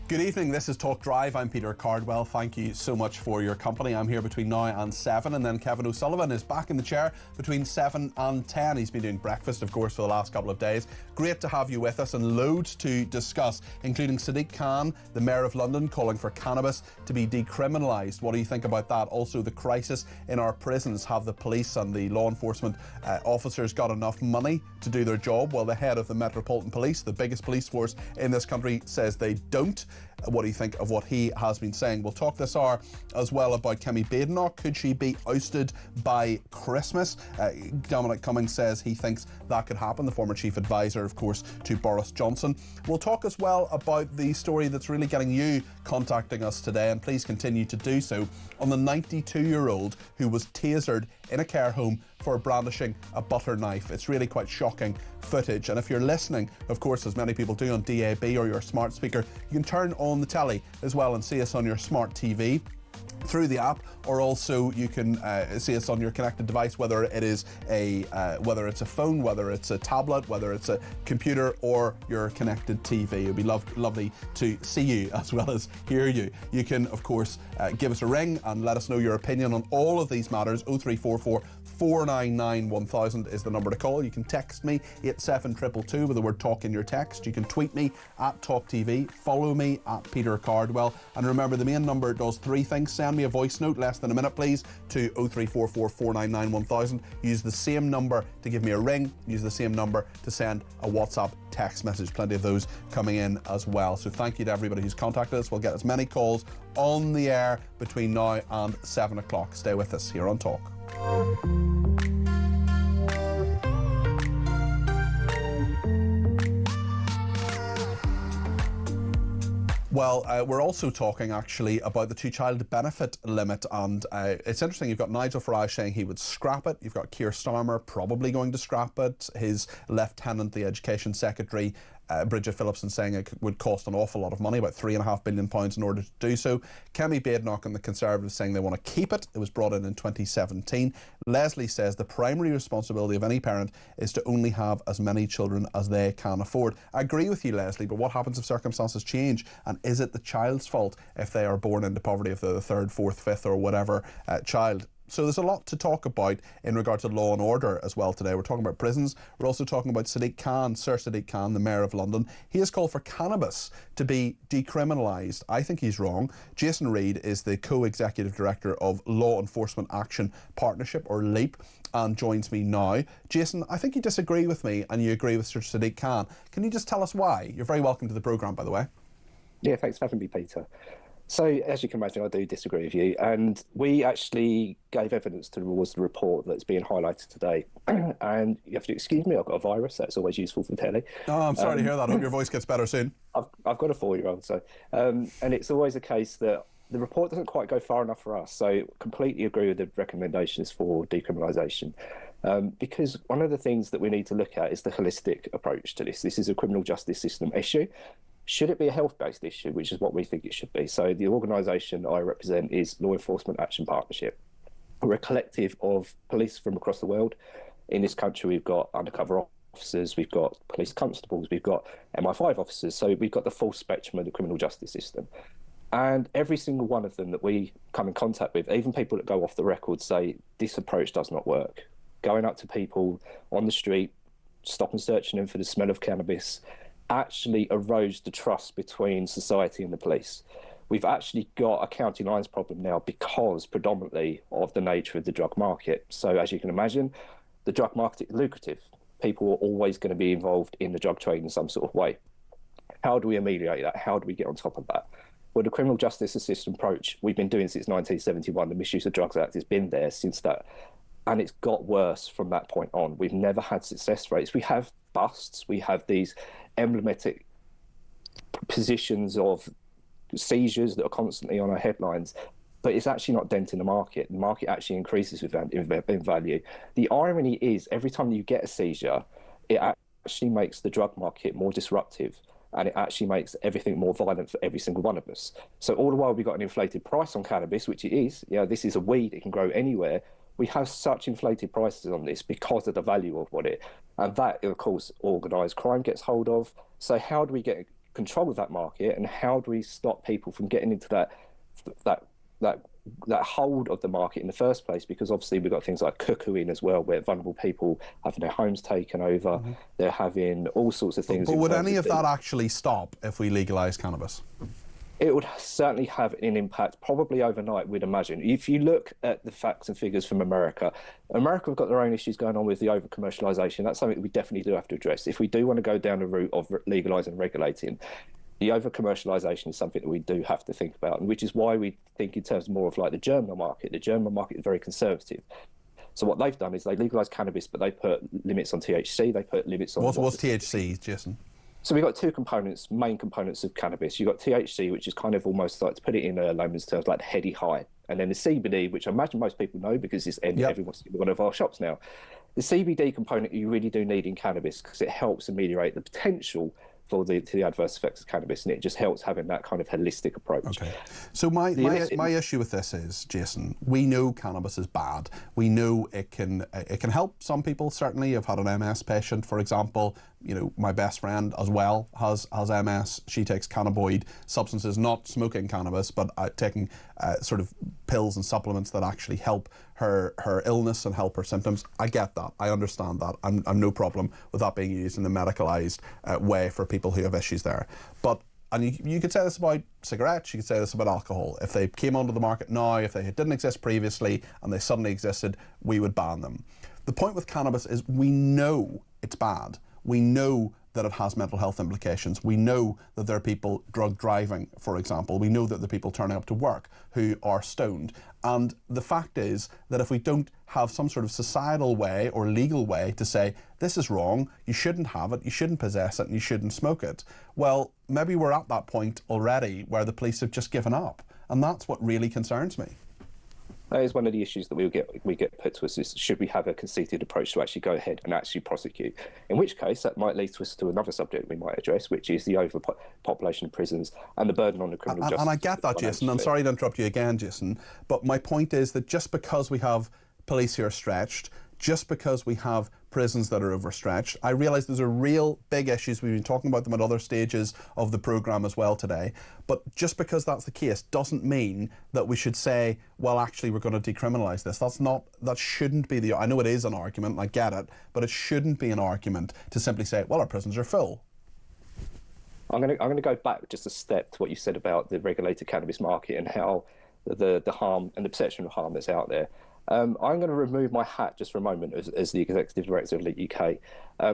[SPEAKER 2] Good evening, this is Talk Drive. I'm Peter Cardwell. Thank you so much for your company. I'm here between now and 7, and then Kevin O'Sullivan is back in the chair between 7 and 10. He's been doing breakfast, of course, for the last couple of days. Great to have you with us, and loads to discuss, including Sadiq Khan, the Mayor of London, calling for cannabis to be decriminalised. What do you think about that? Also, the crisis in our prisons. Have the police and the law enforcement officers got enough money to do their job? Well, the head of the Metropolitan Police, the biggest police force in this country, says they don't. What do you think of what he has been saying? We'll talk this hour as well about Kemi Badenoch. Could she be ousted by Christmas? Dominic Cummings says he thinks that could happen, the former chief advisor, of course, to Boris Johnson. We'll talk as well about the story that's really getting you contacting us today, and please continue to do so, on the 92-year-old who was tasered in a care home for brandishing a butter knife. It's really quite shocking footage, and if you're listening, of course, as many people do, on DAB or your smart speaker, you can turn on the telly as well and see us on your smart TV through the app, or also you can see us on your connected device, whether it is whether it's a phone, whether it's a tablet, whether it's a computer, or your connected TV. It would be lovely to see you as well as hear you. You can, of course, give us a ring and let us know your opinion on all of these matters. 0344 499 1000 is the number to call. You can text me 87222 with the word talk in your text. You can tweet me at talkTV, follow me at Peter Cardwell, and remember, the main number does three things. Send me a voice note, less than a minute please, to 0344 499 1000. Use the same number to give me a ring. Use the same number to send a WhatsApp text message. Plenty of those coming in as well. So thank you to everybody who's contacted us. We'll get as many calls on the air between now and 7 o'clock. Stay with us here on Talk. Well, we're also talking actually about the two-child benefit limit, and it's interesting. You've got Nigel Farage saying he would scrap it. You've got Keir Starmer probably going to scrap it. His lieutenant, the Education Secretary, Bridget Phillipson, saying it would cost an awful lot of money, about £3.5 billion in order to do so. Kemi Badenoch and the Conservatives saying they want to keep it. It was brought in 2017. Leslie says the primary responsibility of any parent is to only have as many children as they can afford. I agree with you, Leslie, but what happens if circumstances change? And is it the child's fault if they are born into poverty, if they're the third, fourth, fifth or whatever child? So there's a lot to talk about in regard to law and order as well today. We're talking about prisons. We're also talking about Sadiq Khan, Sir Sadiq Khan, the Mayor of London. He has called for cannabis to be decriminalised. I think he's wrong. Jason Reid is the co-executive director of Law Enforcement Action Partnership, or LEAP, and joins me now. Jason, I think you disagree with me and you agree with Sir Sadiq Khan. Can you just tell us why? You're very welcome to the programme, by the way.
[SPEAKER 12] Yeah, thanks for having me, Peter. So, as you can imagine, I do disagree with you. And we actually gave evidence towards the report that's being highlighted today. And you have to excuse me, I've got a virus. That's always useful for telly.
[SPEAKER 2] Oh, I'm sorry to hear that. I hope your voice gets better soon.
[SPEAKER 12] I've got a 4-year-old. So, and it's always a case that the report doesn't quite go far enough for us. So, completely agree with the recommendations for decriminalisation. Because one of the things that we need to look at is the holistic approach to this. This is a criminal justice system issue. Should it be a health-based issue, which is what we think it should be? So the organisation I represent is Law Enforcement Action Partnership. We're a collective of police from across the world. In this country, we've got undercover officers, we've got police constables, we've got MI5 officers. So we've got the full spectrum of the criminal justice system. And every single one of them that we come in contact with, even people that go off the record, say this approach does not work. Going up to people on the street, stop and searching them for the smell of cannabis, actually erodes the trust between society and the police. We've actually got a county lines problem now because predominantly of the nature of the drug market. So as you can imagine, the drug market is lucrative. People are always going to be involved in the drug trade in some sort of way. How do we ameliorate that? How do we get on top of that? Well, the criminal justice system approach we've been doing since 1971, the Misuse of Drugs Act has been there since that. And it's got worse from that point on. We've never had success rates. We have busts. We have these emblematic positions of seizures that are constantly on our headlines, but it's actually not denting the market. The market actually increases in value. The irony is every time you get a seizure, it actually makes the drug market more disruptive, and it actually makes everything more violent for every single one of us. So all the while we've got an inflated price on cannabis, which it is, this is a weed, it can grow anywhere. We have such inflated prices on this because of the value of it. And that, of course, organised crime gets hold of. So how do we get control of that market, and how do we stop people from getting into that hold of the market in the first place? Because obviously we've got things like cuckooing as well, where vulnerable people having their homes taken over, they're having all sorts of things.
[SPEAKER 2] But would any of that actually stop if we legalise cannabis?
[SPEAKER 12] It would certainly have an impact, probably overnight, we'd imagine. If you look at the facts and figures from America have got their own issues going on with the over-commercialisation. That's something that we definitely do have to address. If we do want to go down the route of legalising and regulating, the over-commercialisation is something that we do have to think about, and which is why we think in terms more of like the German market. The German market is very conservative. So what they've done is they legalised cannabis, but they put limits on THC, they put limits on...
[SPEAKER 2] What's THC, Jason?
[SPEAKER 12] So we've got two components, main components of cannabis. You've got THC, which is kind of almost like, to put it in layman's terms, like the heady high. And then the CBD, which I imagine most people know because it's everyone's in one of our shops now. The CBD component you really do need in cannabis because it helps ameliorate the potential for the adverse effects of cannabis, and it just helps having that kind of holistic approach.
[SPEAKER 2] Okay. So my issue with this is, Jason, we know cannabis is bad. We know it can help some people. Certainly, I've had an MS patient, for example. My best friend as well has MS. She takes cannabinoid substances, not smoking cannabis, but taking sort of pills and supplements that actually help her illness and help her symptoms. I get that. I understand that. I'm no problem with that being used in a medicalised way for people who have issues there. But you could say this about cigarettes, you could say this about alcohol. If they came onto the market now, if they didn't exist previously and they suddenly existed, we would ban them. The point with cannabis is we know it's bad. We know that it has mental health implications. We know that there are people drug driving, for example. We know that there are people turning up to work who are stoned. And the fact is that if we don't have some sort of societal way or legal way to say, this is wrong, you shouldn't have it, you shouldn't possess it, and you shouldn't smoke it, well, maybe we're at that point already where the police have just given up. And that's what really concerns me.
[SPEAKER 12] That is one of the issues that we get put to us is, should we have a conceited approach to actually go ahead and actually prosecute? In which case, that might lead us to another subject we might address, which is the overpopulation of prisons and the burden on the criminal justice.
[SPEAKER 2] And I get that, Jason. I'm sorry to interrupt you again, Jason, but my point is that just because we have police who are stretched, just because we have prisons that are overstretched. I realise those are real big issues. We've been talking about them at other stages of the programme as well today. But just because that's the case doesn't mean that we should say, well, actually, we're going to decriminalise this. That shouldn't be I know it is an argument, and I get it, but it shouldn't be an argument to simply say, well, our prisons are full.
[SPEAKER 12] I'm going to go back just a step to what you said about the regulated cannabis market and how the harm and the perception of harm that's out there. I'm going to remove my hat just for a moment as the executive director of Elite UK.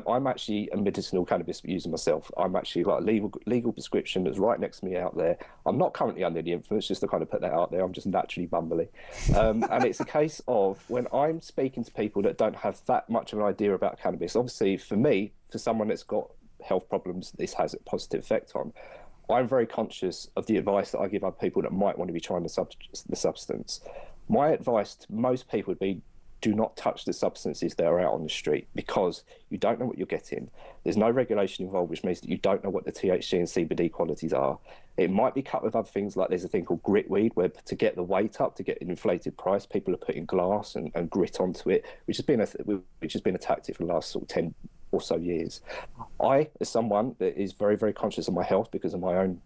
[SPEAKER 12] I'm actually a medicinal cannabis user myself. I'm actually got a legal prescription that's right next to me out there. I'm not currently under the influence, just to kind of put that out there. I'm just naturally bumbly. And it's a case of when I'm speaking to people that don't have that much of an idea about cannabis, obviously for me, for someone that's got health problems, this has a positive effect on. I'm very conscious of the advice that I give other people that might want to be trying the substance. My advice to most people would be, do not touch the substances that are out on the street because you don't know what you're getting. There's no regulation involved, which means that you don't know what the THC and CBD qualities are. It might be cut with other things, like there's a thing called grit weed, where to get the weight up, to get an inflated price, people are putting glass and grit onto it, which has been a tactic for the last sort of 10 or so years. I, as someone that is very, very conscious of my health because of my own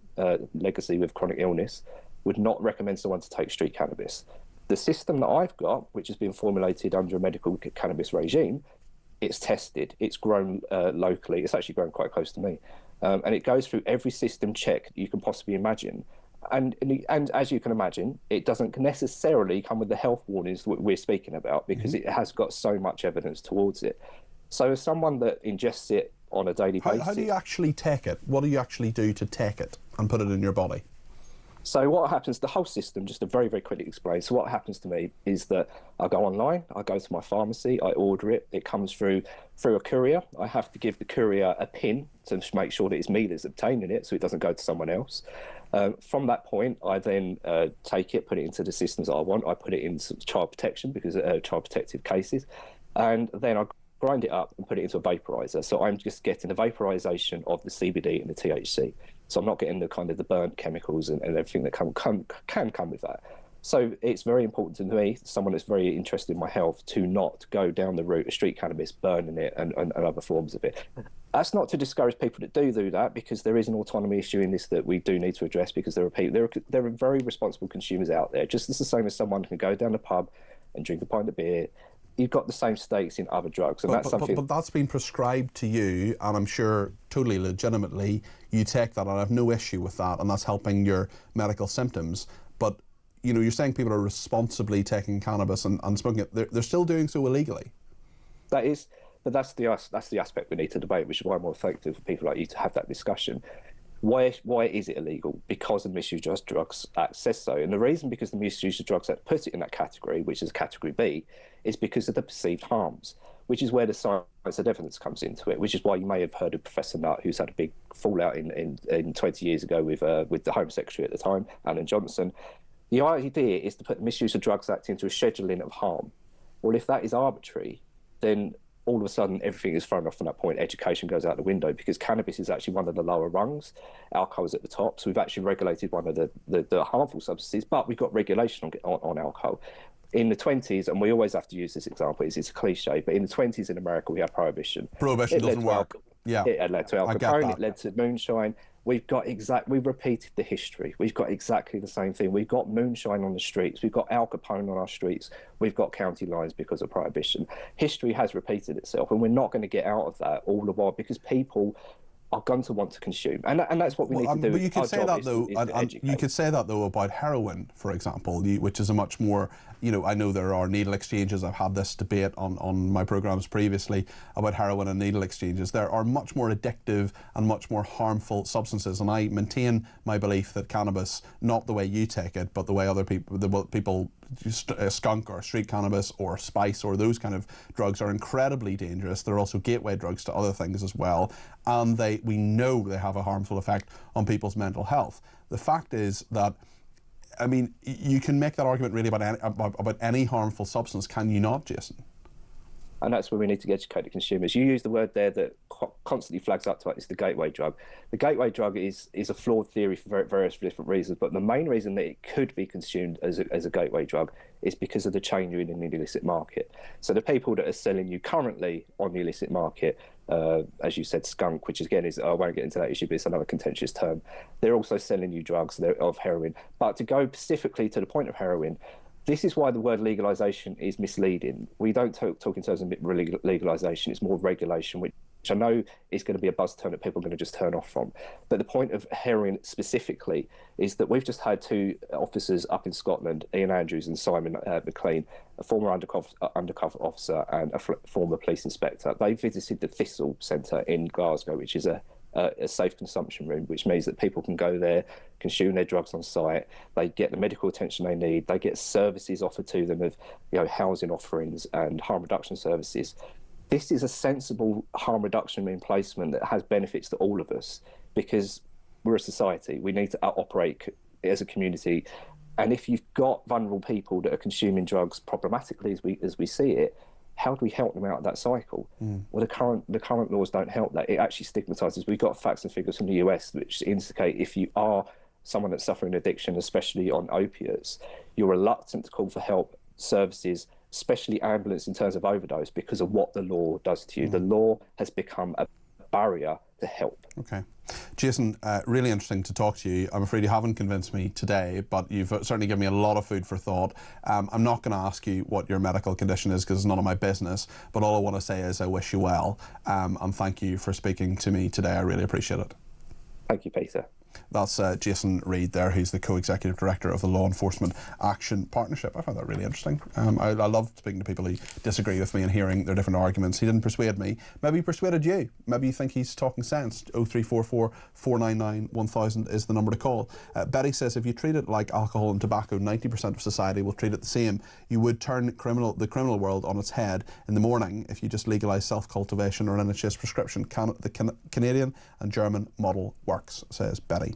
[SPEAKER 12] legacy with chronic illness, would not recommend someone to take street cannabis. The system that I've got, which has been formulated under a medical cannabis regime, it's tested, it's grown locally, it's actually grown quite close to me. And it goes through every system check that you can possibly imagine. And as you can imagine, it doesn't necessarily come with the health warnings that we're speaking about because it has got so much evidence towards it. So as someone that ingests it on a daily basis...
[SPEAKER 2] How do you actually take it? What do you actually do to take it and put it in your body?
[SPEAKER 12] So what happens, the whole system, just to very, very quickly explain. So what happens to me is that I go online, I go to my pharmacy, I order it, it comes through a courier. I have to give the courier a PIN to make sure that it's me that's obtaining it so it doesn't go to someone else. From that point, I then take it, put it into the systems that I want. I put it into child protection because child protective cases. And then I grind it up and put it into a vaporizer. So I'm just getting the vaporization of the CBD and the THC. So I'm not getting the kind of the burnt chemicals and everything that can come with that. So it's very important to me, someone that's very interested in my health, to not go down the route of street cannabis, burning it and other forms of it. That's not to discourage people that do that, because there is an autonomy issue in this that we do need to address, because there are people, there are very responsible consumers out there, just as the same as someone can go down the pub and drink a pint of beer. You've got the same stakes in other drugs, and
[SPEAKER 2] but that's been prescribed to you, and I'm sure totally legitimately you take that, and I have no issue with that, and that's helping your medical symptoms. But you know, you're saying people are responsibly taking cannabis and smoking it. They're still doing so illegally.
[SPEAKER 12] That is, but that's the aspect we need to debate, which is why I'm more effective for people like you to have that discussion. Why is it illegal? Because the Misuse of Drugs Act says so. And the reason because the Misuse of Drugs Act puts it in that category, which is category B, is because of the perceived harms, which is where the science and evidence comes into it, which is why you may have heard of Professor Nutt, who's had a big fallout in 20 years ago with the Home Secretary at the time, Alan Johnson. The idea is to put the Misuse of Drugs Act into a scheduling of harm. Well, if that is arbitrary, then all of a sudden everything is thrown off from that point. Education goes out the window, because cannabis is actually one of the lower rungs. Alcohol is at the top. So we've actually regulated one of the harmful substances, but we've got regulation on alcohol. In the 20s, and we always have to use this example, it's a cliche, but in the 20s in America, we had prohibition.
[SPEAKER 2] Prohibition doesn't work. Yeah,
[SPEAKER 12] it led to Al Capone, it led to moonshine. We've repeated the history. We've got exactly the same thing. We've got moonshine on the streets. We've got Al Capone on our streets. We've got county lines because of prohibition. History has repeated itself, and we're not going to get out of that all the while, because people are going to want to consume, and that's what we need to do.
[SPEAKER 2] But you could say that though, you could say that though about heroin, for example, which is a much more, you know, I know there are needle exchanges. I've had this debate on my programs previously about heroin and needle exchanges. There are much more addictive and much more harmful substances, and I maintain my belief that cannabis, not the way you take it, but the way other people, skunk or street cannabis or spice or those kind of drugs, are incredibly dangerous. They're also gateway drugs to other things as well, and we know they have a harmful effect on people's mental health. The fact is that, I mean, you can make that argument really about any harmful substance, can you not, Jason?
[SPEAKER 12] And that's where we need to educate the consumers. You use the word there that constantly flags up to it, it's the gateway drug. The gateway drug is a flawed theory for various different reasons, but the main reason that it could be consumed as a gateway drug is because of the chain you're in the illicit market. So the people that are selling you currently on the illicit market, as you said, skunk, which again is, I won't get into that issue, but it's another contentious term. They're also selling you drugs of heroin. But to go specifically to the point of heroin, this is why the word legalisation is misleading. We don't talk in terms of legalisation, it's more regulation, which I know is going to be a buzz term that people are going to just turn off from. But the point of heroin specifically is that we've just had two officers up in Scotland, Ian Andrews and Simon McLean, a former undercover officer and a former police inspector. They visited the Thistle Centre in Glasgow, which is a safe consumption room, which means that people can go there, consume their drugs on site, they get the medical attention they need, they get services offered to them of, you know, housing offerings and harm reduction services. This is a sensible harm reduction in placement that has benefits to all of us, because we're a society. We need to operate as a community, and if you've got vulnerable people that are consuming drugs problematically as we see it, how do we help them out of that cycle? Well, the current laws don't help that. It actually stigmatises. We've got facts and figures from the US which indicate if you are someone that's suffering addiction, especially on opiates, you're reluctant to call for help services, especially ambulance in terms of overdose, because of what the law does to you. The law has become a barrier to help.
[SPEAKER 2] Okay. Jason, really interesting to talk to you. I'm afraid you haven't convinced me today, but you've certainly given me a lot of food for thought. I'm not going to ask you what your medical condition is, because it's none of my business, but all I want to say is I wish you well, and thank you for speaking to me today. I really appreciate it.
[SPEAKER 12] Thank you, Peter.
[SPEAKER 2] That's Jason Reid there, who's the co-executive director of the Law Enforcement Action Partnership. I found that really interesting. I love speaking to people who disagree with me and hearing their different arguments. He didn't persuade me. Maybe he persuaded you. Maybe you think he's talking sense. 0344 499 1000 is the number to call. Betty says, if you treat it like alcohol and tobacco, 90% of society will treat it the same. You would turn the criminal world on its head in the morning if you just legalise self-cultivation or an NHS prescription. The Canadian and German model works, says Betty.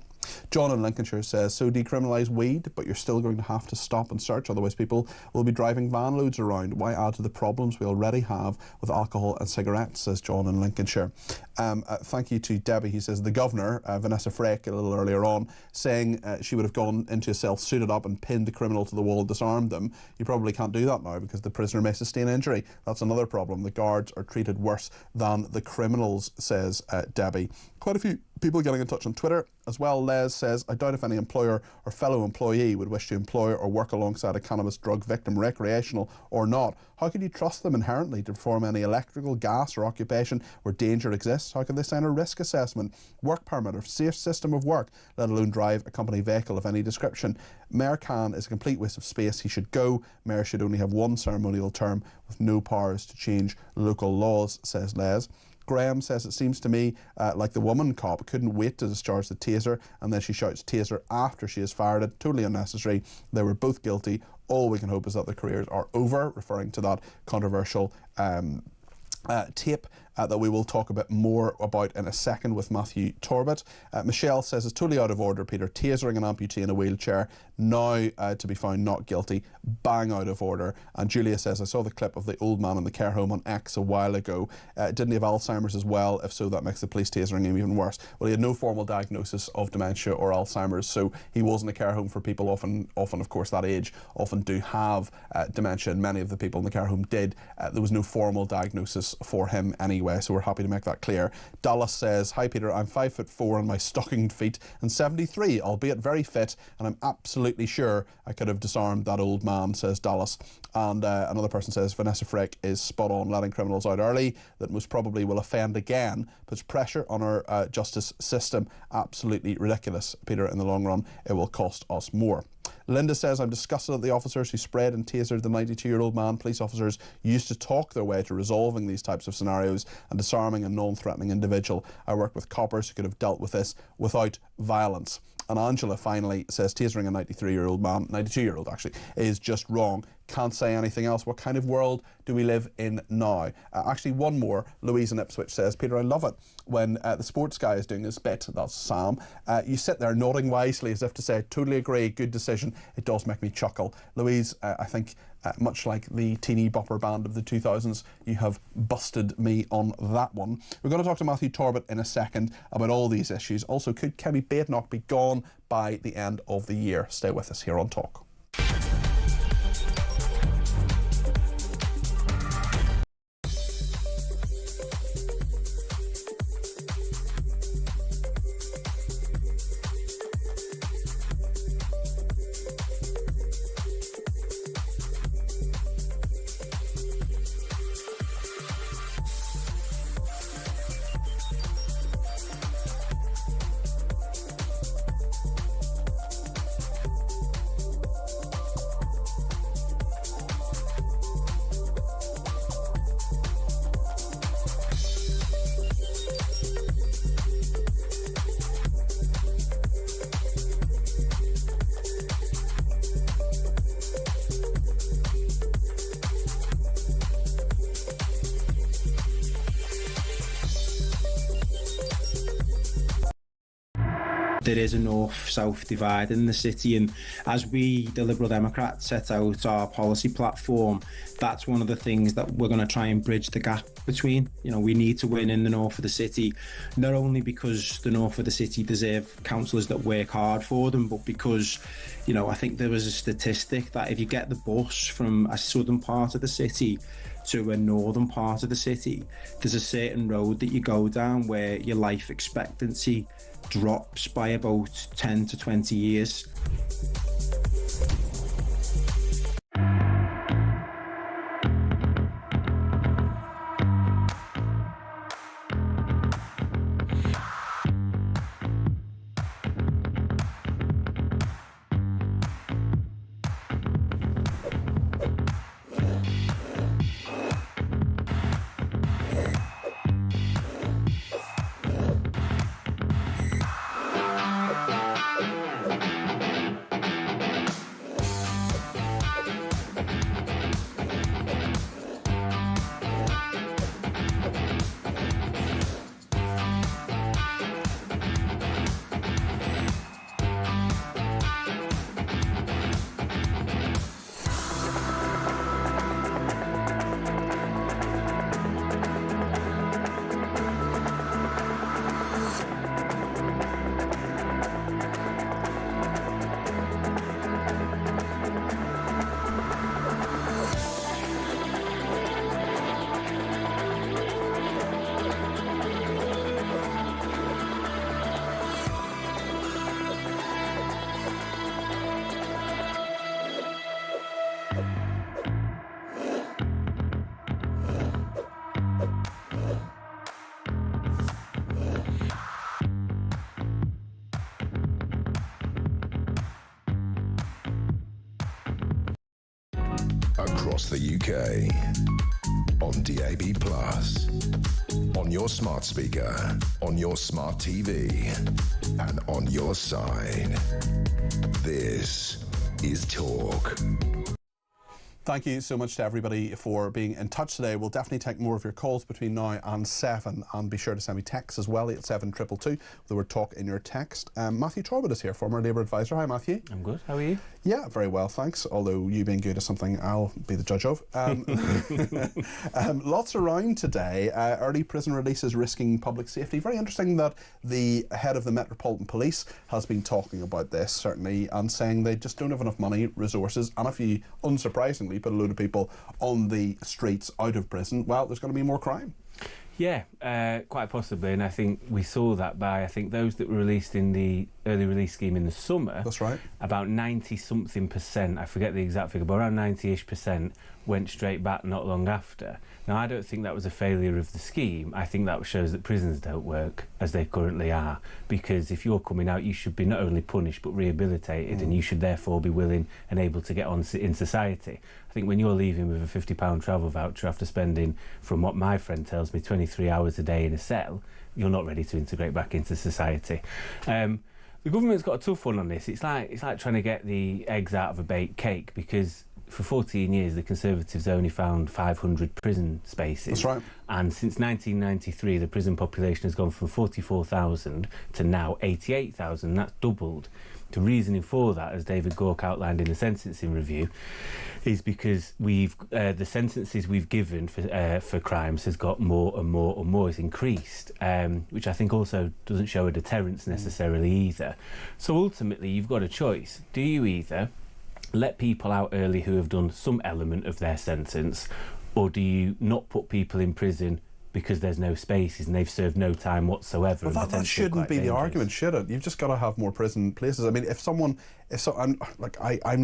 [SPEAKER 2] John in Lincolnshire says, so decriminalise weed, but you're still going to have to stop and search, otherwise people will be driving van loads around. Why add to the problems we already have with alcohol and cigarettes, says John in Lincolnshire. Thank you to Debbie. He says the governor, Vanessa Frake, a little earlier on, saying she would have gone into a cell, suited up and pinned the criminal to the wall, disarmed them. You probably can't do that now because the prisoner may sustain injury. That's another problem. The guards are treated worse than the criminals, says Debbie. Quite a few people getting in touch on Twitter as well. Les says, I doubt if any employer or fellow employee would wish to employ or work alongside a cannabis drug victim, recreational or not. How can you trust them inherently to perform any electrical, gas or occupation where danger exists? How can they sign a risk assessment, work permit or safe system of work, let alone drive a company vehicle of any description? Mayor Khan is a complete waste of space. He should go. Mayor should only have one ceremonial term with no powers to change local laws, says Les. Graham says, it seems to me like the woman cop couldn't wait to discharge the taser and then she shouts taser after she has fired it. Totally unnecessary. They were both guilty. All we can hope is that their careers are over, referring to that controversial tape that we will talk a bit more about in a second with Matthew Torbett. Michelle says, it's totally out of order, Peter. Tasering an amputee in a wheelchair, now to be found not guilty. Bang out of order. And Julia says, I saw the clip of the old man in the care home on X a while ago. Didn't he have Alzheimer's as well? If so, that makes the police tasering him even worse. Well, he had no formal diagnosis of dementia or Alzheimer's, so he was in a care home for people often of course, that age, often do have dementia, and many of the people in the care home did. There was no formal diagnosis for him anyway. So we're happy to make that clear. Dallas says, hi Peter, I'm 5'4" on my stockinged feet and 73, albeit very fit, and I'm absolutely sure I could have disarmed that old man, says Dallas. And another person says, Vanessa Frake is spot on, letting criminals out early that most probably will offend again puts pressure on our justice system. Absolutely ridiculous, Peter. In the long run, it will cost us more. Linda says, I'm disgusted at the officers who sprayed and tasered the 92-year-old man. Police officers used to talk their way to resolving these types of scenarios and disarming a non-threatening individual. I worked with coppers who could have dealt with this without violence. And Angela finally says, tasering a 92-year-old man, actually, is just wrong. Can't say anything else. What kind of world do we live in now? Actually, one more. Louise in Ipswich says, Peter, I love it when the sports guy is doing his bit. That's Sam. You sit there nodding wisely as if to say, totally agree, good decision. It does make me chuckle. Louise, I think, much like the teeny bopper band of the 2000s, you have busted me on that one. We're going to talk to Matthew Torbett in a second about all these issues. Also, could Kemi Badenoch be gone by the end of the year? Stay with us here on Talk.
[SPEAKER 13] There is a north-south divide in the city, and as we, the Liberal Democrats, set out our policy platform, that's one of the things that we're going to try and bridge the gap between. You know, we need to win in the north of the city, not only because the north of the city deserve councillors that work hard for them, but because, you know, I think there was a statistic that if you get the bus from a southern part of the city to a northern part of the city, there's a certain road that you go down where your life expectancy drops by about 10 to 20 years.
[SPEAKER 1] across the UK, on DAB+, on your smart speaker, on your smart TV, and on your side. This is Talk.
[SPEAKER 2] Thank you so much to everybody for being in touch today. We'll definitely take more of your calls between now and 7, and be sure to send me texts as well at 72222 with the word talk in your text. Matthew Torbett is here, former Labour advisor. Hi, Matthew.
[SPEAKER 14] I'm good. How are you?
[SPEAKER 2] Yeah, very well, thanks. Although you being good is something I'll be the judge of. Lots around today. Early prison releases risking public safety. Very interesting that the head of the Metropolitan Police has been talking about this, certainly, and saying they just don't have enough money, resources, and if you, unsurprisingly, put a load of people on the streets out of prison, well, there's going to be more crime.
[SPEAKER 14] Yeah, quite possibly, and I think we saw that by, I think, those that were released in the early release scheme in the summer.
[SPEAKER 2] That's right.
[SPEAKER 14] About 90-something%, I forget the exact figure, but around 90-ish% went straight back not long after. Now, I don't think that was a failure of the scheme. I think that shows that prisons don't work as they currently are, because if you're coming out, you should be not only punished but rehabilitated, and you should therefore be willing and able to get on in society. I think when you're leaving with a £50 travel voucher after spending, from what my friend tells me, 23 hours a day in a cell, you're not ready to integrate back into society. The government's got a tough one on this. It's like trying to get the eggs out of a baked cake, because for 14 years the Conservatives only found 500 prison spaces.
[SPEAKER 2] That's right.
[SPEAKER 14] And since 1993 the prison population has gone from 44,000 to now 88,000. That's doubled. The reasoning for that, as David Gauke outlined in the sentencing review, is because the sentences we've given for crimes has got more and more and more. It's increased, which I think also doesn't show a deterrence necessarily either. So ultimately you've got a choice. Do you either let people out early who have done some element of their sentence, or do you not put people in prison because there's no spaces and they've served no time whatsoever?
[SPEAKER 2] Well, that shouldn't be the argument, should it? You've just got to have more prison places. I mean, I'm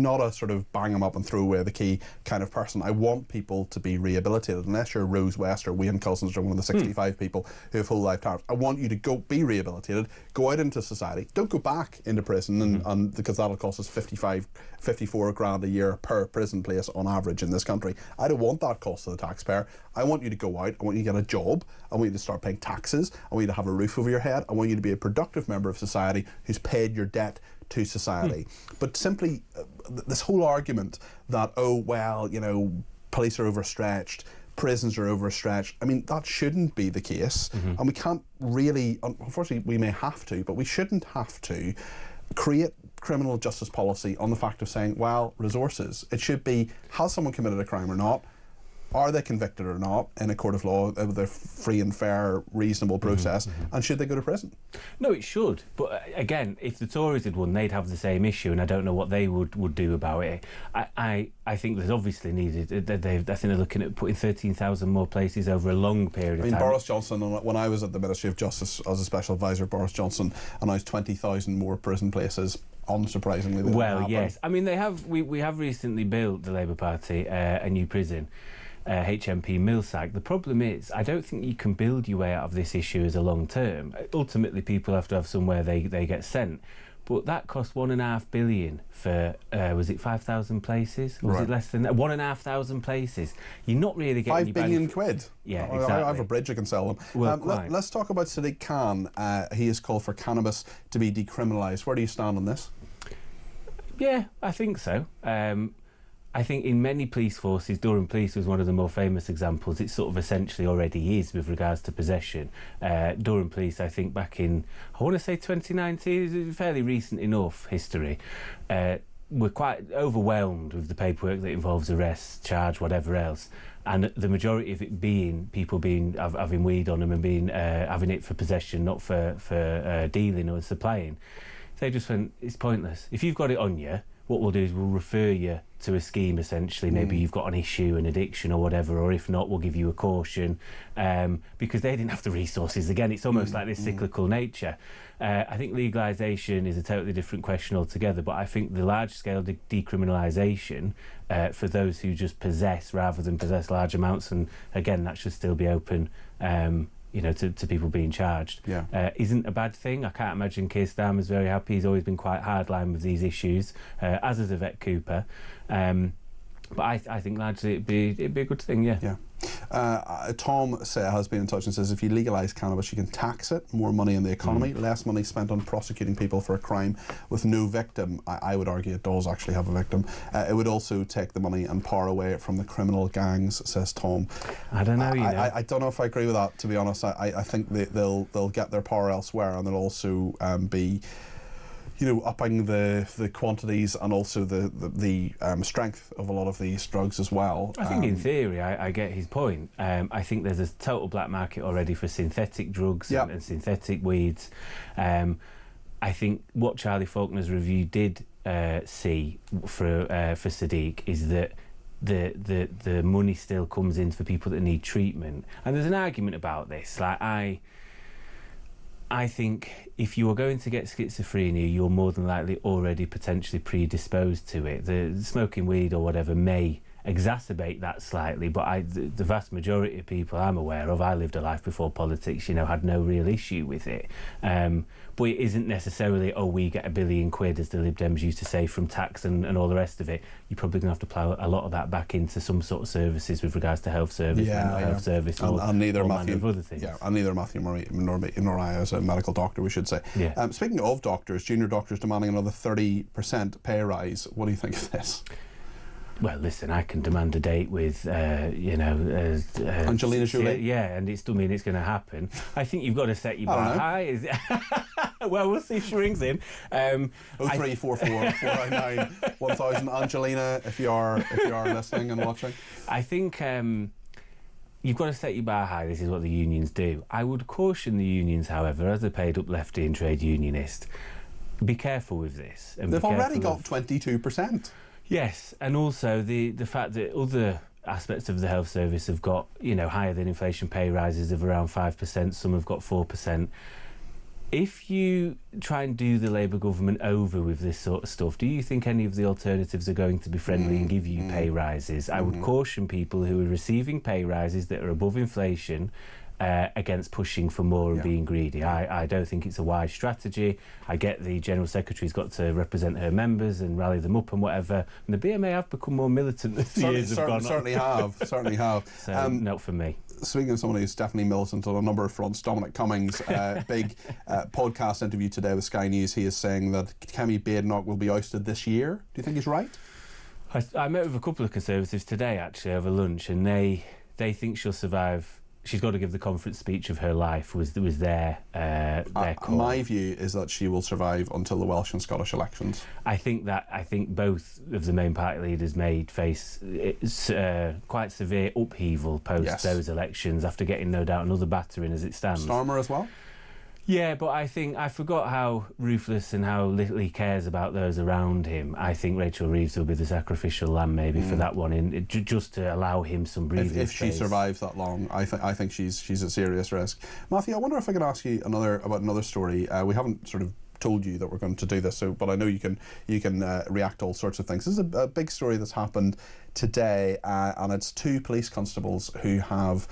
[SPEAKER 2] not a sort of bang them up and throw away the key kind of person. I want people to be rehabilitated. Unless you're Rose West or Wayne Cousins or one of the 65 people who have whole life terms, I want you to go be rehabilitated, go out into society. Don't go back into prison, and because that'll cost us 54 grand a year per prison place on average in this country. I don't want that cost to the taxpayer. I want you to go out, I want you to get a job, I want you to start paying taxes, I want you to have a roof over your head, I want you to be a productive member of society who's paid your debt to society. But simply this whole argument that, oh well, you know, police are overstretched, prisons are overstretched, I mean, that shouldn't be the case. And we can't really, unfortunately we may have to, but we shouldn't have to create criminal justice policy on the fact of saying, well, resources. It should be, has someone committed a crime or not? Are they convicted or not in a court of law with a free and fair, reasonable process? And should they go to prison?
[SPEAKER 14] No, it should. But again, if the Tories had won, they'd have the same issue, and I don't know what they would do about it. I think there's obviously needed. I think they're looking at putting 13,000 more places over a long period of time.
[SPEAKER 2] I mean, Boris Johnson, when I was at the Ministry of Justice as a special advisor, Boris Johnson announced 20,000 more prison places. Unsurprisingly,
[SPEAKER 14] well, yes. I mean, they have. We have recently built, the Labour Party, a new prison. HMP Millsack. The problem is, I don't think you can build your way out of this issue as a long term. Ultimately, people have to have somewhere they get sent. But that cost $1.5 billion for, was it 5,000 places? Or was it less than that? 1,500 places. You're not really getting
[SPEAKER 2] £5 billion quid.
[SPEAKER 14] Yeah, exactly.
[SPEAKER 2] I have a bridge I can sell them.
[SPEAKER 14] Well,
[SPEAKER 2] let's talk about Sadiq Khan. He has called for cannabis to be decriminalised. Where do you stand on this?
[SPEAKER 14] Yeah, I think so. I think in many police forces, Durham Police was one of the more famous examples. It sort of essentially already is with regards to possession. Durham Police, I think back in, I want to say 2019, fairly recent enough history, were quite overwhelmed with the paperwork that involves arrests, charge, whatever else. And the majority of it being people having weed on them and having it for possession, not for dealing or supplying. They just went, it's pointless. If you've got it on you, what we'll do is we'll refer you to a scheme, essentially. Maybe you've got an issue, an addiction or whatever, or if not, we'll give you a caution, because they didn't have the resources. Again, it's almost like this cyclical nature. I think legalisation is a totally different question altogether, but I think the large-scale decriminalisation for those who just possess rather than possess large amounts, and again, that should still be open to people being charged, isn't a bad thing. I can't imagine Keir Starmer's very happy. He's always been quite hardline with these issues, as is Yvette Cooper. But I think largely it'd be a good thing, yeah.
[SPEAKER 2] Tom has been in touch and says if you legalise cannabis, you can tax it, more money in the economy, less money spent on prosecuting people for a crime with no victim. I would argue it does actually have a victim. It would also take the money and power away from the criminal gangs, says Tom.
[SPEAKER 14] I don't know,
[SPEAKER 2] I don't know if I agree with that, to be honest. I think they'll get their power elsewhere, and they'll also be upping the quantities and also the strength of a lot of these drugs as well.
[SPEAKER 14] I think in theory, I get his point. I think there's a total black market already for synthetic drugs and synthetic weeds. I think what Charlie Faulkner's review did see for Sadiq is that the money still comes in for people that need treatment. And there's an argument about this. Like I think if you are going to get schizophrenia, you're more than likely already potentially predisposed to it. The smoking weed or whatever may exacerbate that slightly, but the vast majority of people I'm aware of, I lived a life before politics, had no real issue with it. But it isn't necessarily, we get £1 billion as the Lib Dems used to say from tax and all the rest of it. You're probably going to have to plough a lot of that back into some sort of services with regards to health service, mental health service, and
[SPEAKER 2] neither
[SPEAKER 14] all
[SPEAKER 2] Matthew,
[SPEAKER 14] manner of other things.
[SPEAKER 2] and neither Matthew nor I, as a medical doctor, we should say. Speaking of doctors, junior doctors demanding another 30% pay rise. What do you think of this?
[SPEAKER 14] Well, listen, I can demand a date with, Angelina
[SPEAKER 2] Jolie.
[SPEAKER 14] Yeah, and it's still mean it's going to happen. I think you've got to set your bar high. Well, we'll see if she rings in.
[SPEAKER 2] 0344 499 1000. Angelina, if you are listening and watching.
[SPEAKER 14] I think you've got to set your bar high. This is what the unions do. I would caution the unions, however, as a paid-up lefty and trade unionist, be careful with this.
[SPEAKER 2] They've already got 22%.
[SPEAKER 14] Yes, and also the fact that other aspects of the health service have got, higher than inflation pay rises of around 5%, some have got 4%. If you try and do the Labour government over with this sort of stuff, do you think any of the alternatives are going to be friendly and give you pay rises? I would caution people who are receiving pay rises that are above inflation against pushing for more and being greedy. I don't think it's a wise strategy. I get the General Secretary's got to represent her members and rally them up and whatever. And the BMA have become more militant as the years have gone on.
[SPEAKER 2] Certainly have.
[SPEAKER 14] So, not for me.
[SPEAKER 2] Speaking of somebody who's definitely militant on a number of fronts, Dominic Cummings, big podcast interview today with Sky News. He is saying that Kemi Badenoch will be ousted this year. Do you think he's right?
[SPEAKER 14] I met with a couple of Conservatives today, actually, over lunch, and they think she'll survive. She's got to give the conference speech of her life, was their call.
[SPEAKER 2] My view is that she will survive until the Welsh and Scottish elections.
[SPEAKER 14] I think both of the main party leaders may face quite severe upheaval post those elections after getting, no doubt, another battering as it stands.
[SPEAKER 2] Starmer as well?
[SPEAKER 14] Yeah, but I think I forgot how ruthless and how little he cares about those around him. I think Rachel Reeves will be the sacrificial lamb maybe for that one, just to allow him some breathing space.
[SPEAKER 2] If she survives that long, I think she's a serious risk. Matthew, I wonder if I could ask you about another story. We haven't sort of told you that we're going to do this, but I know you can react to all sorts of things. This is a big story that's happened today, and it's 2 police constables who have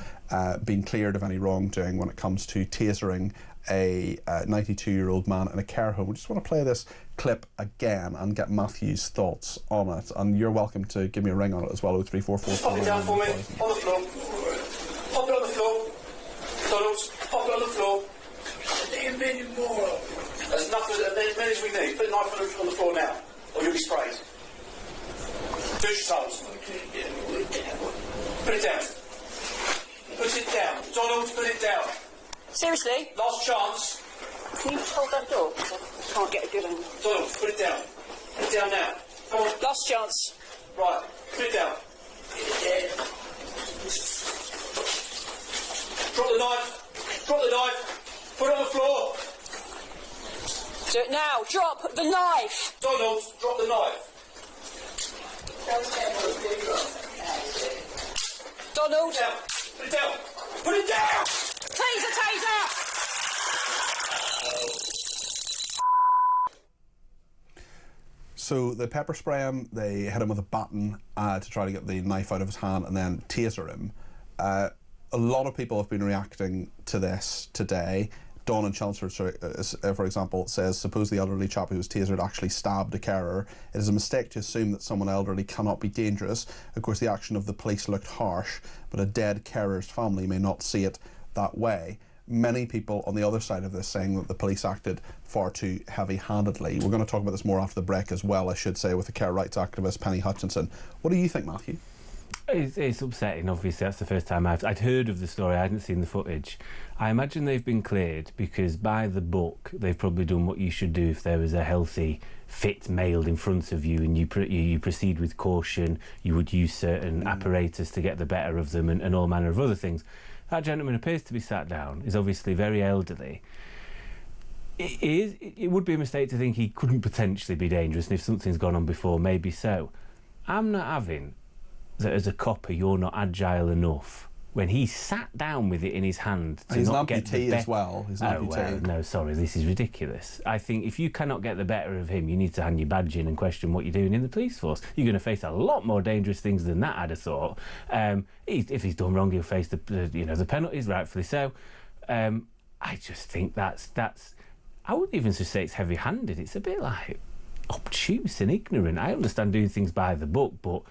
[SPEAKER 2] been cleared of any wrongdoing when it comes to tasering a 92-year-old man in a care home. We just want to play this clip again and get Matthew's thoughts on it, and you're welcome to give me a ring on it as well. 0344.
[SPEAKER 8] Pop it down for me, on the floor. Pop it on the floor. Donald, pop it on the floor. There's enough, as many as we need. Put a knife on the floor now, or you'll be sprayed. Do your toes. Put it down. Put it down. Donald, put it down.
[SPEAKER 9] Seriously?
[SPEAKER 8] Last chance.
[SPEAKER 9] Can you just hold that door? I can't get a good angle.
[SPEAKER 8] Donald, put it down. Put it down now. Come on.
[SPEAKER 9] Last chance.
[SPEAKER 8] Right, put it down. Drop the knife. Drop the knife. Put it on the floor.
[SPEAKER 9] Do it now. Drop the knife.
[SPEAKER 8] Donald, drop the knife.
[SPEAKER 9] Donald.
[SPEAKER 8] Put it down. Put it down.
[SPEAKER 9] Taser, taser.
[SPEAKER 2] So they pepper spray him, they hit him with a baton to try to get the knife out of his hand, and then taser him. A lot of people have been reacting to this today. Dawn in Chelmsford, for example, says, suppose the elderly chap who was tasered actually stabbed a carer. It is a mistake to assume that someone elderly cannot be dangerous. Of course, the action of the police looked harsh, but a dead carer's family may not see it that way. Many people on the other side of this saying that the police acted far too heavy-handedly. We're going to talk about this more after the break as well, I should say, with the care rights activist Penny Hutchinson. What do you think, Matthew?
[SPEAKER 14] It's upsetting, obviously. That's the first time I'd heard of the story. I hadn't seen the footage. I imagine they've been cleared because by the book they've probably done what you should do if there was a healthy, fit male in front of you and you proceed with caution. You would use certain apparatus to get the better of them and all manner of other things. That gentleman appears to be sat down, is obviously very elderly. It would be a mistake to think he couldn't potentially be dangerous, and if something's gone on before, maybe so. I'm not having that as a copper you're not agile enough when he sat down with it in his hand to
[SPEAKER 2] he's
[SPEAKER 14] not
[SPEAKER 2] an
[SPEAKER 14] get the
[SPEAKER 2] amputee as well. He's an amputee.
[SPEAKER 14] Well, no, sorry, this is ridiculous. I think if you cannot get the better of him, you need to hand your badge in and question what you're doing in the police force. You're going to face a lot more dangerous things than that, I'd have thought. If he's done wrong, he'll face the penalties, rightfully so. I just think that's. I wouldn't even just say it's heavy-handed. It's a bit like obtuse and ignorant. I understand doing things by the book, but.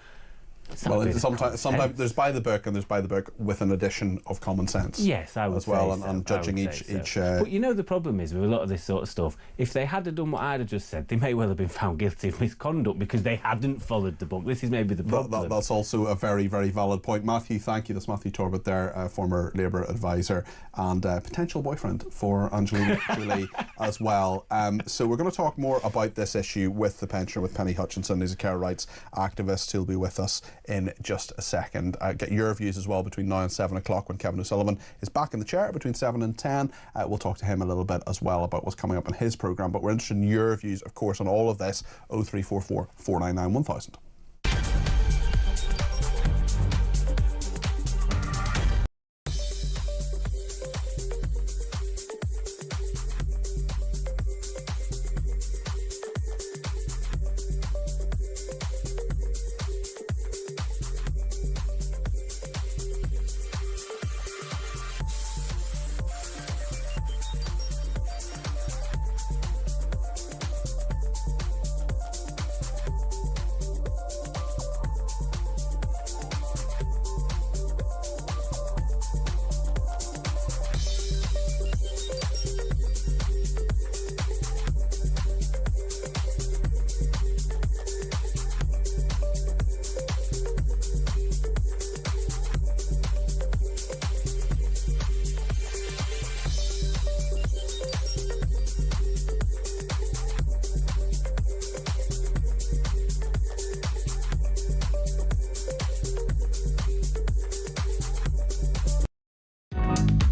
[SPEAKER 2] Well, sometimes there's by the book and there's by the book with an addition of common sense.
[SPEAKER 14] Yes, I would
[SPEAKER 2] as well,
[SPEAKER 14] say
[SPEAKER 2] and judging each.
[SPEAKER 14] But you know the problem is with a lot of this sort of stuff. If they had done what I'd have just said, they may well have been found guilty of misconduct because they hadn't followed the book. This is maybe the problem.
[SPEAKER 2] That's also a very, very valid point. Matthew, thank you. That's Matthew Torbett there, former Labour advisor and potential boyfriend for Angelina Jolie as well. So we're going to talk more about this issue with the pensioner, with Penny Hutchinson, who's a care rights activist, who'll be with us in just a second. Get your views as well between now and 7 o'clock when Kevin O'Sullivan is back in the chair between 7 and 10. We'll talk to him a little bit as well about what's coming up in his programme, but we're interested in your views, of course, on all of this. 0344 499 1000.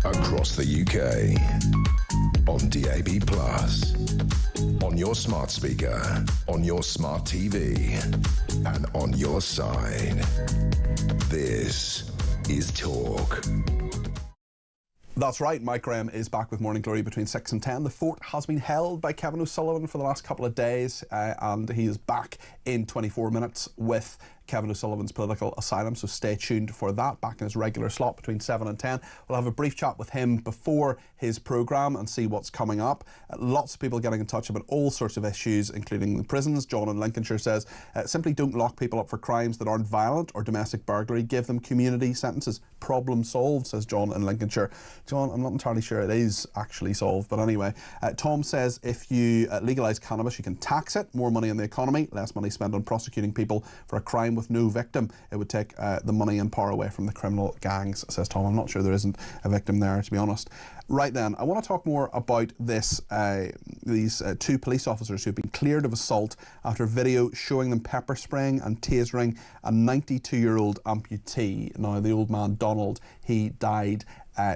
[SPEAKER 2] Across the UK, on DAB+, on your smart speaker, on your smart TV, and on your side. This is Talk. That's right, Mike Graham is back with Morning Glory between 6 and 10. The fort has been held by Kevin O'Sullivan for the last couple of days, and he is back in 24 minutes with Kevin O'Sullivan's Political Asylum, so stay tuned for that, back in his regular slot between 7 and 10. We'll have a brief chat with him before his programme and see what's coming up. Lots of people getting in touch about all sorts of issues, including the prisons. John in Lincolnshire says, simply don't lock people up for crimes that aren't violent or domestic burglary. Give them community sentences. Problem solved, says John in Lincolnshire. John, I'm not entirely sure it is actually solved, but anyway. Tom says, if you legalise cannabis, you can tax it. More money in the economy, less money spent on prosecuting people for a crime with no victim. It would take the money and power away from the criminal gangs, says Tom. I'm not sure there isn't a victim there, to be honest. Right then, I want to talk more about this. These two police officers who have been cleared of assault after video showing them pepper spraying and tasering a 92-year-old amputee. Now, the old man, Donald, he died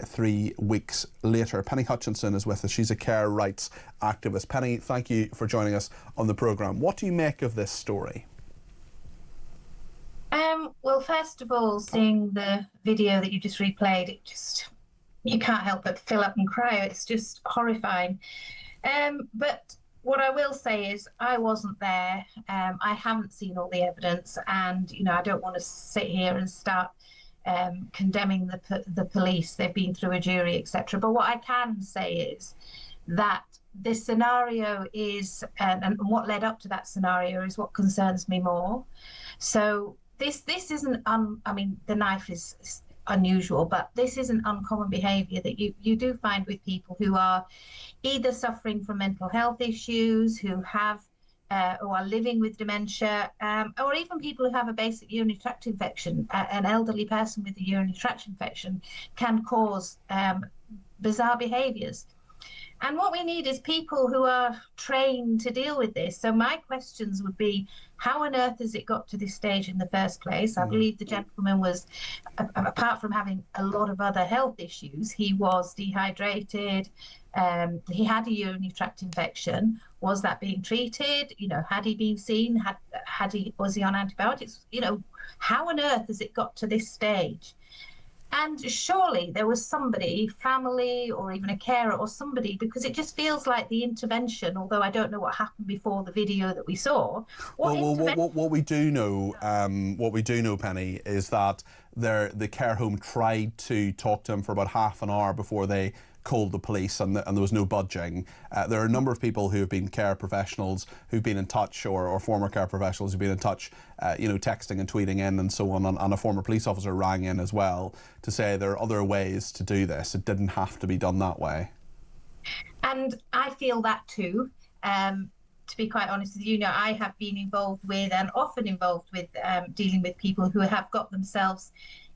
[SPEAKER 2] 3 weeks later. Penny Hutchinson is with us. She's a care rights activist. Penny, thank you for joining us on the programme. What do you make of this story?
[SPEAKER 15] Well, first of all, seeing the video that you just replayed, you can't help but fill up and cry. It's just horrifying. But what I will say is I wasn't there. I haven't seen all the evidence, and I don't want to sit here and start condemning the police. They've been through a jury, etc. But what I can say is that this scenario is, and what led up to that scenario is what concerns me more. So this isn't, I mean, the knife is unusual, but this isn't uncommon behaviour that you do find with people who are either suffering from mental health issues, who are living with dementia, or even people who have a basic urinary tract infection. An elderly person with a urinary tract infection can cause bizarre behaviours. And what we need is people who are trained to deal with this. So my questions would be, how on earth has it got to this stage in the first place? I believe the gentleman was, apart from having a lot of other health issues, he was dehydrated, he had a urinary tract infection. Was that being treated? You know, had he been seen? Was he on antibiotics? You know, how on earth has it got to this stage? And surely there was somebody, family or even a carer or somebody, because it just feels like the intervention, although I don't know what happened before the video that we saw. What
[SPEAKER 2] we do know, Penny, is that the care home tried to talk to him for about half an hour before they called the police, and there was no budging. There are a number of people who have been care professionals who've been in touch, or former care professionals who've been in touch, texting and tweeting in and so on, and a former police officer rang in as well to say there are other ways to do this. It didn't have to be done that way.
[SPEAKER 15] And I feel that too. To be quite honest with you, I have been involved with, and often involved with, dealing with people who have got themselves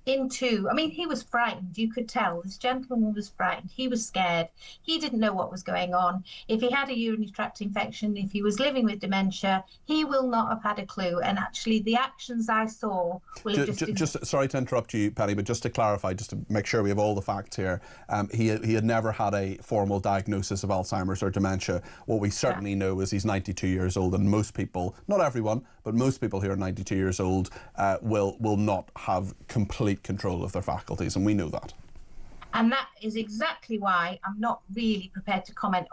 [SPEAKER 15] into, I mean, he was frightened. You could tell this gentleman was frightened. He was scared. He didn't know what was going on. If he had a urinary tract infection, if he was living with dementia, he will not have had a clue. And actually, the actions I saw will have just
[SPEAKER 2] sorry to interrupt you, Penny, but just to clarify, just to make sure we have all the facts here, he had never had a formal diagnosis of Alzheimer's or dementia. What we certainly know is he's 92 years old, and most people, not everyone, but most people who are 92 years old will not have complete control of their faculties, and we know that.
[SPEAKER 15] And that is exactly why I'm not really prepared to comment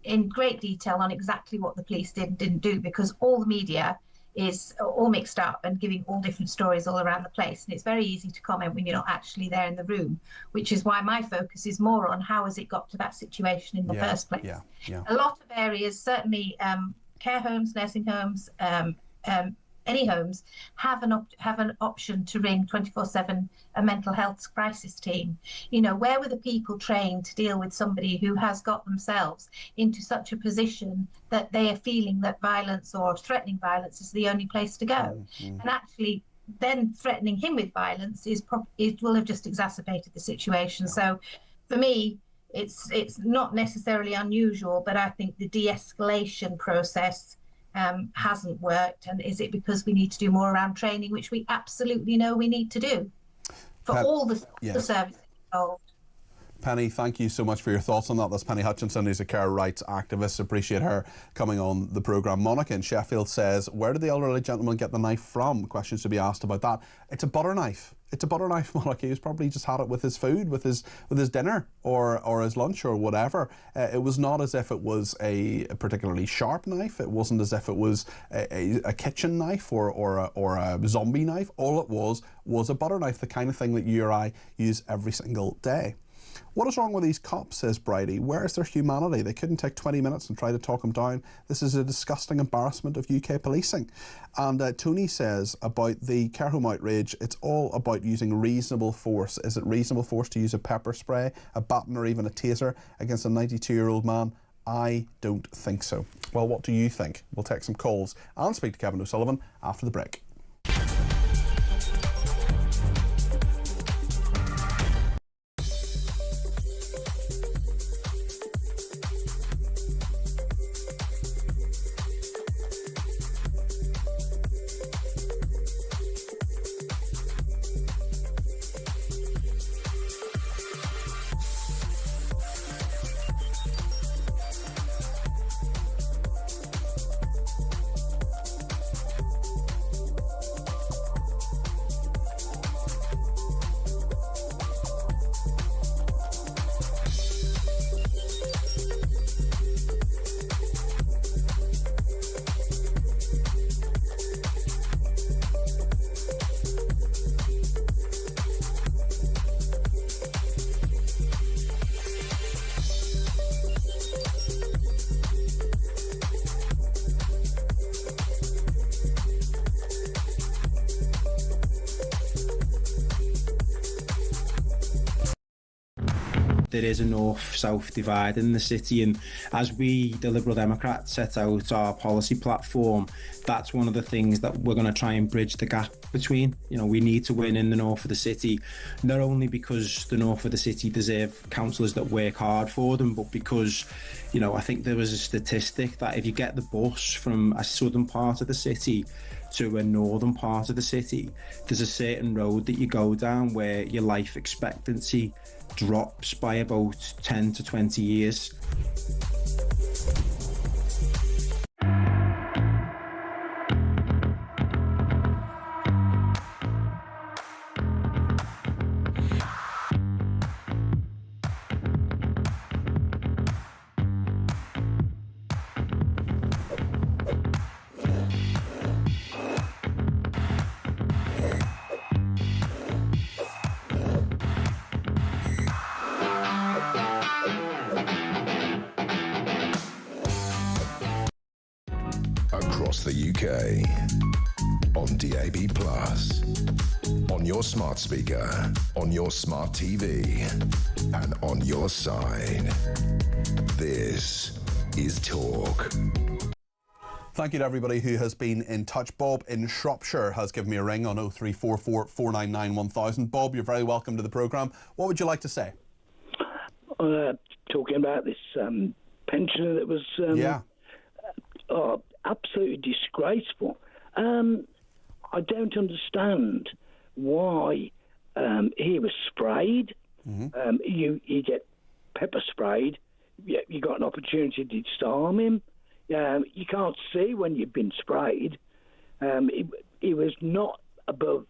[SPEAKER 15] in great detail on exactly what the police did and didn't do, because all the media is all mixed up and giving all different stories all around the place, and it's very easy to comment when you're not actually there in the room, which is why my focus is more on how has it got to that situation in the first place. A lot of areas, certainly care homes, nursing homes, any homes have an option to ring 24/7 a mental health crisis team. You know, where were the people trained to deal with somebody who has got themselves into such a position that they are feeling that violence or threatening violence is the only place to go? And actually, then threatening him with violence it will have just exacerbated the situation. So, for me, it's not necessarily unusual, but I think the de-escalation process hasn't worked. And is it because we need to do more around training, which we absolutely know we need to do for all the services involved?
[SPEAKER 2] Penny, thank you so much for your thoughts on that. That's Penny Hutchinson, who's a care rights activist. Appreciate her coming on the programme. Monica in Sheffield says, where did the elderly gentleman get the knife from? Questions to be asked about that. It's a butter knife. It's a butter knife, Monica. He's probably just had it with his food, with his dinner or his lunch or whatever. It was not as if it was a particularly sharp knife. It wasn't as if it was a kitchen knife or a zombie knife. All it was a butter knife, the kind of thing that you or I use every single day. What is wrong with these cops, says Bridie? Where is their humanity? They couldn't take 20 minutes and try to talk him down. This is a disgusting embarrassment of UK policing. And Tony says about the care home outrage, it's all about using reasonable force. Is it reasonable force to use a pepper spray, a baton or even a taser against a 92-year-old man? I don't think so. Well, what do you think? We'll take some calls and speak to Kevin O'Sullivan after the break.
[SPEAKER 13] there is a north-south divide in the city, and as we, the Liberal Democrats, set out our policy platform, that's one of the things that we're going to try and bridge the gap between. We need to win in the north of the city, not only because the north of the city deserve councillors that work hard for them, but because, I think there was a statistic that if you get the bus from a southern part of the city to a northern part of the city, there's a certain road that you go down where your life expectancy drops by about 10 to 20 years.
[SPEAKER 1] Across the UK, on DAB+, on your smart speaker, on your smart TV, and on your side. This is Talk.
[SPEAKER 2] Thank you to everybody who has been in touch. Bob in Shropshire has given me a ring on 0344 499 1000. Bob, you're very welcome to the programme. What would you like to say?
[SPEAKER 4] Talking about this pensioner that was absolutely disgraceful. I don't understand why he was sprayed.
[SPEAKER 2] Mm-hmm.
[SPEAKER 4] You get pepper sprayed. You got an opportunity to disarm him. You can't see when you've been sprayed. He was not above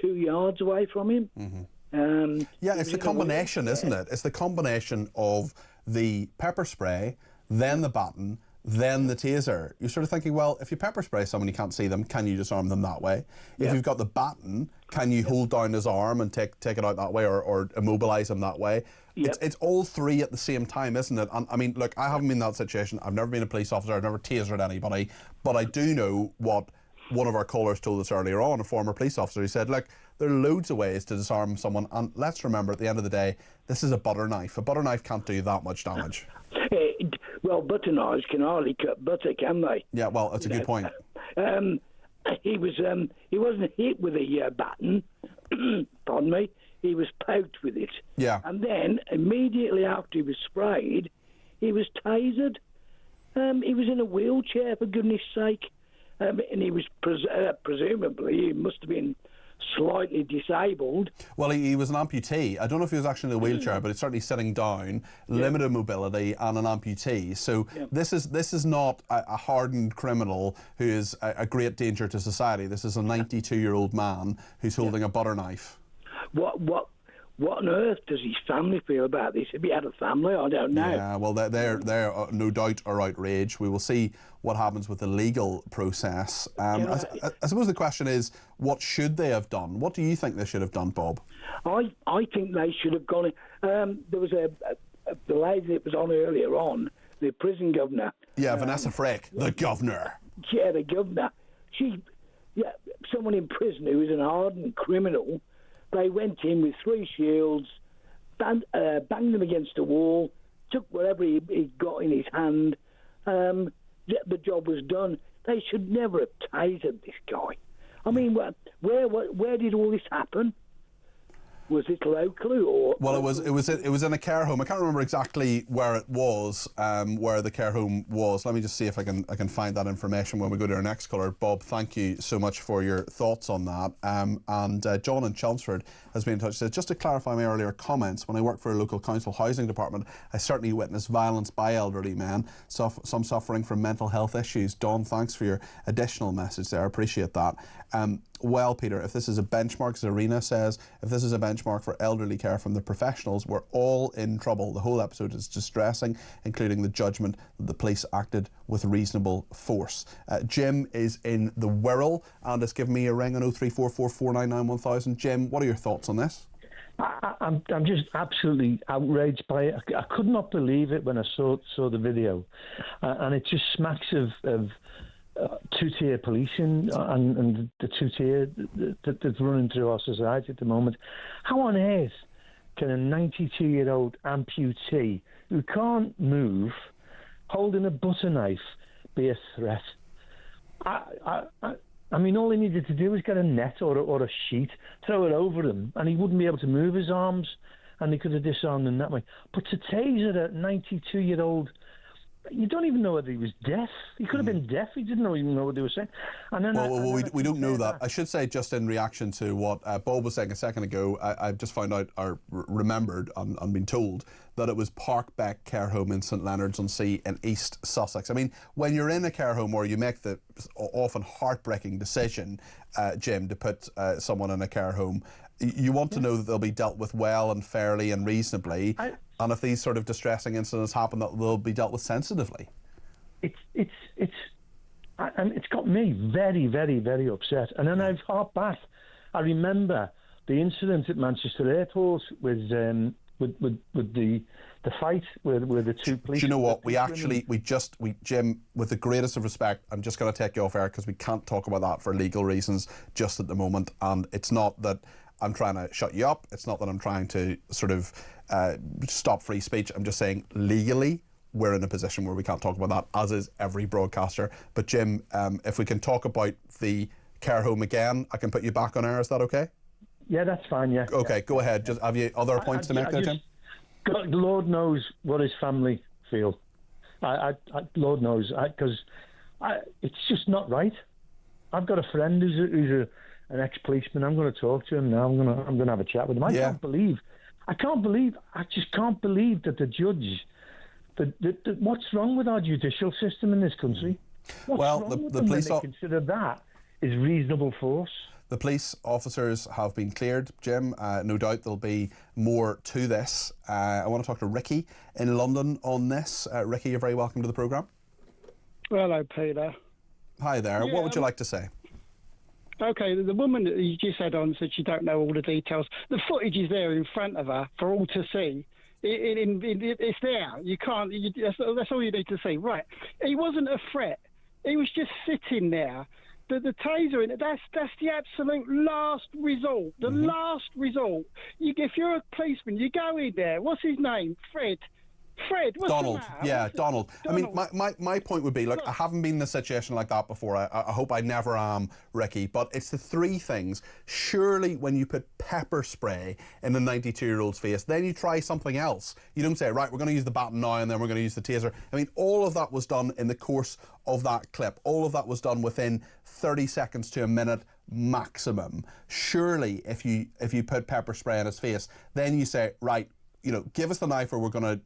[SPEAKER 4] 2 yards away from him.
[SPEAKER 2] Mm-hmm. It's the combination, isn't it? It's the combination of the pepper spray, then the baton, then the taser. You're sort of thinking, well, if you pepper spray someone, you can't see them, can you disarm them that way? If you've got the baton, can you hold down his arm and take it out that way, or immobilise him that way? It's all three at the same time, isn't it? And I mean, look, I haven't been in that situation. I've never been a police officer. I've never tasered anybody. But I do know what one of our callers told us earlier on, a former police officer. He said, look, there are loads of ways to disarm someone. And let's remember, at the end of the day, this is a butter knife. A butter knife can't do that much damage.
[SPEAKER 4] Well, butter knives can hardly cut butter, can they?
[SPEAKER 2] Yeah, well, that's a good point.
[SPEAKER 4] He wasn't hit with a baton. Pardon me. He was poked with it.
[SPEAKER 2] Yeah.
[SPEAKER 4] And then immediately after he was sprayed, he was tasered. He was in a wheelchair, for goodness sake, and he was presumably, he must have been slightly disabled.
[SPEAKER 2] Well, he was an amputee. I don't know if he was actually in a wheelchair, but he's certainly sitting down, limited mobility, and an amputee. So this is not a hardened criminal who is a great danger to society. This is a 92-year-old man who's holding a butter knife.
[SPEAKER 4] What on earth does his family feel about this? If he had a family, I don't know.
[SPEAKER 2] Yeah, well, they're no doubt are outraged. We will see what happens with the legal process. I suppose the question is, what should they have done? What do you think they should have done, Bob?
[SPEAKER 4] I think they should have gone. There was the lady that was on earlier on, the prison governor.
[SPEAKER 2] Yeah, Vanessa Frick, the governor.
[SPEAKER 4] Yeah, the governor. Someone in prison who is an hardened criminal. They went in with 3 shields, banged them against a wall, took whatever he got in his hand. The job was done. They should never have tasered this guy. I mean, where did all this happen? Was it locally or?
[SPEAKER 2] Well, it was in a care home. I can't remember exactly where it was, where the care home was. Let me just see if I can find that information when we go to our next caller. Bob, thank you so much for your thoughts on that. And John in Chelmsford has been in touch. Says, just to clarify my earlier comments, when I worked for a local council housing department, I certainly witnessed violence by elderly men, some suffering from mental health issues. Don, thanks for your additional message there. I appreciate that. Well, Peter, if this is a benchmark, as Arena says, if this is a benchmark for elderly care from the professionals, we're all in trouble. The whole episode is distressing, including the judgment that the police acted with reasonable force. Jim is in the Wirral and has given me a ring on 0344 499 1000. Jim, what are your thoughts on this?
[SPEAKER 16] I'm just absolutely outraged by it. I could not believe it when I saw the video, and it just smacks of two-tier policing and the two-tier that's running through our society at the moment. How on earth can a 92-year-old amputee who can't move, holding a butter knife, be a threat? I mean, all he needed to do was get a net or a sheet, throw it over him, and he wouldn't be able to move his arms, and they could have disarmed him that way. But to taser a 92-year-old, you don't even know whether he was deaf. He could have been deaf. He didn't even know what they were saying. And then
[SPEAKER 2] we don't know that. I should say, just in reaction to what Bob was saying a second ago, I've just found out, or remembered, and been told, that it was Parkbeck Care Home in St Leonards-on-Sea in East Sussex. I mean, when you're in a care home where you make the often heartbreaking decision, Jim, to put someone in a care home, you want to know that they'll be dealt with well and fairly and reasonably, and if these sort of distressing incidents happen, that they'll be dealt with sensitively.
[SPEAKER 16] It's got me very, very, very upset. And then I've harped back. I remember the incident at Manchester Airport with the fight where the two police.
[SPEAKER 2] Do you know what? Jim, with the greatest of respect, I'm just going to take you off air because we can't talk about that for legal reasons just at the moment. And it's not that I'm trying to shut you up. It's not that I'm trying to sort of stop free speech. I'm just saying legally we're in a position where we can't talk about that, as is every broadcaster. But Jim, if we can talk about the care home again, I can put you back on air. Is that okay?
[SPEAKER 16] Yeah, that's fine. Yeah.
[SPEAKER 2] Okay, go ahead. Just have you other points to make there, Jim?
[SPEAKER 16] God, Lord knows what his family feel. Lord knows, because it's just not right. I've got a friend who's an ex-policeman. I'm going to talk to him now. I'm going to have a chat with him. I just can't believe that the judge. What's wrong with our judicial system in this country? What's wrong with them when they consider that is reasonable force?
[SPEAKER 2] The police officers have been cleared, Jim. No doubt there'll be more to this. I want to talk to Ricky in London on this. Ricky, you're very welcome to the programme.
[SPEAKER 3] Hello, Peter.
[SPEAKER 2] Hi there. What would you like to say?
[SPEAKER 3] Okay, the woman that you just had on said she don't know all the details. The footage is there in front of her for all to see. It's there. You can't. That's all you need to see. Right. He wasn't a threat. He was just sitting there. The taser, that's the absolute last resort. The last resort. If you're a policeman, you go in there. What's his name? Fred, what's
[SPEAKER 2] Donald.
[SPEAKER 3] the matter?
[SPEAKER 2] Yeah, Donald. I mean, my point would be, look, I haven't been in a situation like that before. I hope I never am, Ricky. But it's the three things. Surely when you put pepper spray in a 92-year-old's face, then you try something else. You don't say, right, we're going to use the baton now and then we're going to use the taser. I mean, all of that was done in the course of that clip. All of that was done within 30 seconds to a minute maximum. Surely if you put pepper spray in his face, then you say, right, give us the knife, or we're gonna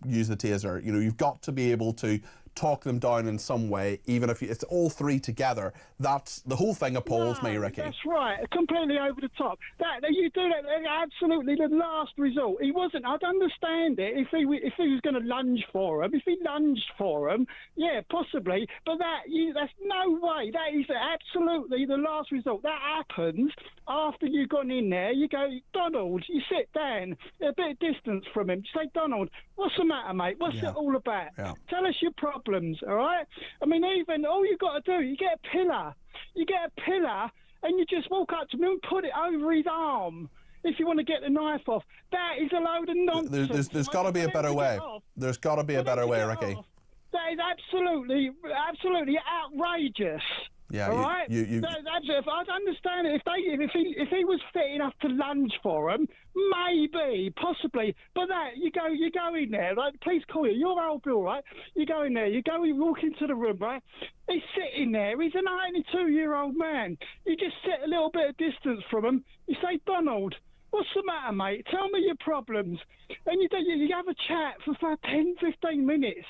[SPEAKER 2] use the taser. You've got to be able to talk them down in some way, even if it's all three together. That's the whole thing appalls me, Ricky.
[SPEAKER 3] That's right, completely over the top. That you do that, absolutely the last resort. He wasn't. I'd understand it if he was going to lunge for him. If he lunged for him, yeah, possibly. But that's no way. That is absolutely the last resort. That happens after you've gone in there. You go, Donald. You sit down a bit of distance from him. You say, Donald, what's the matter, mate? What's it all about?
[SPEAKER 2] Yeah.
[SPEAKER 3] Tell us your problems, all right? I mean, even all you got to do, you get a pillar. You get a pillar and you just walk up to him and put it over his arm if you want to get the knife off. That is a load of nonsense.
[SPEAKER 2] There's got to be a better way. There's got to be a better way, Ricky.
[SPEAKER 3] That is absolutely outrageous.
[SPEAKER 2] Yeah,
[SPEAKER 3] all right. I'd understand it if he was fit enough to lunge for him, maybe, possibly. But you go in there, like the police call you. You're old Bill, right? You go in there. You walk into the room, right? He's sitting there. He's a 92-year-old man. You just sit a little bit of distance from him. You say, Donald, what's the matter, mate? Tell me your problems. And you have a chat for 10, 15 minutes.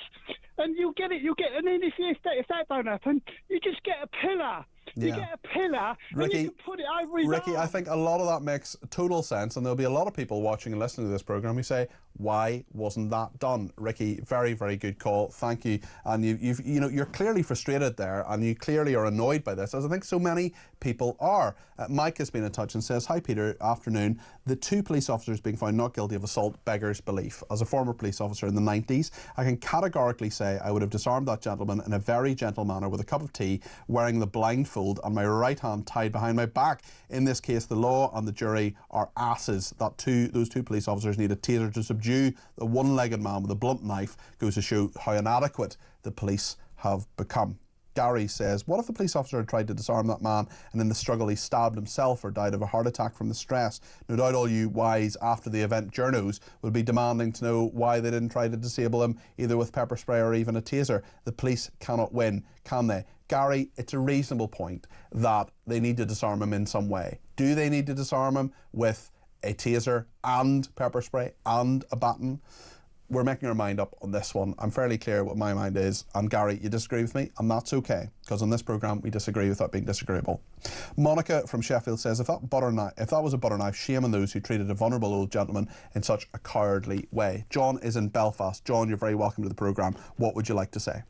[SPEAKER 3] And and then if that don't happen, you just get a pillar. You get a pillar,
[SPEAKER 2] Ricky,
[SPEAKER 3] and you can put it over his arm.
[SPEAKER 2] I think a lot of that makes total sense, and there'll be a lot of people watching and listening to this programme who say, why wasn't that done? Ricky, very, very good call. Thank you. And you're clearly frustrated there, and you clearly are annoyed by this, as I think so many people are. Mike has been in touch and says, hi Peter, afternoon. The two police officers being found not guilty of assault beggars belief. As a former police officer in the 90s, I can categorically say I would have disarmed that gentleman in a very gentle manner with a cup of tea, wearing the blindfold blindfold and my right hand tied behind my back. In this case, the law and the jury are asses. Those two police officers need a taser to subdue the one-legged man with a blunt knife. Goes to show how inadequate the police have become. Gary says, what if the police officer had tried to disarm that man and in the struggle he stabbed himself or died of a heart attack from the stress? No doubt all you wise after the event journos will be demanding to know why they didn't try to disable him either with pepper spray or even a taser. The police cannot win, can they? Gary, it's a reasonable point that they need to disarm him in some way. Do they need to disarm him with a taser and pepper spray and a baton? We're making our mind up on this one. I'm fairly clear what my mind is. And Gary, you disagree with me, and that's okay, because on this programme we disagree without being disagreeable. Monica from Sheffield says, if that was a butter knife, shame on those who treated a vulnerable old gentleman in such a cowardly way. John is in Belfast. John, you're very welcome to the programme. What would you like to say?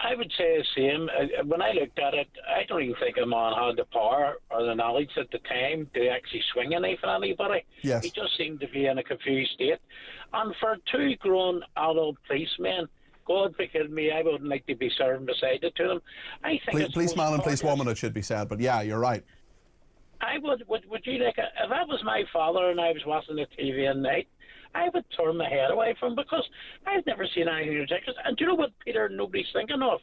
[SPEAKER 17] I would say the same. When I looked at it, I don't even think a man had the power or the knowledge at the time to actually swing a knife at anybody.
[SPEAKER 2] Yes.
[SPEAKER 17] He just seemed to be in a confused state. And for two grown adult policemen, God forgive me, I wouldn't like to be serving beside it to them. I think
[SPEAKER 2] policeman and policewoman, it should be said, but yeah, you're right.
[SPEAKER 17] I would you like, if that was my father and I was watching the TV at night, I would turn my head away from him because I've never seen anything ridiculous. And do you know what, Peter, nobody's thinking of?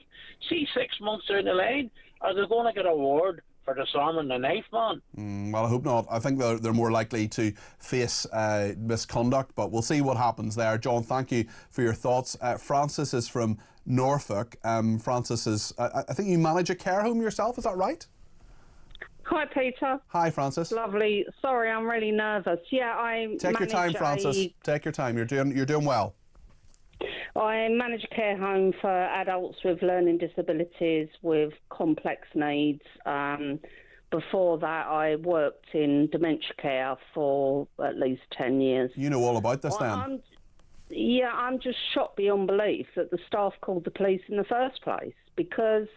[SPEAKER 17] See, 6 months down the line, are they going to get an award for disarming the knife man?
[SPEAKER 2] Well, I hope not. I think they're more likely to face misconduct, but we'll see what happens there. John, thank you for your thoughts. Francis is from Norfolk. Francis is, I think you manage a care home yourself, is that right?
[SPEAKER 18] Hi, Peter.
[SPEAKER 2] Hi, Francis.
[SPEAKER 18] Lovely. Sorry, I'm really nervous. Yeah,
[SPEAKER 2] Take your time, Francis. Take your time. You're doing well.
[SPEAKER 18] I manage a care home for adults with learning disabilities with complex needs. Before that, I worked in dementia care for at least 10 years.
[SPEAKER 2] You know all about this, then?
[SPEAKER 18] I'm just shocked beyond belief that the staff called the police in the first place, because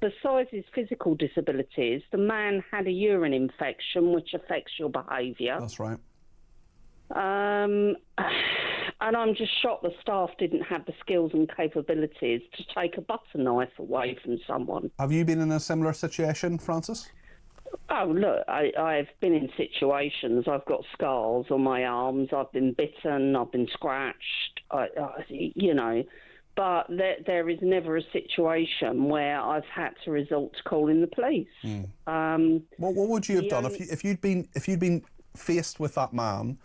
[SPEAKER 18] besides his physical disabilities, the man had a urine infection which affects your behaviour.
[SPEAKER 2] That's right.
[SPEAKER 18] And I'm just shocked the staff didn't have the skills and capabilities to take a butter knife away from someone.
[SPEAKER 2] Have you been in a similar situation, Francis?
[SPEAKER 18] Oh, look, I've been in situations. I've got scars on my arms. I've been bitten. I've been scratched. But there is never a situation where I've had to resort to calling the police.
[SPEAKER 2] What would you have done if you'd been faced with that man?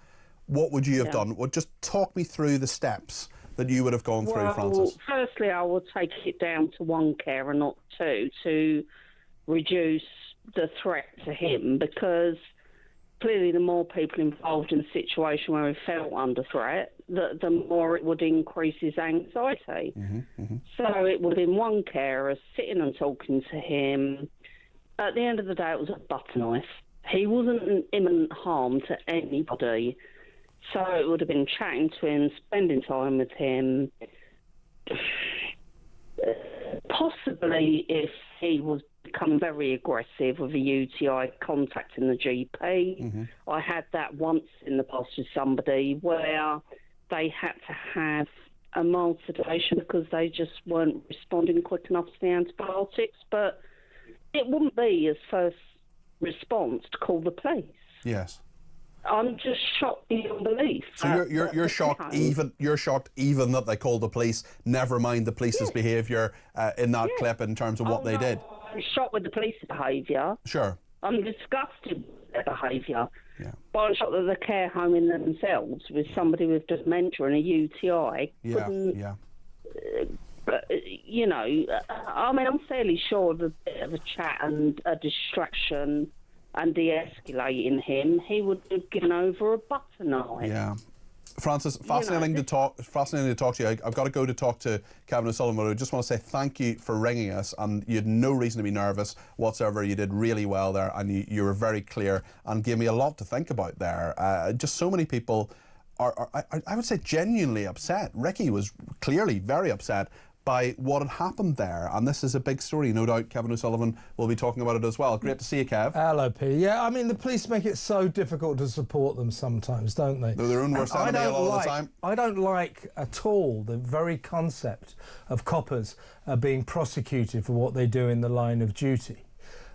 [SPEAKER 2] What would you have done? Well, just talk me through the steps that you would have gone through, Francis.
[SPEAKER 18] Firstly, I will take it down to one carer, not two, to reduce the threat to him, because clearly the more people involved in a situation where he felt under threat, the more it would increase his anxiety. So it would have been one carer sitting and talking to him. At the end of the day, it was a butter knife. He wasn't an imminent harm to anybody. So it would have been chatting to him, spending time with him. Possibly, if he was become very aggressive with a UTI, contacting the GP. I had that once in the past with somebody where they had to have a mild sedation because they just weren't responding quick enough to the antibiotics. But it wouldn't be his first response to call the police.
[SPEAKER 2] Yes.
[SPEAKER 18] I'm just shocked beyond belief.
[SPEAKER 2] So you're shocked even that they called the police. Never mind the police's behaviour in that clip in terms of what they did.
[SPEAKER 18] I'm shocked with the police behaviour.
[SPEAKER 2] Sure.
[SPEAKER 18] I'm disgusted with their behaviour. But I'm shocked that the care home in themselves with somebody with dementia and a UTI couldn't. I'm fairly sure of a bit of a chat and a distraction and de-escalating him, he would have given over a butter knife.
[SPEAKER 2] Yeah. Francis, fascinating to talk to you. I've got to go to talk to Kevin O'Sullivan. I just want to say thank you for ringing us, and you had no reason to be nervous whatsoever. You did really well there, and you were very clear and gave me a lot to think about there. Just so many people are I would say, genuinely upset. Ricky was clearly very upset by what had happened there. And this is a big story. No doubt Kevin O'Sullivan will be talking about it as well. Great to see you, Kev.
[SPEAKER 19] Hello, Peter. Yeah, I mean, the police make it so difficult to support them sometimes, don't they?
[SPEAKER 2] They're their own worst enemy a lot of the time.
[SPEAKER 19] I don't like at all the very concept of coppers being prosecuted for what they do in the line of duty.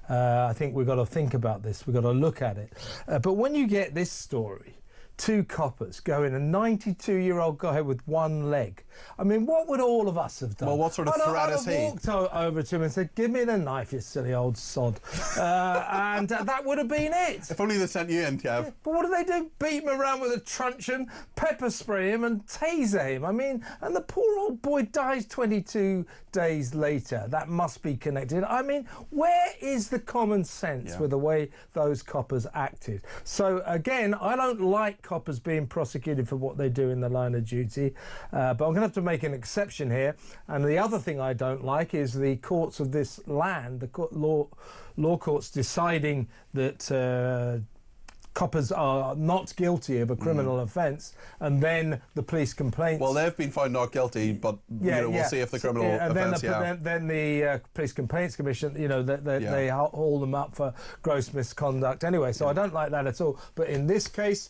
[SPEAKER 19] I think we've got to think about this. We've got to look at it. But when you get this story, 2 coppers going, a 92-year-old guy with 1 leg. I mean, what would all of us have done?
[SPEAKER 2] Well, what sort of threat is he?
[SPEAKER 19] I'd have walked over to him and said, "Give me the knife, you silly old sod." And that would have been it.
[SPEAKER 2] If only they sent you in, Kev.
[SPEAKER 19] Yeah, but what do they do? Beat him around with a truncheon, pepper spray him and taser him. I mean, and the poor old boy dies 22 days later. That must be connected. I mean, where is the common sense with the way those coppers acted? So, again, I don't like coppers being prosecuted for what they do in the line of duty, but I'm going to have to make an exception here. And the other thing I don't like is the courts of this land, the law courts deciding that coppers are not guilty of a criminal offence, and then the police complaints.
[SPEAKER 2] Well, they've been found not guilty, but we'll see if the criminal offence.
[SPEAKER 19] Then the Police Complaints Commission, they haul them up for gross misconduct anyway. So I don't like that at all. But in this case,